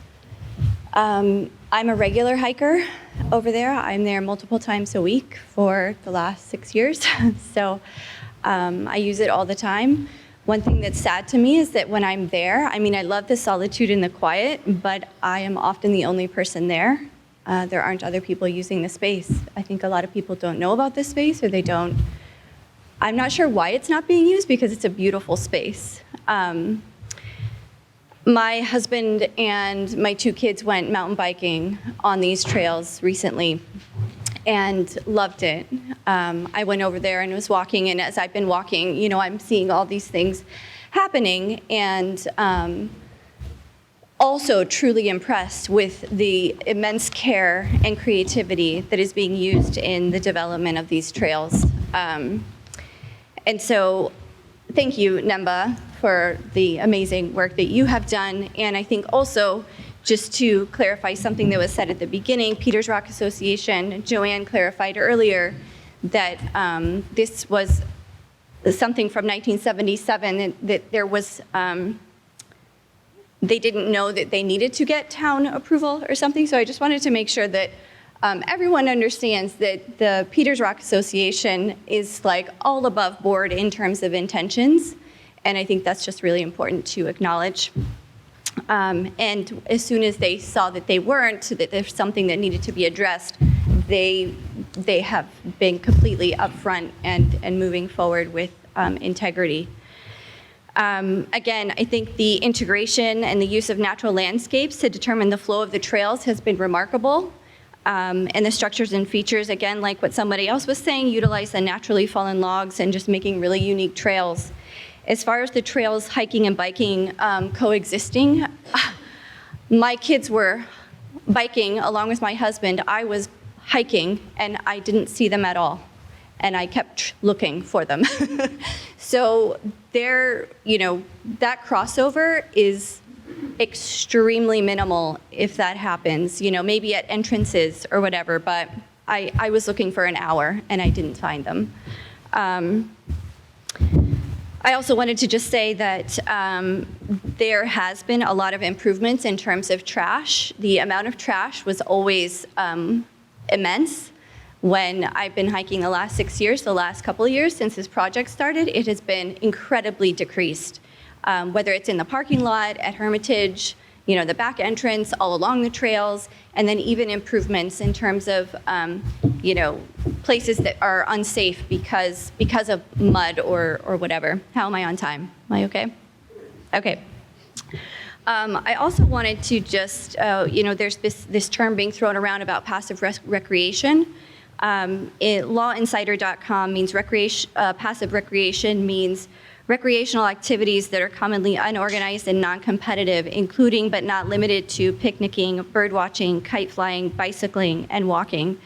I'm a regular hiker over there. I'm there multiple times a week for the last 6 years. So I use it all the time. One thing that's sad to me is that when I'm there, I mean, I love the solitude and the quiet, but I am often the only person there. There aren't other people using the space. I think a lot of people don't know about this space, or they don't. I'm not sure why it's not being used, because it's a beautiful space. My husband and my 2 kids went mountain biking on these trails recently and loved it. I went over there and was walking, and as I've been walking, you know, I'm seeing all these things happening, and also truly impressed with the immense care and creativity that is being used in the development of these trails. And so thank you, Nemba, for the amazing work that you have done. And I think also, just to clarify something that was said at the beginning, Peters Rock Association, Joanne clarified earlier that this was something from 1977, that there was, they didn't know that they needed to get town approval or something. So I just wanted to make sure that everyone understands that the Peters Rock Association is like all above board in terms of intentions. And I think that's just really important to acknowledge. And as soon as they saw that they weren't, that there's something that needed to be addressed, they have been completely upfront and moving forward with integrity. Again, I think the integration and the use of natural landscapes to determine the flow of the trails has been remarkable. And the structures and features, again, like what somebody else was saying, utilize the naturally fallen logs and just making really unique trails. As far as the trails, hiking and biking coexisting, my kids were biking along with my husband. I was hiking and I didn't see them at all. And I kept looking for them. So there, that crossover is extremely minimal if that happens, maybe at entrances or whatever, but I was looking for an hour and I didn't find them. I also wanted to just say that there has been a lot of improvements in terms of trash. The amount of trash was always immense. When I've been hiking the last 6 years, the last couple of years since this project started, it has been incredibly decreased. Whether it's in the parking lot, at Hermitage, the back entrance, all along the trails, and then even improvements in terms of, places that are unsafe because of mud or whatever. How am I on time? Am I okay? Okay. I also wanted to just, there's this term being thrown around about passive recreation. Lawinsider.com means passive recreation means recreational activities that are commonly unorganized and non-competitive, including but not limited to picnicking, bird watching, kite flying, bicycling, and walking.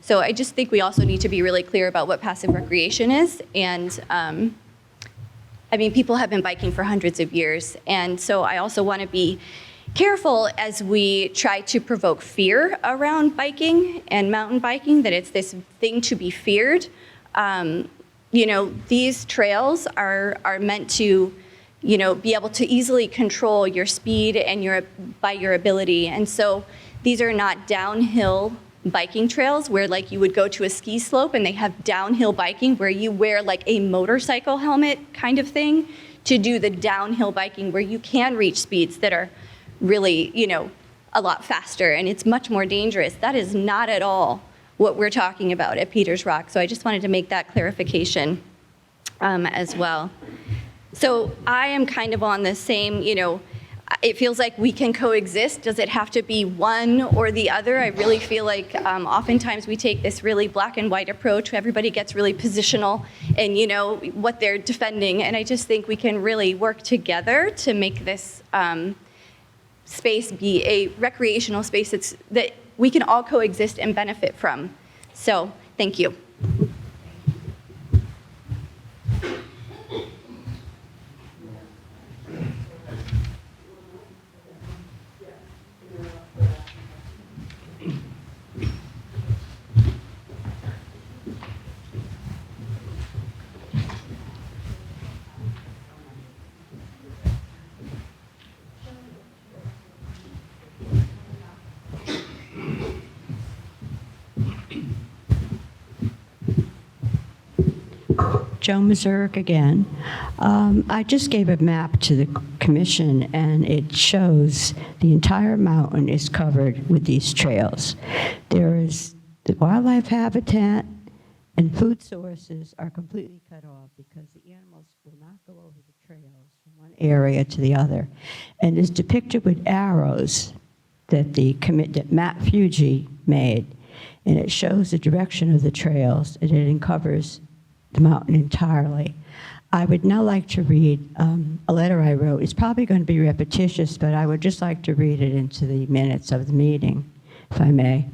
So I just think we also need to be really clear about what passive recreation is. And people have been biking for hundreds of years. And so I also want to be careful as we try to provoke fear around biking and mountain biking, that it's this thing to be feared. These trails are meant to, be able to easily control your speed and by your ability. And so these are not downhill biking trails where like you would go to a ski slope and they have downhill biking where you wear like a motorcycle helmet kind of thing to do the downhill biking where you can reach speeds that are really, a lot faster and it's much more dangerous. That is not at all what we're talking about at Peters Rock. So I just wanted to make that clarification as well. So I am kind of on the same, it feels like we can coexist. Does it have to be one or the other? I really feel like oftentimes we take this really black and white approach. Everybody gets really positional and what they're defending. And I just think we can really work together to make this space be a recreational space that we can all coexist and benefit from. So, thank you. Joe Mazurek again. I just gave a map to the commission and it shows the entire mountain is covered with these trails. There is the wildlife habitat and food sources are completely cut off because the animals will not go over the trails from one area to the other. And it's depicted with arrows that that Matt Fuji made. And it shows the direction of the trails and it uncovers the mountain entirely. I would now like to read a letter I wrote. It's probably going to be repetitious, but I would just like to read it into the minutes of the meeting, if I may.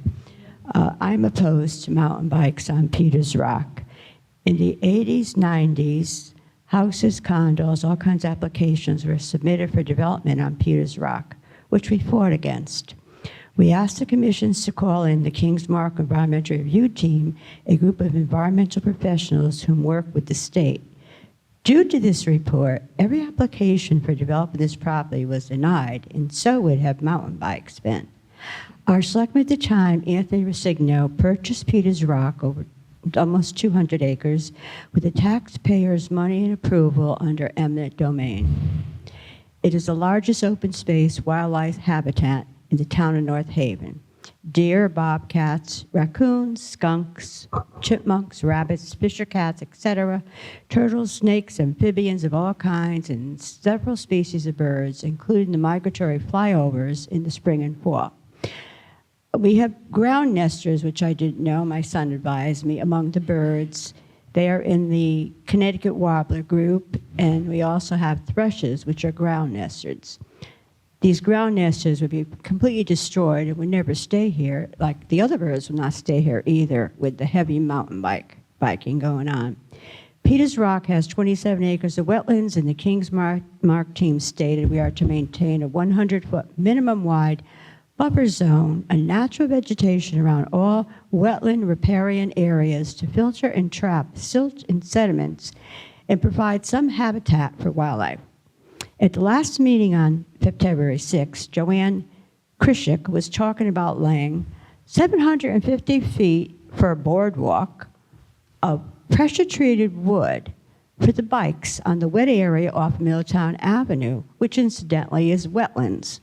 I'm opposed to mountain bikes on Peters Rock. In the 80s, 90s, houses, condos, all kinds of applications were submitted for development on Peters Rock, which we fought against. We asked the commissions to call in the Kings Mark Environmental Review Team, a group of environmental professionals who work with the state. Due to this report, every application for developing this property was denied, and so would have mountain bikes been. Our selectman at the time, Anthony Rosigno, purchased Peters Rock over almost 200 acres with the taxpayers' money and approval under eminent domain. It is the largest open space wildlife habitat in the town of North Haven. Deer, bobcats, raccoons, skunks, chipmunks, rabbits, fisher cats, etc., turtles, snakes, amphibians of all kinds, and several species of birds, including the migratory flyovers in the spring and fall. We have ground nesters, which I didn't know, my son advised me, among the birds. They are in the Connecticut warbler group, and we also have thrushes, which are ground nesters. These ground nesters would be completely destroyed and would never stay here, like the other birds would not stay here either with the heavy mountain biking going on. Peters Rock has 27 acres of wetlands, and the Kings Mark team stated we are to maintain a 100-foot minimum wide buffer zone, a natural vegetation around all wetland riparian areas to filter and trap silt and sediments and provide some habitat for wildlife. At the last meeting on February 6, Joanne Krishik was talking about laying 750 feet for a boardwalk of pressure-treated wood for the bikes on the wet area off Middletown Avenue, which incidentally is wetlands.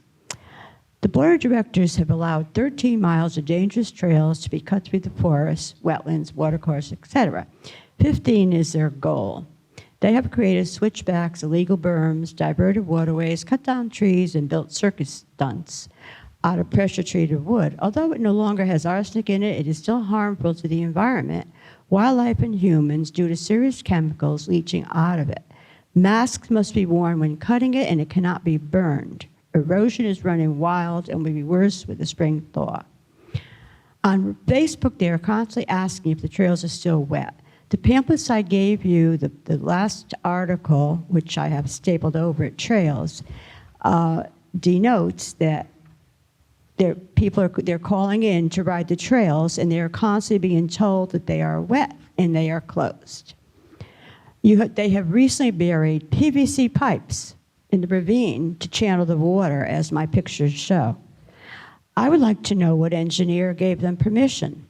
The board of directors have allowed 13 miles of dangerous trails to be cut through the forest, wetlands, watercourse, etc. 15 is their goal. They have created switchbacks, illegal berms, diverted waterways, cut down trees, and built circus stunts out of pressure-treated wood. Although it no longer has arsenic in it, it is still harmful to the environment, wildlife, and humans due to serious chemicals leaching out of it. Masks must be worn when cutting it, and it cannot be burned. Erosion is running wild and will be worse with the spring thaw. On Facebook, they are constantly asking if the trails are still wet. The pamphlets I gave you, the last article, which I have stapled over at Trails, denotes that they're calling in to ride the trails, and they're constantly being told that they are wet and they are closed. They have recently buried PVC pipes in the ravine to channel the water, as my pictures show. I would like to know what engineer gave them permission.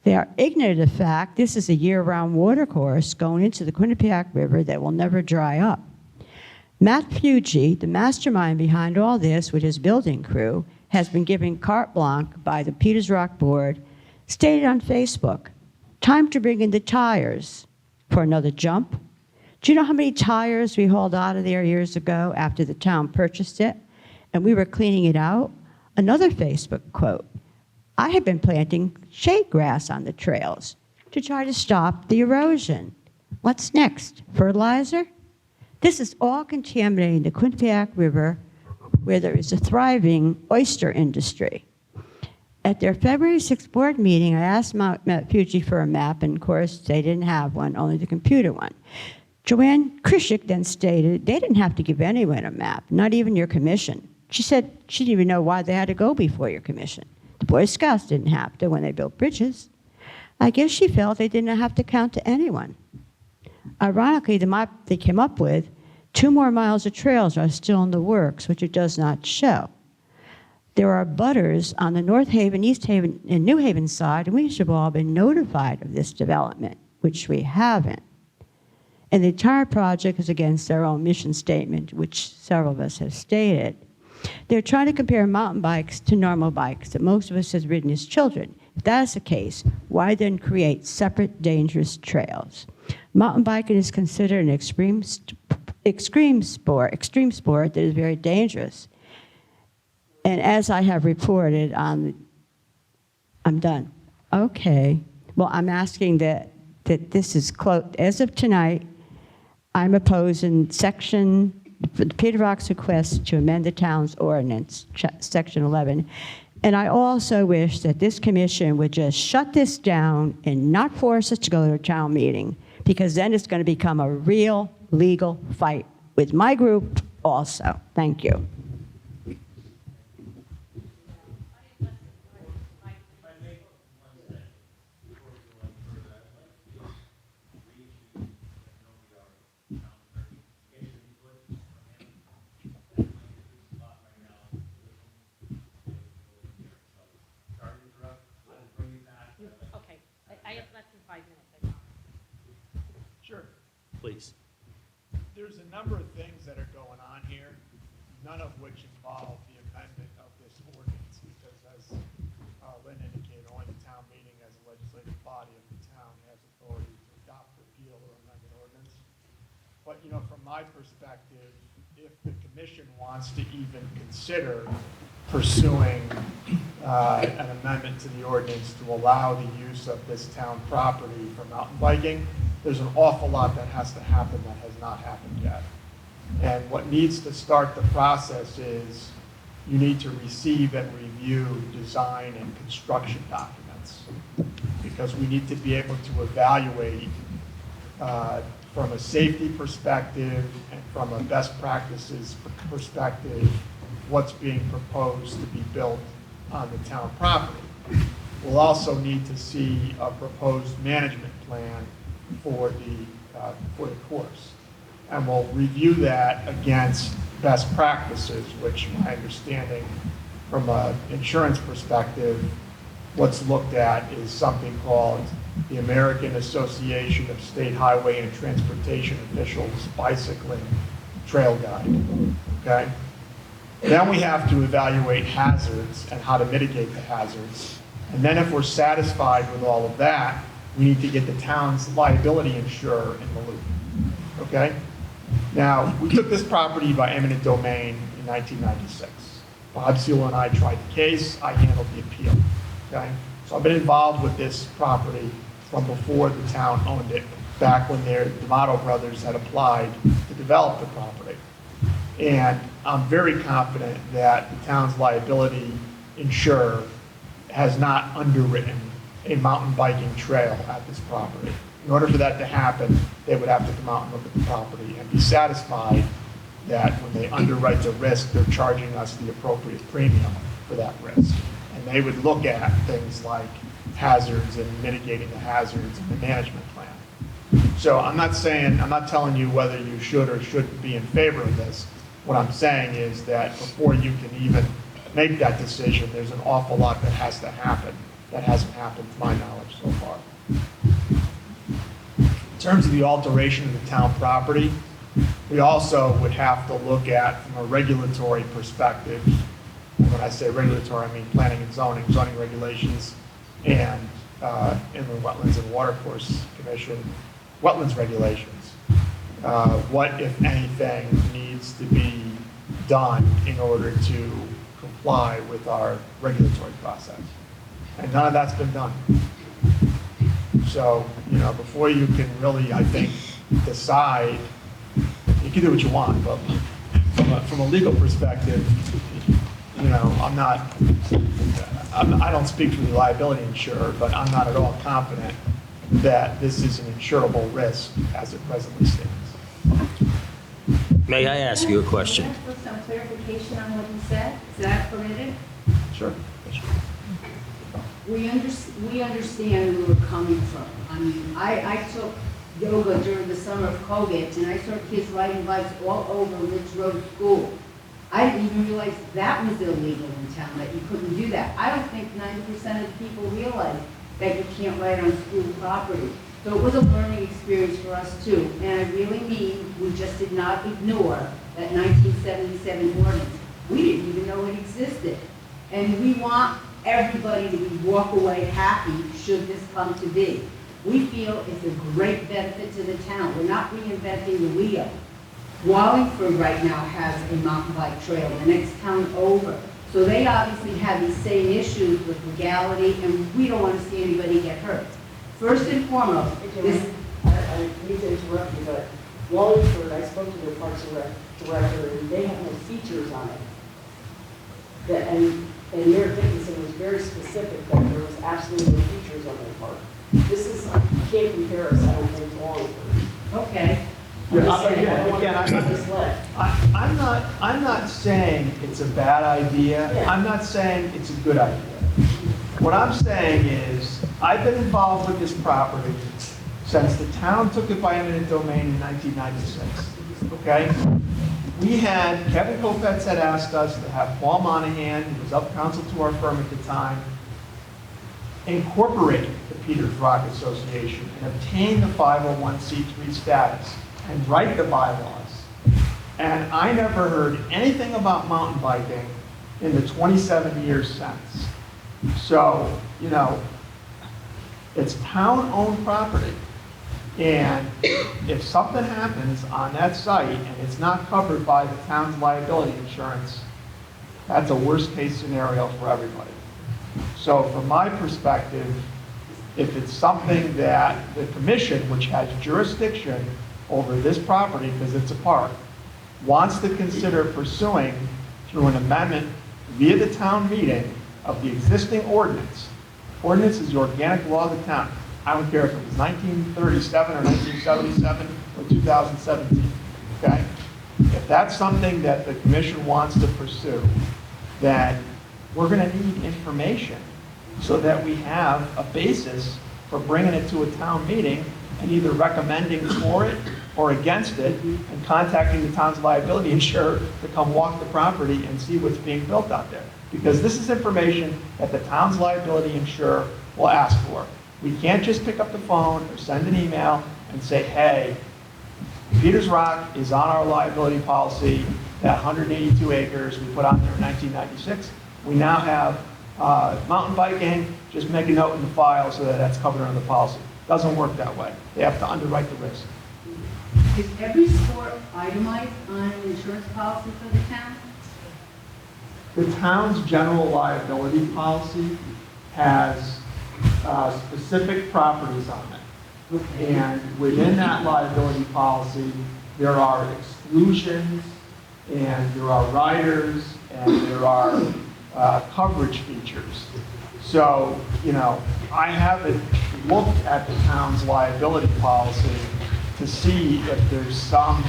They are ignorant of the fact this is a year-round watercourse going into the Quinnipiac River that will never dry up. Matt Fuji, the mastermind behind all this with his building crew, has been given carte blanche by the Peters Rock Board, stated on Facebook, time to bring in the tires for another jump. Do you know how many tires we hauled out of there years ago after the town purchased it and we were cleaning it out? Another Facebook quote, I have been planting shade grass on the trails to try to stop the erosion. What's next? Fertilizer? This is all contaminating the Quinnipiac River, where there is a thriving oyster industry. At their February 6th board meeting, I asked Matt Fuji for a map, and of course, they didn't have one, only the computer one. Joanne Krishik then stated they didn't have to give anyone a map, not even your commission. She said she didn't even know why they had to go before your commission. The Boy Scouts didn't have to when they built bridges. I guess she felt they didn't have to count to anyone. Ironically, the map they came up with, 2 more miles of trails are still in the works, which it does not show. There are butters on the North Haven, East Haven, and New Haven side, and we should have all been notified of this development, which we haven't. And the entire project is against their own mission statement, which several of us have stated. They're trying to compare mountain bikes to normal bikes that most of us have ridden as children. If that's the case, why then create separate dangerous trails? Mountain biking is considered an extreme sport that is very dangerous. And as I have reported I'm done. Okay. Well, I'm asking that this is closed. As of tonight, I'm opposing Peter Rock's request to amend the town's ordinance, Section 11. And I also wish that this commission would just shut this down and not force us to go to a town meeting, because then it's going to become a real legal fight with my group also. Thank you. Okay, I have less than 5 minutes. Sure. Please. There's a number of things that are going on here, none of which involve the amendment of this ordinance, because as Lynn indicated, only the town meeting as a legislative body of the town has authority to adopt, repeal, or amend an ordinance. But, you know, from my perspective, if the commission wants to even consider pursuing an amendment to the ordinance to allow the use of this town property for mountain biking, there's an awful lot that has to happen that has not happened yet. And what needs to start the process is you need to receive and review design and construction documents, because we need to be able to evaluate from a safety perspective and from a best practices perspective what's being proposed to be built on the town property. We'll also need to see a proposed management plan for the course. And we'll review that against best practices, which my understanding from an insurance perspective, what's looked at is something called the American Association of State Highway and Transportation Officials Bicycling Trail Guide, okay? Then we have to evaluate hazards and how to mitigate the hazards. And then if we're satisfied with all of that, we need to get the town's liability insurer in the loop, okay? Now, we took this property by eminent domain in 1996. Bob Seula and I tried the case. I handled the appeal, okay? So I've been involved with this property from before the town owned it, back when the D'Amato brothers had applied to develop the property. And I'm very confident that the town's liability insurer has not underwritten a mountain biking trail at this property. In order for that to happen, they would have to come out and look at the property and be satisfied that when they underwrite the risk, they're charging us the appropriate premium for that risk. And they would look at things like hazards and mitigating the hazards and the management plan. So I'm not telling you whether you should or shouldn't be in favor of this. What I'm saying is that before you can even make that decision, there's an awful lot that has to happen that hasn't happened to my knowledge so far. In terms of the alteration of the town property, we also would have to look at, from a regulatory perspective, and when I say regulatory, I mean planning and zoning regulations, and Inland Wetlands and Watercourse Commission wetlands regulations. What, if anything, needs to be done in order to comply with our regulatory process. And none of that's been done. So, you know, before you can really, I think, decide, you can do what you want, but from a legal perspective, you know, I don't speak for the liability insurer, but I'm not at all confident that this is an insurable risk as it presently stands. May I ask you a question? Can I put some clarification on what you said? Is that permitted? Sure. We understand where we're coming from. I mean, I took yoga during the summer of COVID, and I saw kids riding bikes all over Ridge Road School. I didn't even realize that was illegal in town, that you couldn't do that. I don't think 90% of the people realize that you can't ride on school property. So it was a learning experience for us too. And I really mean, we just did not ignore that 1977 ordinance. We didn't even know it existed. And we want everybody to walk away happy should this come to be. We feel it's a great benefit to the town. We're not reinventing the wheel. Wallingford right now has a mountain bike trail, the next town over. So they obviously have these same issues with legality, and we don't want to see anybody get hurt. First and foremost, this... I need to interrupt you, but Wallingford, I spoke to their Parks and Rec director, and they have no features on it. And Mayor Dickinson was very specific that there was absolutely no features on their park. This is, you can't compare us, I don't think, to Wallingford. Okay. I'm just saying, I don't want Again, to be misled. I'm not saying it's a bad idea. Yeah. I'm not saying it's a good idea. What I'm saying is, I've been involved with this property since the town took it by eminent domain in 1996, okay? Kevin Kopetz had asked us to have Paul Monahan, who was up counsel to our firm at the time, incorporate the Peters Rock Association and obtain the 501c3 status and write the bylaws. And I never heard anything about mountain biking in the 27 years since. So, it's town-owned property. And if something happens on that site and it's not covered by the town's liability insurance, that's a worst-case scenario for everybody. So from my perspective, if it's something that the commission, which has jurisdiction over this property because it's a park, wants to consider pursuing through an amendment via the town meeting of the existing ordinance. Ordinance is the organic law of the town. I don't care if it was 1937 or 1977 or 2017, okay? If that's something that the commission wants to pursue, then we're going to need information so that we have a basis for bringing it to a town meeting and either recommending for it or against it and contacting the town's liability insurer to come walk the property and see what's being built out there. Because this is information that the town's liability insurer will ask for. We can't just pick up the phone or send an email and say, hey, Peters Rock is on our liability policy, that 182 acres we put on there in 1996. We now have mountain biking, just make a note in the file so that that's covered under the policy. Doesn't work that way. They have to underwrite the risk. Is every sport itemized on an insurance policy for the town? The town's general liability policy has specific properties on it. And within that liability policy, there are exclusions, and there are riders, and there are coverage features. So, I haven't looked at the town's liability policy to see if there's some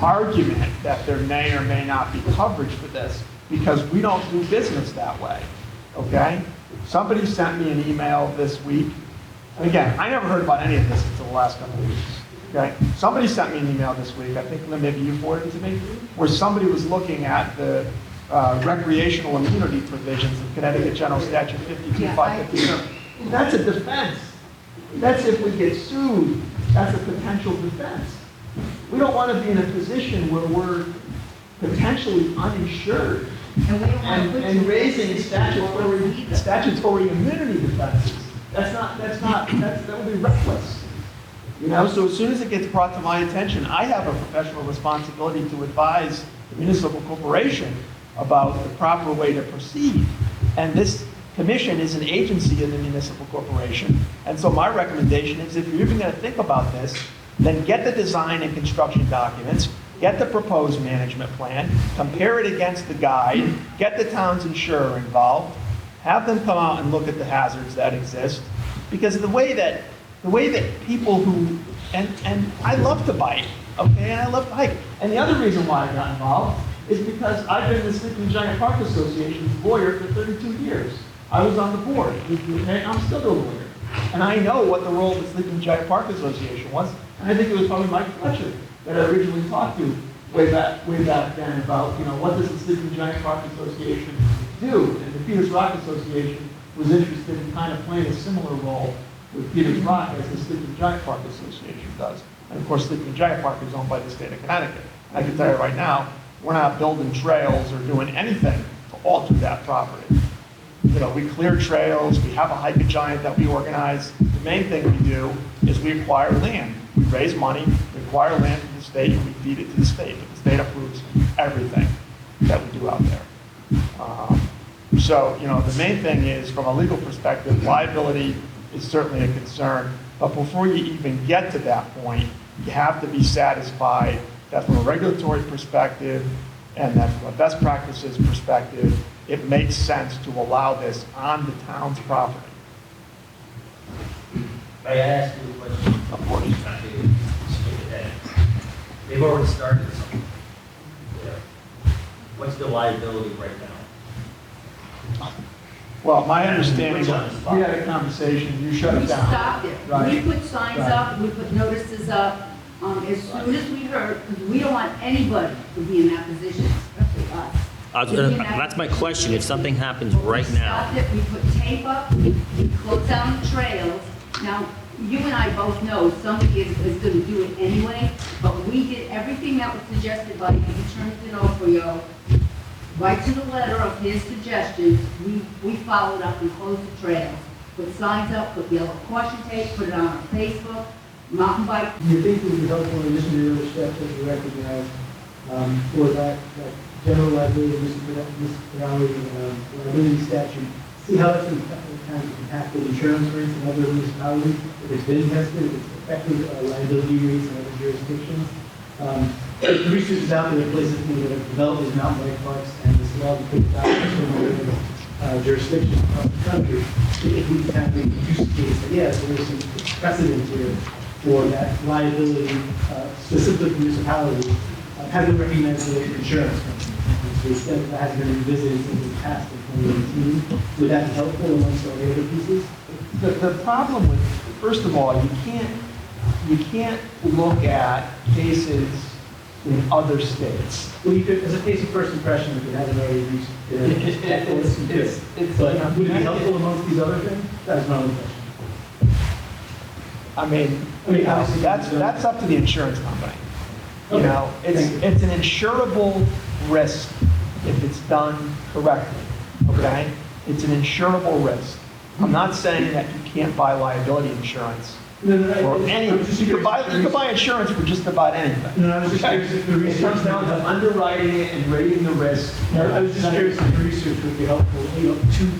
argument that there may or may not be coverage for this, because we don't do business that way, okay? Somebody sent me an email this week. And again, I never heard about any of this until the last couple of weeks, okay? Somebody sent me an email this week, I think maybe you forwarded it to me, where somebody was looking at the recreational immunity provisions of Connecticut General Statute 52557. That's a defense. That's if we get sued, that's a potential defense. We don't want to be in a position where we're potentially uninsured and raising statutory immunity defenses. That would be reckless. So as soon as it gets brought to my attention, I have a professional responsibility to advise the municipal corporation about the proper way to proceed. And this commission is an agency of the municipal corporation. And so my recommendation is, if you're even going to think about this, then get the design and construction documents, get the proposed management plan, compare it against the guide, get the town's insurer involved, have them come out and look at the hazards that exist. Because the way that people who, and I love to bike, okay, and I love to hike. And the other reason why I got involved is because I've been the Sleeping Giant Park Association's lawyer for 32 years. I was on the board, okay? I'm still the lawyer. And I know what the role of the Sleeping Giant Park Association was. And I think it was probably Mike Fletcher that I originally talked to way back then about, what does the Sleeping Giant Park Association do? And the Peters Rock Association was interested in kind of playing a similar role with Peters Rock as the Sleeping Giant Park Association does. And of course, Sleeping Giant Park is owned by the state of Connecticut. And I can tell you right now, we're not building trails or doing anything to alter that property. We clear trails, we have a hike-a-giant that we organize. The main thing we do is we acquire land. We raise money, we acquire land from the state, and we feed it to the state. But the state approves everything that we do out there. So, the main thing is, from a legal perspective, liability is certainly a concern. But before you even get to that point, you have to be satisfied that from a regulatory perspective and that from a best practices perspective, it makes sense to allow this on the town's property. May I ask you a question? Of course. They've already started something. What's the liability right now? Well, my understanding, we had a conversation, you shut We it down. stopped it. Right. We put signs Right. up, we put notices up, as soon as we heard, because we don't want anybody to be in that position, especially us. To be in that That's my position. question. If something happens right now, Stopped it, we put tape up, we closed down the trails. Now, you and I both know somebody is gonna do it anyway, but we did everything that was suggested by Attorney D'Onofrio. Right to the letter of his suggestions, we followed up and closed the trails. Put signs up, put yellow caution tape, put it on our Facebook, mountain bike. Do you think it would be helpful in addition to the other steps that you recognize for that general liability, liability statute? See how that's kind of impacted insurance rates in other municipalities, if it's been tested, if it's affected liability rates in other jurisdictions. The research is out there in places that have developed these mountain bike parks, and this law will take out in so many different jurisdictions across the country. If we can kind of make a use case that, yes, there is some precedent here for that liability, specifically for municipalities, hasn't recognized the insurance company. To the extent that hasn't been revisited since the past in 2018, would that be helpful amongst all the other pieces? The problem with, first of all, you can't look at cases in other states. Well, you could, as a case of first impression, if it hasn't already reached, but would it be helpful amongst these other things? That's my only question. I mean, obviously, that's up to the insurance company. You Okay. know, it's an insurable risk if it's done correctly, okay? It's an insurable risk. I'm not saying that you can't buy liability insurance or any, you could buy insurance for just about anything. No, I was just curious if the It research. comes down to underwriting it and rating the risk. I was just curious if the research would be helpful, to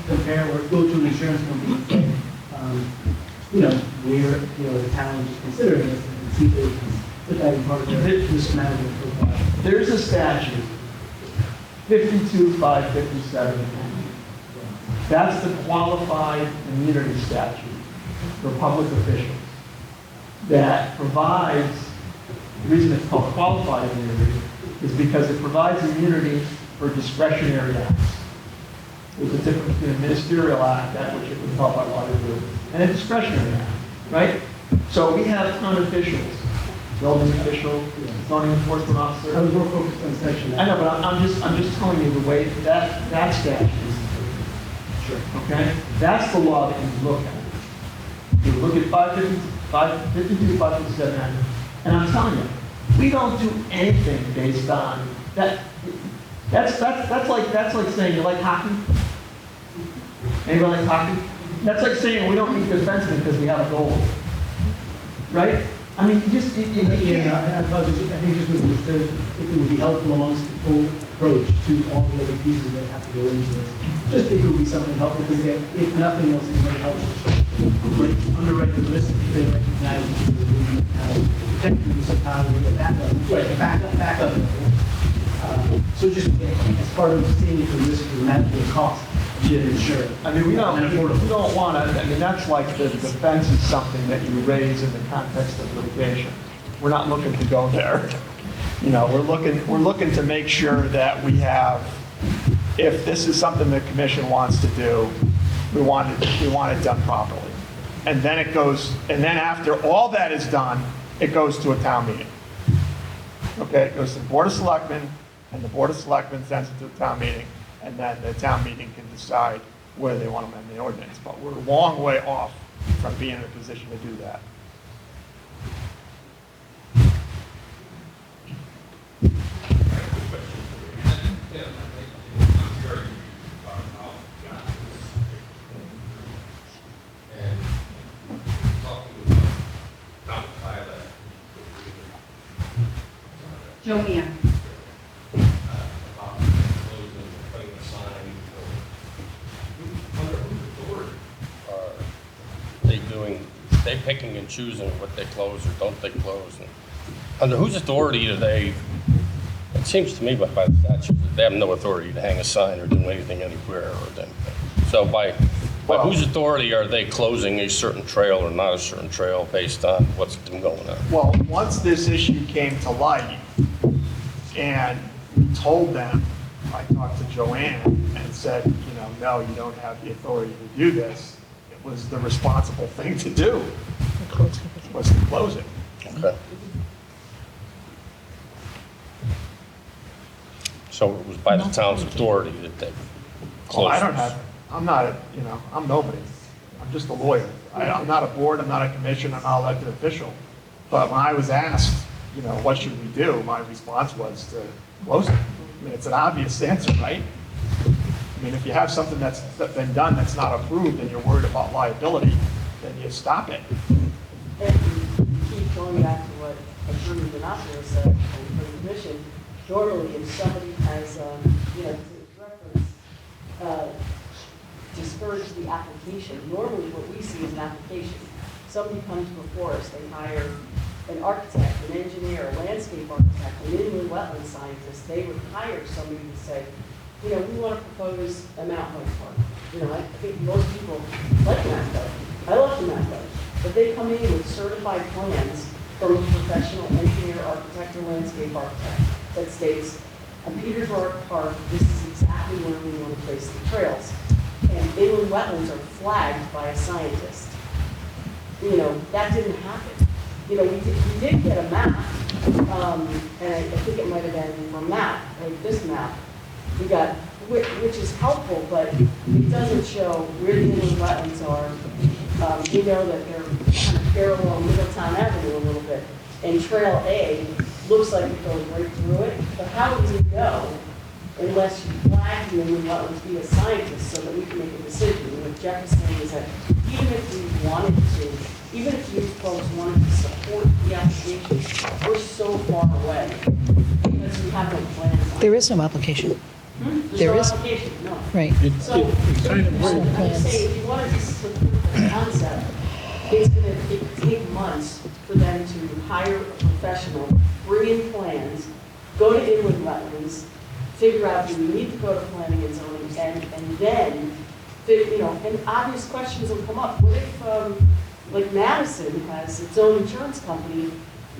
compare or go to an insurance company and say, we're, the town is considering this and see if they can put that in part of their risk management profile. There's a statute, 52-557. That's the qualified immunity statute for public officials that provides, the reason it's called qualified immunity is because it provides immunity for discretionary acts. There's a difference between a ministerial act, that which it would call by law to do, and a discretionary act, right? So we have town officials, building official, zoning enforcement officer. I was more focused on section. I know, but I'm just telling you the way that statute is. Sure. Okay? That's the law that you look at. You look at 552, 557, and I'm telling you, we don't do anything based on that. That's like saying you like hockey. Anybody like hockey? That's like saying we don't need defensemen because we have a goal. Right? I mean, you just, I apologize. I think just misunderstood if it would be helpful amongst the full approach to all the other pieces that have to go into this. Just think it would be something helpful, because if nothing else, it's very helpful. Underwrite the risk, if they recognize protect the municipality, back up. So just as part of seeing if the risk is manageable cost, you should insure it. I mean, we don't want to, I mean, that's like the defense is something that you raise in the context of litigation. We're not looking to go there. You know, we're looking to make sure that we have, if this is something the commission wants to do, we want it done properly. And then it goes, and then after all that is done, it goes to a town meeting. Okay, it goes to the Board of Selectmen, and the Board of Selectmen sends it to the town meeting, and then the town meeting can decide whether they want to amend the ordinance. But we're a long way off from being in a position to do that. Joanne. They picking and choosing what they close or don't they close? And Under whose authority do they, it seems to me by the statute that they have no authority to hang a sign or do anything anywhere or anything. So by whose authority are they closing a certain trail or not a certain trail based on what's been going on? Well, once this issue came to light and we told them, I talked to Joanne and said, no, you don't have the authority to do this. It was the responsible thing to do, was to close it. Okay. So it was by the town's authority that they Well, closed I don't this. have, I'm not, I'm nobody. I'm just a lawyer. I'm not a board, I'm not a commission, I'm not an elected official. But when I was asked, what should we do, my response was to close it. I mean, it's an obvious answer, right? I mean, if you have something that's been done that's not approved and you're worried about liability, then you stop it. And keep going back to what Attorney Donato said for the commission, normally if somebody has, to reference, discourage the application, normally what we see is an application. Somebody comes before us, they hire an architect, an engineer, a landscape architect, an inland wetland scientist. They would hire somebody to say, we want to propose a mountain bike park. I think most people like mountain bike. I love the mountain bike. But they come in with certified plans from a professional engineer, architect, or landscape architect that states, at Peters Park, this is exactly where we want to place the trails. And inland wetlands are flagged by a scientist. That didn't happen. We did get a map, and I think it might have been from map, like this map. We got, which is helpful, but it doesn't show where the inland wetlands are. We know that they're kind of parallel Middletown Avenue a little bit. And Trail A looks like it goes right through it, but how would you know unless you flag the inland wetlands, be a scientist, so that we can make a decision? And what Jeff is saying is that even if we wanted to, even if you folks wanted to support the application, we're so far away because we have no plans on it. There is no application. There's There no is. application, no. Right. So, I'm saying, if you wanted to support the concept, it could take months for them to hire a professional, bring in plans, go to inland wetlands, figure out do we need to go to planning and zoning, and then, and obvious questions will come up. What if, like Madison has its own insurance company,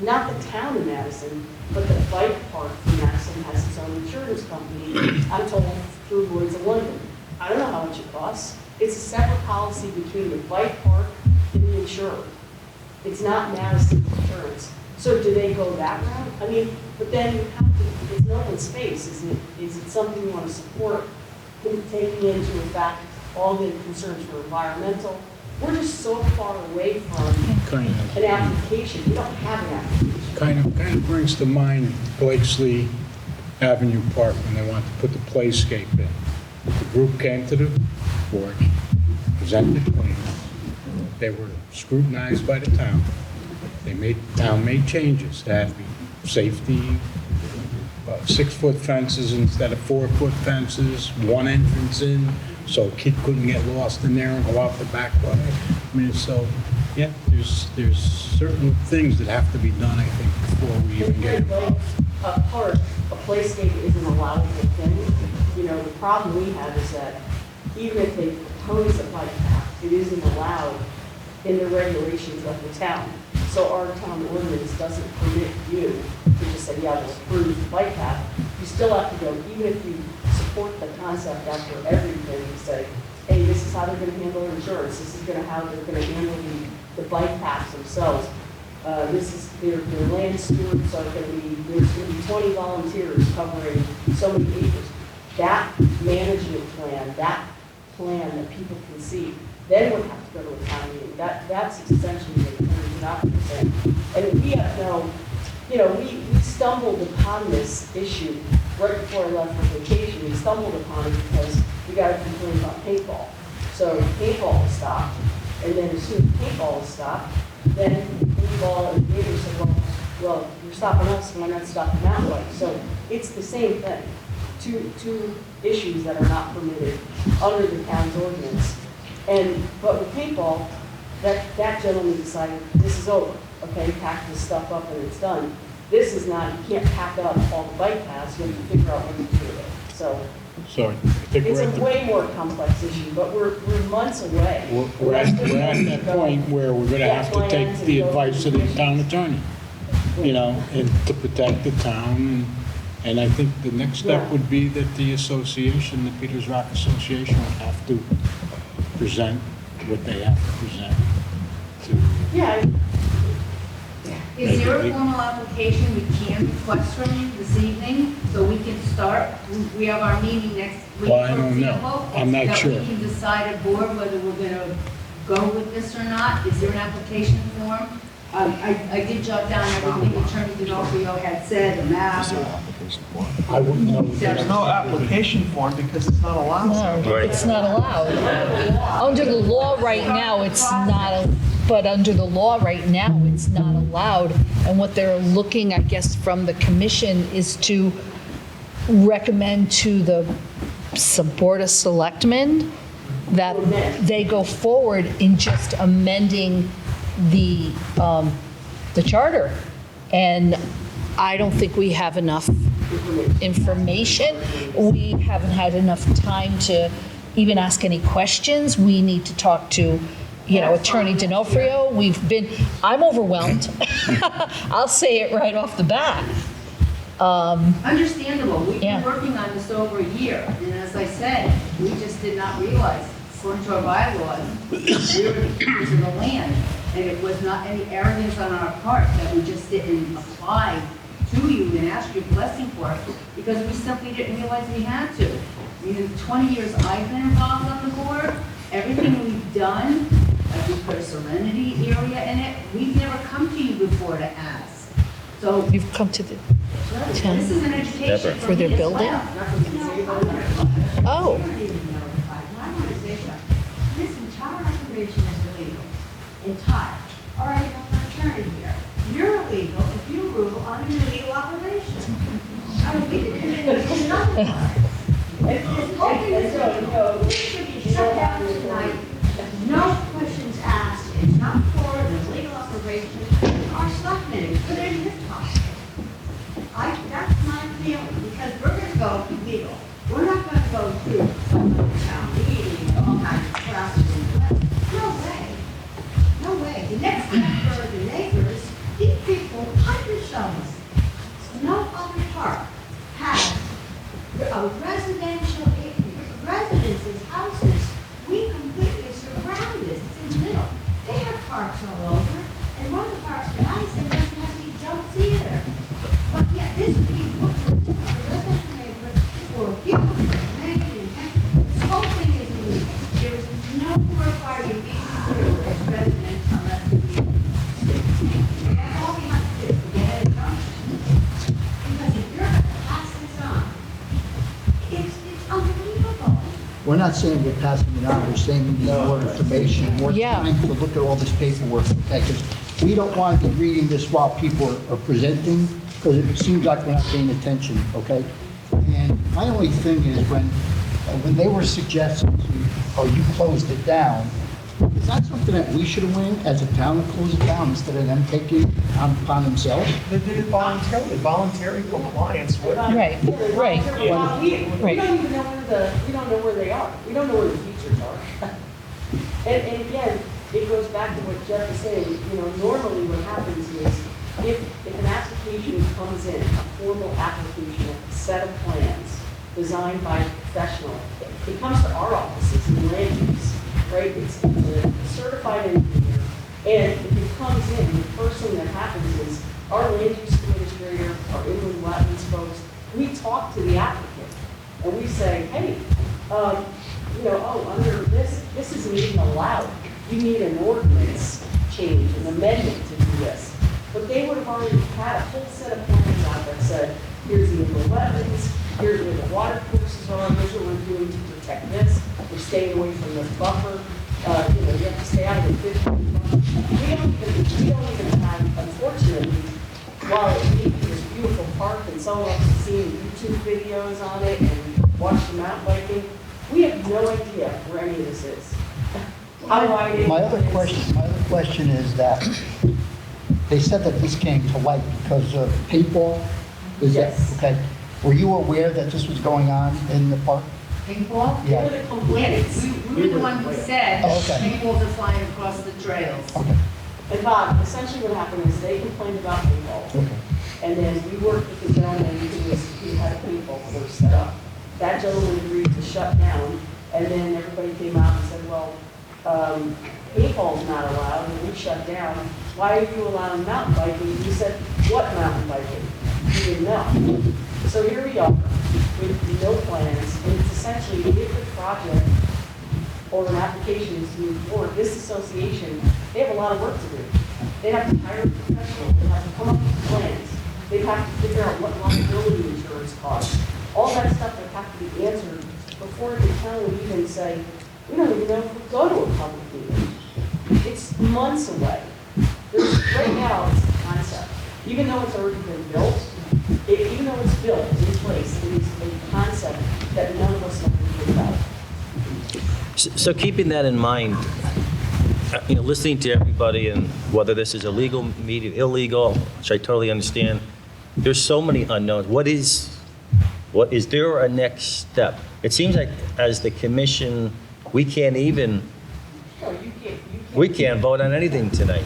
not the town of Madison, but the bike park in Madison has its own insurance company, I'm told, through Lloyd's of London. I don't know how much it costs. It's a separate policy between the bike park and the insurer. It's not Madison's insurance. So do they go that route? I mean, but then you have to, it's an open space. Is it something you want to support, taking into effect all the concerns for environmental? We're just so far away from an application. We don't have an application. Kind of brings to mind Blakesley Avenue Park when they wanted to put the playscape in. The group came to the board, presented plans. They were scrutinized by the town. Town made changes. There had to be safety, 6-foot fences instead of 4-foot fences, one entrance in, so a kid couldn't get lost in there and go out the back way. I mean, so, yeah, there's certain things that have to be done, I think, before we even get involved. A park, a playscape isn't allowable thing. The problem we have is that even if they propose a bike path, it isn't allowed in the regulations of the town. So our town ordinance doesn't permit you to just say, yeah, we'll approve the bike path. You still have to go, even if you support the concept after everything, you say, hey, this is how they're going to handle their insurance. This is how they're going to handle the bike paths themselves. This is their land stewards are going to be, there's going to be 20 volunteers covering so many acres. That management plan, that plan that people can see, then would have to go to a town meeting. That's essentially what we're not saying. And we have no, we stumbled upon this issue right before I left for vacation. We stumbled upon it because we got a complaint about paintball. So paintball stopped, and then as soon as paintball stopped, then paintball and neighbors said, well, you're stopping us, why not stop the mountain bike? So it's the same thing. Two issues that are not permitted under the town's ordinance. But with paintball, that gentleman decided, this is over, okay, pack this stuff up and it's done. This is not, you can't pack up all the bike paths, you have to figure out what to do with it. So So I think it's we're a at the, way more complex issue, but we're months away. we're at that point where we're gonna have to take the advice of the town attorney, you know, and to protect the town. And I think the next step would be that the association, the Peters Rock Association, would have to present what they have to present to. Yeah. Is there a formal application we can request from you this evening, so we can start? We have our meeting next week, Well, I for don't know. example, I'm not that sure. we can decide at board whether we're gonna go with this or not. Is there an application form? I did jot down everything Attorney D'Onofrio had said, the map. I wouldn't know. There's no application form because it's not allowed. It's not allowed. Under the law right now, it's not, but under the law right now, it's not allowed. And what they're looking, I guess, from the commission is to recommend to the Board of Selectmen that they go forward in just amending the charter. And I don't think we have enough information. We haven't had enough time to even ask any questions. We need to talk to, Attorney D'Onofrio. I'm overwhelmed. I'll say it right off the bat. Understandable. We've been working on this over a year, and as I said, we just did not realize, according to our bylaws, we were the keepers of the land, and it was not any arrogance on our part that we just didn't apply to you and ask your blessing for it, because we simply didn't realize we had to. I mean, in the 20 years I've been involved on the board, everything we've done, like we put a serenity area in it, we've never come to you before to ask. So you've come to the town this is an education for their me as building? well. Oh. This entire operation is illegal. Entire. All right, I'm an attorney here. You're illegal if you rule on an illegal operation. I mean, we didn't nothing on it. It's open, it should be shut down tonight. No questions asked. It's not for an illegal operation. Our selectmen put in his time. That's my feeling, because we're going to go legal. We're not going to go through some town meeting and all kinds of crap. No way. No way. The next step for the neighbors, these people, hundreds of us, no other park has a residential, residences, houses. We completely surround this. It's in the middle. They have parks all over. And one of the parks that I said doesn't have any jump theater. But yet this would be put for the residential neighborhood for people, this whole thing is illegal. There is no work party being through as residents unless we that's all we have to do. Get it done. Because if you're going to pass this on, it's unbelievable. We're not saying we're passing it on, we're saying we need more information, more time to look at all this paperwork, okay? Because we don't want to be reading this while people are presenting, because it seems like we're not paying attention, okay? And my only thing is when they were suggesting you closed it down, is that something that we should win as a town to close it down instead of them taking it upon themselves? They did it voluntarily, voluntary compliance with. Right. We don't even know we don't know where they are. We don't know where the features are. And again, it goes back to what Jeff is saying, normally what happens is if an application comes in, a formal application, a set of plans designed by a professional, it comes to our offices in land use, right? It's a certified engineer, and if it comes in, the first thing that happens is our land use administrator, our inland wetlands folks, we talk to the applicant, and we say, hey, under this isn't even allowed. You need an ordinance change, an amendment to do this. But they would have already had a whole set of plans out that said, here's the inland wetlands, here's where the water courses are, here's what we're doing to protect this, we're staying away from this buffer, you have to stay out of the 50 buffer. We don't even have, unfortunately, while it may be this beautiful park and some of us have seen YouTube videos on it and watched the mountain biking, we have no idea where any of this is. How wide is My other question is that they said that this came to light because of paintball? Is that- Yes. Okay. Were you aware that this was going on in the park? Paintball? Yeah. They were the complainants. We were the one who said Oh, okay. paintballs are flying across the trails. And Bob, essentially what happened is they complained about paintball. Okay. And then we worked with the gentleman who had a paintball course set up. That gentleman agreed to shut down, and then everybody came out and said, well, paintball's not allowed, and we shut down. Why are you allowing mountain biking? We said, what mountain biking? We didn't know. So here we are, with no plans, and it's essentially, if the project or an application is moved forward, this association, they have a lot of work to do. They have to hire a professional, they have to come up with plans, they have to figure out what liability insurance costs. All that stuff would have to be answered before the town would even say, we don't even know if we'll go to a public meeting. It's months away. Right now, it's a concept. Even though it's already been built, even though it's built, it's in place, it is a concept that none of us know anything about. So keeping that in mind, listening to everybody and whether this is illegal, illegal, which I totally understand, there's so many unknowns. What is there a next step? It seems like as the commission, we can't vote on anything tonight.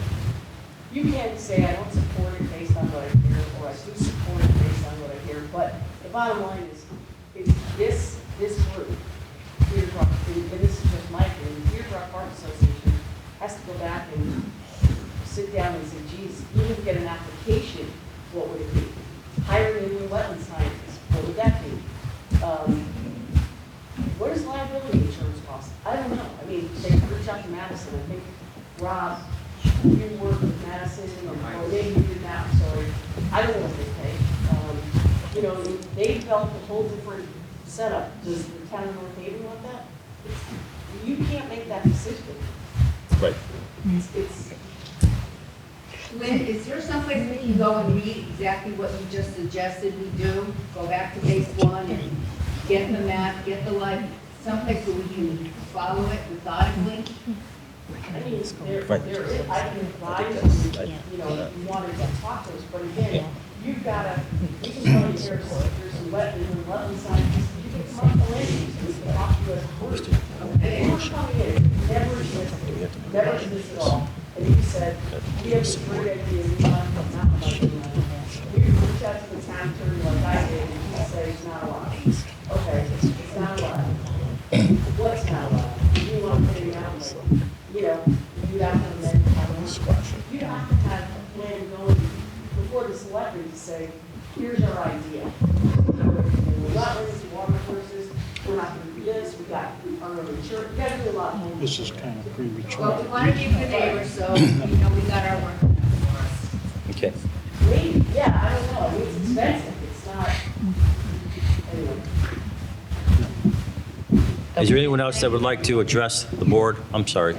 You can't say, I don't support it based on what I hear, or I do support it based on what I hear, but the bottom line is, it's this group, Peters Rock, and this is just my opinion, the Peters Rock Park Association has to go back and sit down and say, geez, even to get an application, what would it be? Hiring a new wetland scientist, what would that be? What does liability insurance cost? I don't know. I mean, they can reach out to Madison. I think, Rob, you work with Madison, or maybe you did that, sorry. I don't know what they pay. They developed a whole different setup. Does the town of North Haven want that? You can't make that decision. Right. It's Lynn, is there someplace we can go and read exactly what you just suggested we do? Go back to page 1 and get the map, get the someplace where we can follow it methodically? I mean, there is, I can advise you, if you wanted to talk to us, but again, you've got to, you can go in here, there's some wetland scientists, you can come up to land use, we can talk to you as a group. And anyone coming in, never dismissed at all. And you said, we have a great idea, we want to come out about it. We reach out to the town attorney like I did, and he said it's not allowed. Okay, it's not allowed. What's not allowed? You want to put it out, you have to amend the bylaw. You have to have a plan going before the selectmen to say, here's our idea. Wetlands, water courses, we're not going to do this, we got our own insurance, we got to do a lot more. This is kind of premature. Well, we want to be good neighbors, so, we got our work cut out for us. Okay. Maybe, yeah, I don't know, I mean, it's expensive, it's not, anyway. Is there anyone else that would like to address the board? I'm sorry.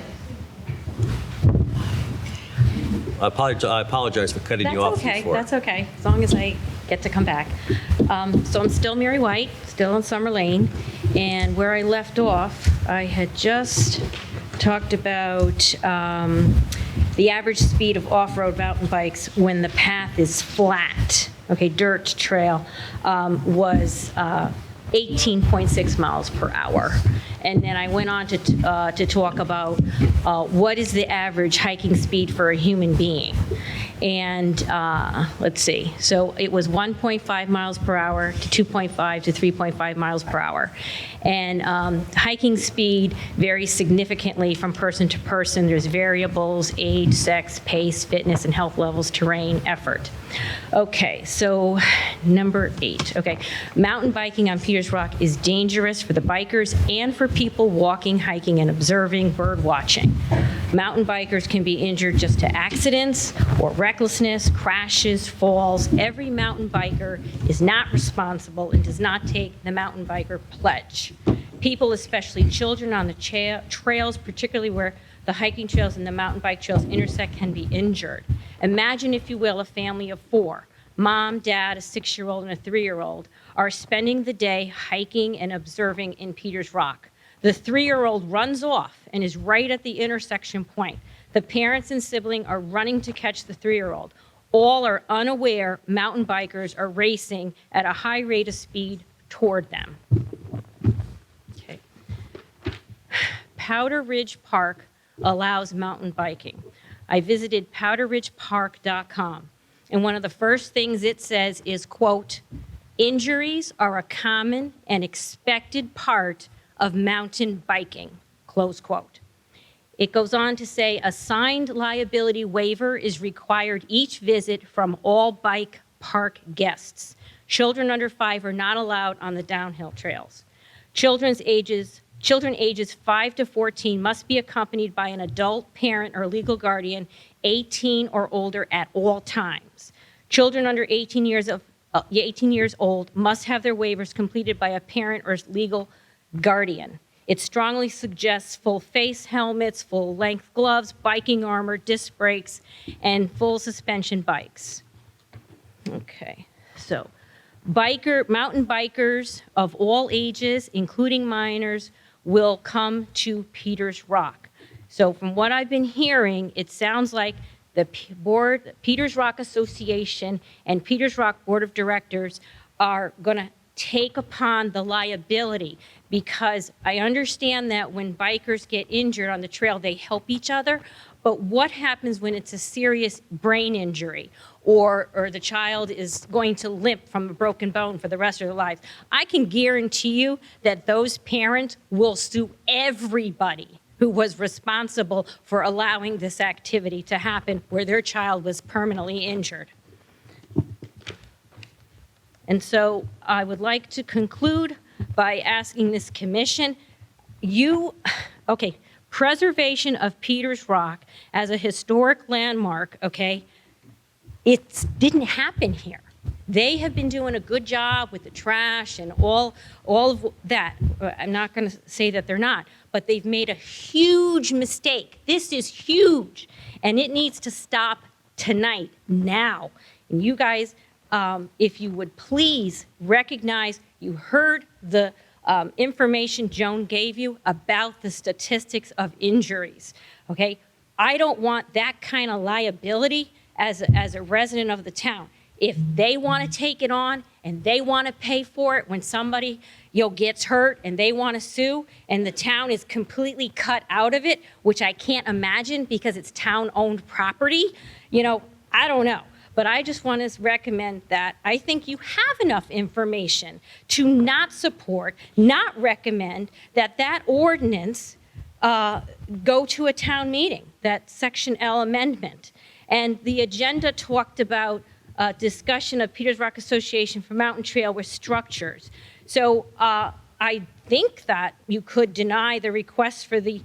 I apologize for cutting you off before. That's okay, as long as I get to come back. So I'm still Mary White, still on Summer Lane, and where I left off, I had just talked about the average speed of off-road mountain bikes when the path is flat, okay, dirt trail, was 18.6 miles per hour. And then I went on to talk about what is the average hiking speed for a human being. And let's see, so it was 1.5 miles per hour to 2.5 to 3.5 miles per hour. And hiking speed varies significantly from person to person. There's variables, age, sex, pace, fitness, and health levels, terrain, effort. Okay, so number 8. Okay, mountain biking on Peters Rock is dangerous for the bikers and for people walking, hiking, and observing bird watching. Mountain bikers can be injured just to accidents or recklessness, crashes, falls. Every mountain biker is not responsible and does not take the mountain biker pledge. People, especially children on the trails, particularly where the hiking trails and the mountain bike trails intersect, can be injured. Imagine, if you will, a family of 4. Mom, dad, a 6-year-old, and a 3-year-old are spending the day hiking and observing in Peters Rock. The 3-year-old runs off and is right at the intersection point. The parents and sibling are running to catch the 3-year-old. All are unaware mountain bikers are racing at a high rate of speed toward them. Okay. Powder Ridge Park allows mountain biking. I visited powderridgepark.com, and one of the first things it says is, quote, "Injuries are a common and expected part of mountain biking," close quote. It goes on to say a signed liability waiver is required each visit from all bike park guests. Children under 5 are not allowed on the downhill trails. Children ages 5 to 14 must be accompanied by an adult parent or legal guardian 18 or older at all times. Children under 18 years old must have their waivers completed by a parent or legal guardian. It strongly suggests full face helmets, full length gloves, biking armor, disc brakes, and full suspension bikes. Okay, so mountain bikers of all ages, including minors, will come to Peters Rock. So from what I've been hearing, it sounds like the Peters Rock Association and Peters Rock Board of Directors are going to take upon the liability, because I understand that when bikers get injured on the trail, they help each other. But what happens when it's a serious brain injury or the child is going to limp from a broken bone for the rest of their lives? I can guarantee you that those parents will sue everybody who was responsible for allowing this activity to happen where their child was permanently injured. And so I would like to conclude by asking this commission, preservation of Peters Rock as a historic landmark, okay, it didn't happen here. They have been doing a good job with the trash and all of that. I'm not going to say that they're not, but they've made a huge mistake. This is huge, and it needs to stop tonight, now. And you guys, if you would please recognize, you heard the information Joan gave you about the statistics of injuries, okay? I don't want that kind of liability as a resident of the town. If they want to take it on and they want to pay for it when somebody gets hurt and they want to sue and the town is completely cut out of it, which I can't imagine because it's town-owned property, I don't know. But I just want to recommend that I think you have enough information to not support, not recommend that ordinance go to a town meeting, that Section L amendment. And the agenda talked about discussion of Peters Rock Association for Mountain Trail with structures. So I think that you could deny the request for the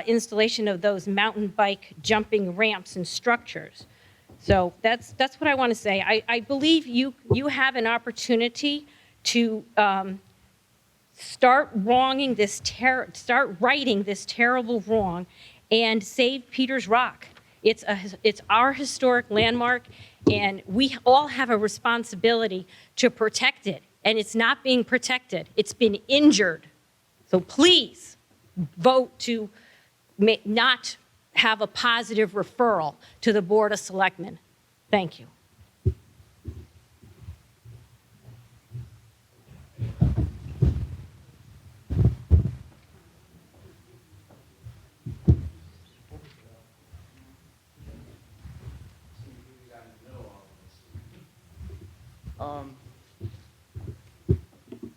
installation of those mountain bike jumping ramps and structures. So that's what I want to say. I believe you have an opportunity to start righting this terrible wrong and save Peters Rock. It's our historic landmark, and we all have a responsibility to protect it. And it's not being protected. It's been injured. So please vote to not have a positive referral to the Board of Selectmen. Thank you.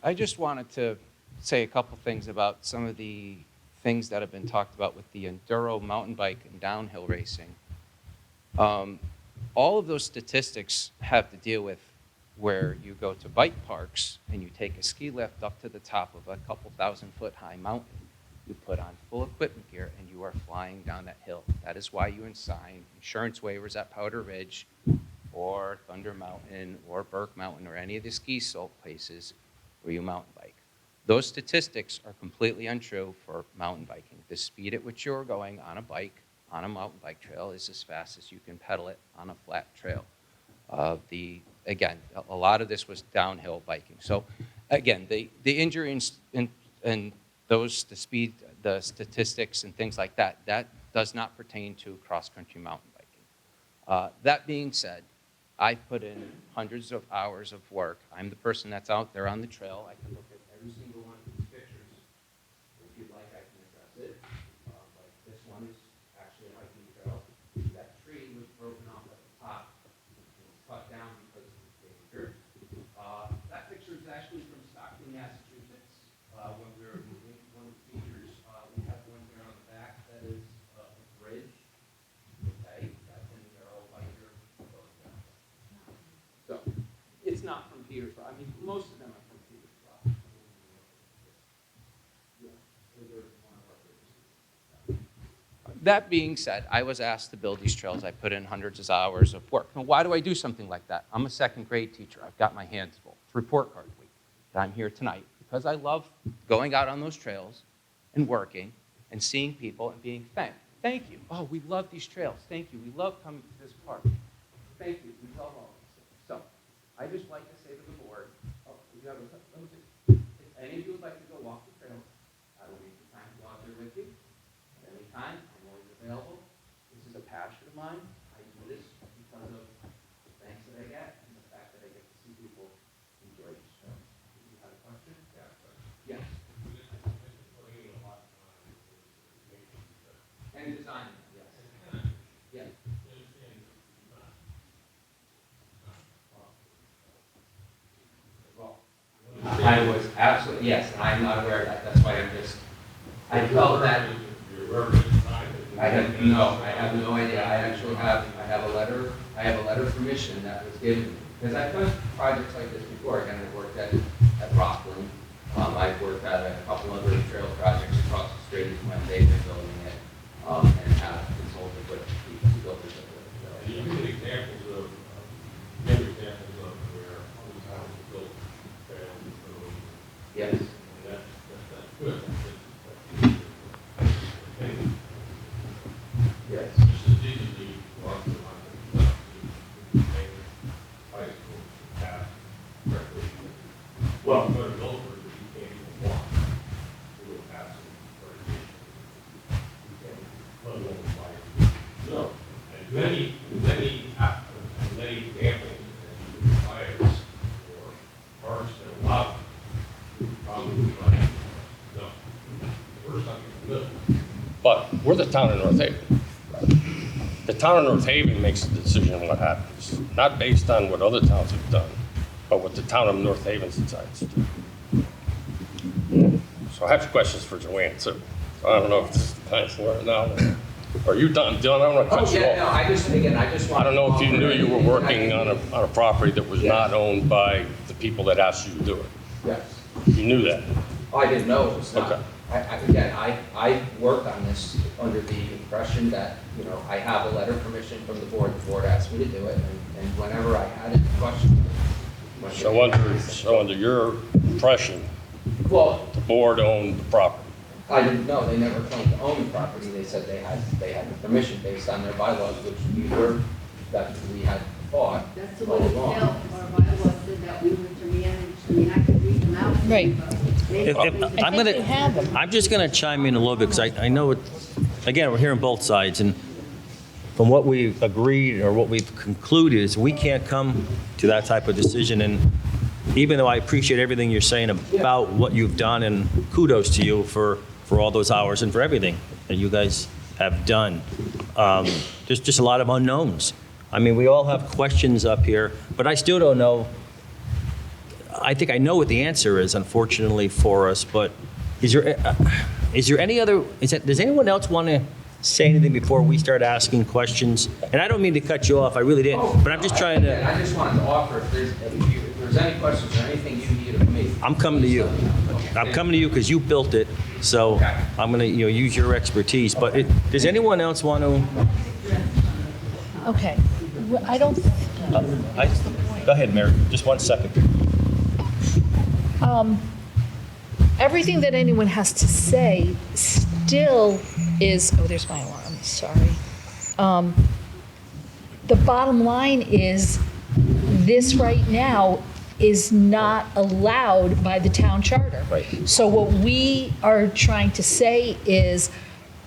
I just wanted to say a couple things about some of the things that have been talked about with the enduro mountain bike and downhill racing. All of those statistics have to deal with where you go to bike parks and you take a ski lift up to the top of a couple 1,000-foot high mountain. You put on full equipment gear and you are flying down that hill. That is why you sign insurance waivers at Powder Ridge or Thunder Mountain or Burke Mountain or any of the ski slope places where you mountain bike. Those statistics are completely untrue for mountain biking. The speed at which you're going on a bike, on a mountain bike trail, is as fast as you can pedal it on a flat trail. Again, a lot of this was downhill biking. So again, the injury and the speed, the statistics and things like that, that does not pertain to cross-country mountain biking. That being said, I put in hundreds of hours of work. I'm the person that's out there on the trail. I can look at every single one of these pictures. If you'd like, I can address it. Like this one is actually a hiking trail. That tree was broken off at the top. It was cut down because of the danger. That picture is actually from Stockton, Massachusetts. When we were moving one of the features, we have one here on the back that is a bridge. Okay, that's in the Earl Biker. So it's not from Peters Rock. I mean, most of them are from Peters Rock. That being said, I was asked to build these trails. I put in hundreds of hours of work. Now, why do I do something like that? I'm a second grade teacher. I've got my hands full. It's report card week. I'm here tonight because I love going out on those trails and working and seeing people and being thanked. Thank you. Oh, we love these trails. Thank you. We love coming to this park. Thank you. We love all these things. So I just like to say to the board, oh, you have let me see. If any of you would like to go walk the trails, I will make the time to go out there with you. At any time, I'm always available. This is a passion of mine. I do this because of the thanks that I get and the fact that I get to see people enjoy these trails. You had a question? Yeah. Yes. And designing, yes. Yes. Well, I was absolutely, yes, and I'm not aware of that. That's why I'm just, I felt that. I have no idea. I actually have a letter of permission that was given to me. Because I've done projects like this before. Again, I've worked at Rockland. I've worked at a couple other trail projects across the street when they've been building it, and have consulted with people who built it. You give examples of where other towns have built trails and roads. Yes. And that's good. Yes. Just as easily walk the line to make bicycle path recreation. Well, go to Milford, but you can't even walk to a path of recreation. Let alone bike. No. And many examples and desires for parks that allow probably like, no. First time you live. But we're the town of North Haven. The town of North Haven makes the decision on what happens, not based on what other towns have done, but what the town of North Haven decides to do. So I have questions for Joanne, too. I don't know if this is the time for it now. Are you done? Dylan, I don't want to cut you off. No, I just want I don't know if you knew you were working on a property that was not owned by the people that asked you to do it. Yes. You knew that? Oh, I didn't know it was not. Okay. I worked on this under the impression that, I have a letter of permission from the board asked me to do it, and whenever I had a question. So under your impression, Well, the board owned the property? I didn't know, they never claimed to own the property, they said they had the permission based on their bylaws, which we had thought That's the all way it's along. built, our bylaws said that we were to manage, I could read them out. Right. I'm just going to chime in a little bit because I know, again, we're hearing both sides, and from what we've agreed or what we've concluded is we can't come to that type of decision. And even though I appreciate everything you're saying about what you've done, and kudos to you for all those hours and for everything that you guys have done, there's just a lot of unknowns. I mean, we all have questions up here, but I still don't know. I think I know what the answer is, unfortunately for us, but is there any other, does anyone else want to say anything before we start asking questions? And I don't mean to cut you off, I really didn't, but I'm just trying to. I just wanted to offer, if there's any questions or anything you need of me. I'm coming to you. I'm coming to you because you built it, so I'm going to use your expertise. But does anyone else want to? Okay. Well, I don't. Go ahead, Mary. Just 1 second. Everything that anyone has to say still is, oh, there's my alarm, sorry. The bottom line is, this right now is not allowed by the town charter. Right. So what we are trying to say is,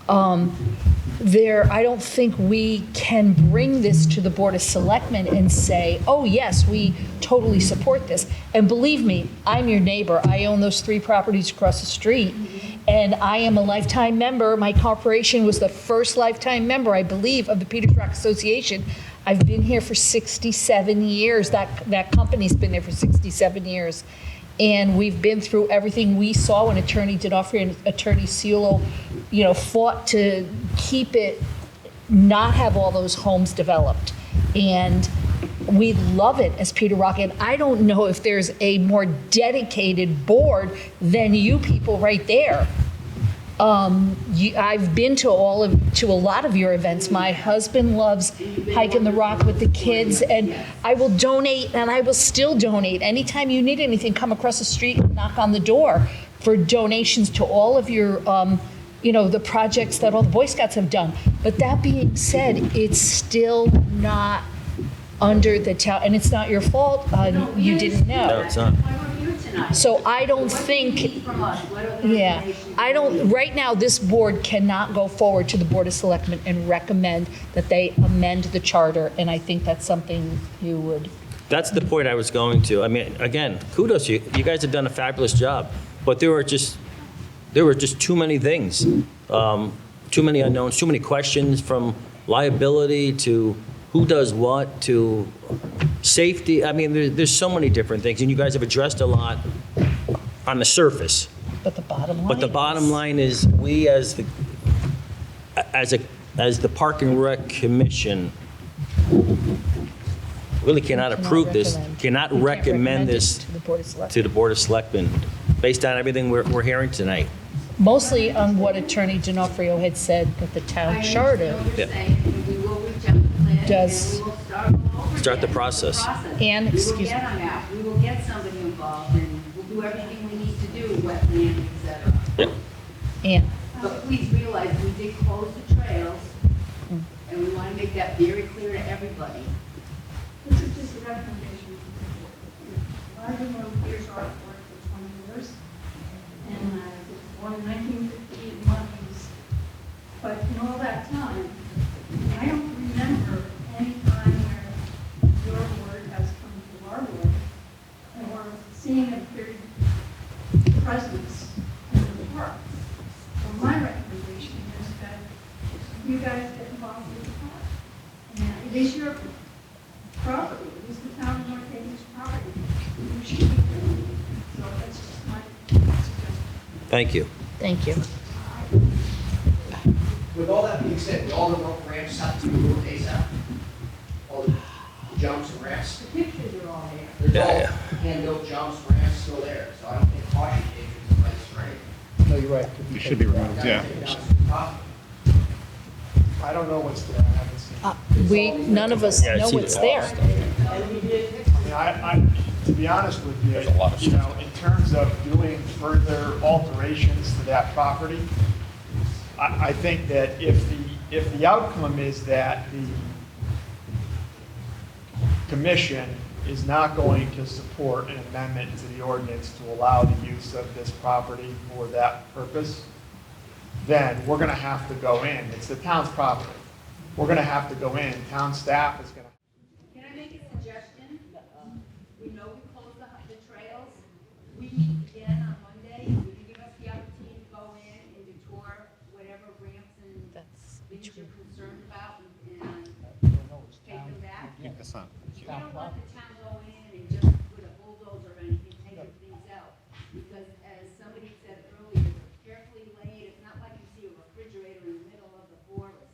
I don't think we can bring this to the Board of Selectmen and say, oh, yes, we totally support this. And believe me, I'm your neighbor. I own those 3 properties across the street, and I am a lifetime member. My corporation was the first lifetime member, I believe, of the Peters Rock Association. I've been here for 67 years. That company's been there for 67 years. And we've been through everything we saw when Attorney D'Onofrio and Attorney Ciulo, fought to keep it, not have all those homes developed. And we love it as Peter Rock. And I don't know if there's a more dedicated board than you people right there. I've been to a lot of your events. My husband loves hiking the rock with the kids, and I will donate, and I will still donate. Anytime you need anything, come across the street and knock on the door for donations to all of your, the projects that all the Boy Scouts have done. But that being said, it's still not under the town, and it's not your fault. You didn't know. No, it's not. So I don't think, right now, this board cannot go forward to the Board of Selectmen and recommend that they amend the charter, and I think that's something you would. That's the point I was going to. I mean, again, kudos, you guys have done a fabulous job, but there were just too many things, too many unknowns, too many questions, from liability to who does what to safety. I mean, there's so many different things, and you guys have addressed a lot on the surface. But the bottom line. But the bottom line is, we as the Park and Rec Commission really cannot approve this, cannot recommend this to the Board of Selectmen. to the Board of Selectmen, based on everything we're hearing tonight. Mostly on what Attorney D'Onofrio had said, that the town charter does. Start the process. And, excuse me. We will get somebody involved, and we'll do everything we need to do, wetland, et cetera. Yep. And. But please realize, we did close the trails, and we want to make that very clear to everybody. This is just a recommendation. I've been on Peters Rock for 20 years, and I was born in 1958 in Monkeys. But in all that time, I don't remember any time where your board has come to our board and we're seeing a big presence in the park. So my recommendation is that you guys get involved with the park. And it is your property, it is the town of North Haven's property. You should be doing it. So that's just my suggestion. Thank you. Thank you. With all that being said, all the ramps have to be moved ASAP. All the jumps and ramps. The pictures are all there. There's all hand-built jumps, ramps still there, so I don't think caution tape is the place, right? No, you're right. It should be removed, yeah. I don't know what's there, I haven't seen. None of us Yeah, know it's what's either there. I mean, to be honest with you, in terms of doing further alterations to that property, I think that if the outcome is that the commission is not going to support an amendment to the ordinance to allow the use of this property for that purpose, then we're gonna have to go in. It's the town's property. We're gonna have to go in. Town staff is gonna. Can I make a suggestion? We know we closed the trails. We meet again on Monday. Will you give us the opportunity to go in and tour whatever ramps and things you're concerned about and take them back? We don't want the town go in and just with a bulldozer or anything, taking things out. Because as somebody said earlier, carefully laid, it's not like you see a refrigerator in the middle of the forest.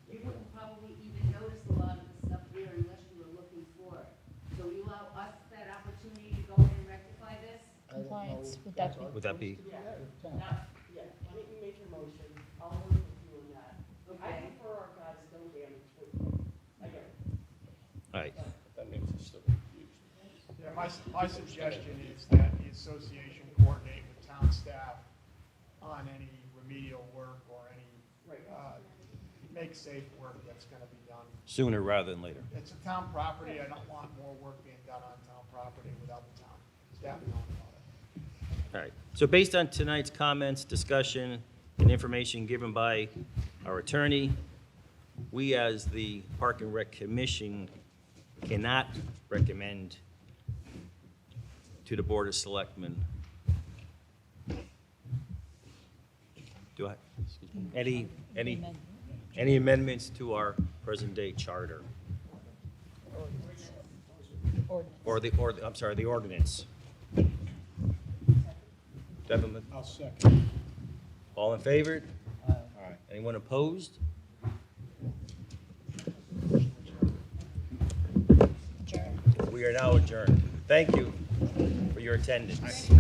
You wouldn't probably even notice a lot of the stuff there unless you were looking for it. So you allow us that opportunity to go in and rectify this? Compliance, would that be? Yeah, why don't you make your motion? I'll work with you on that. I prefer our guys don't damage food. I get it. All right. That means it's still used. Yeah, my suggestion is that the association coordinate with town staff on any remedial work or any make safe work that's gonna be done. Sooner rather than later. It's a town property, I don't want more work being done on town property without the town staff knowing about it. All right. So based on tonight's comments, discussion, and information given by our attorney, we as the Park and Rec Commission cannot recommend to the Board of Selectmen. Do I, any amendments to our present-day charter? The ordinance. Do I have a- I'll second. All in favor? All right. Anyone opposed? We are now adjourned. Thank you for your attendance.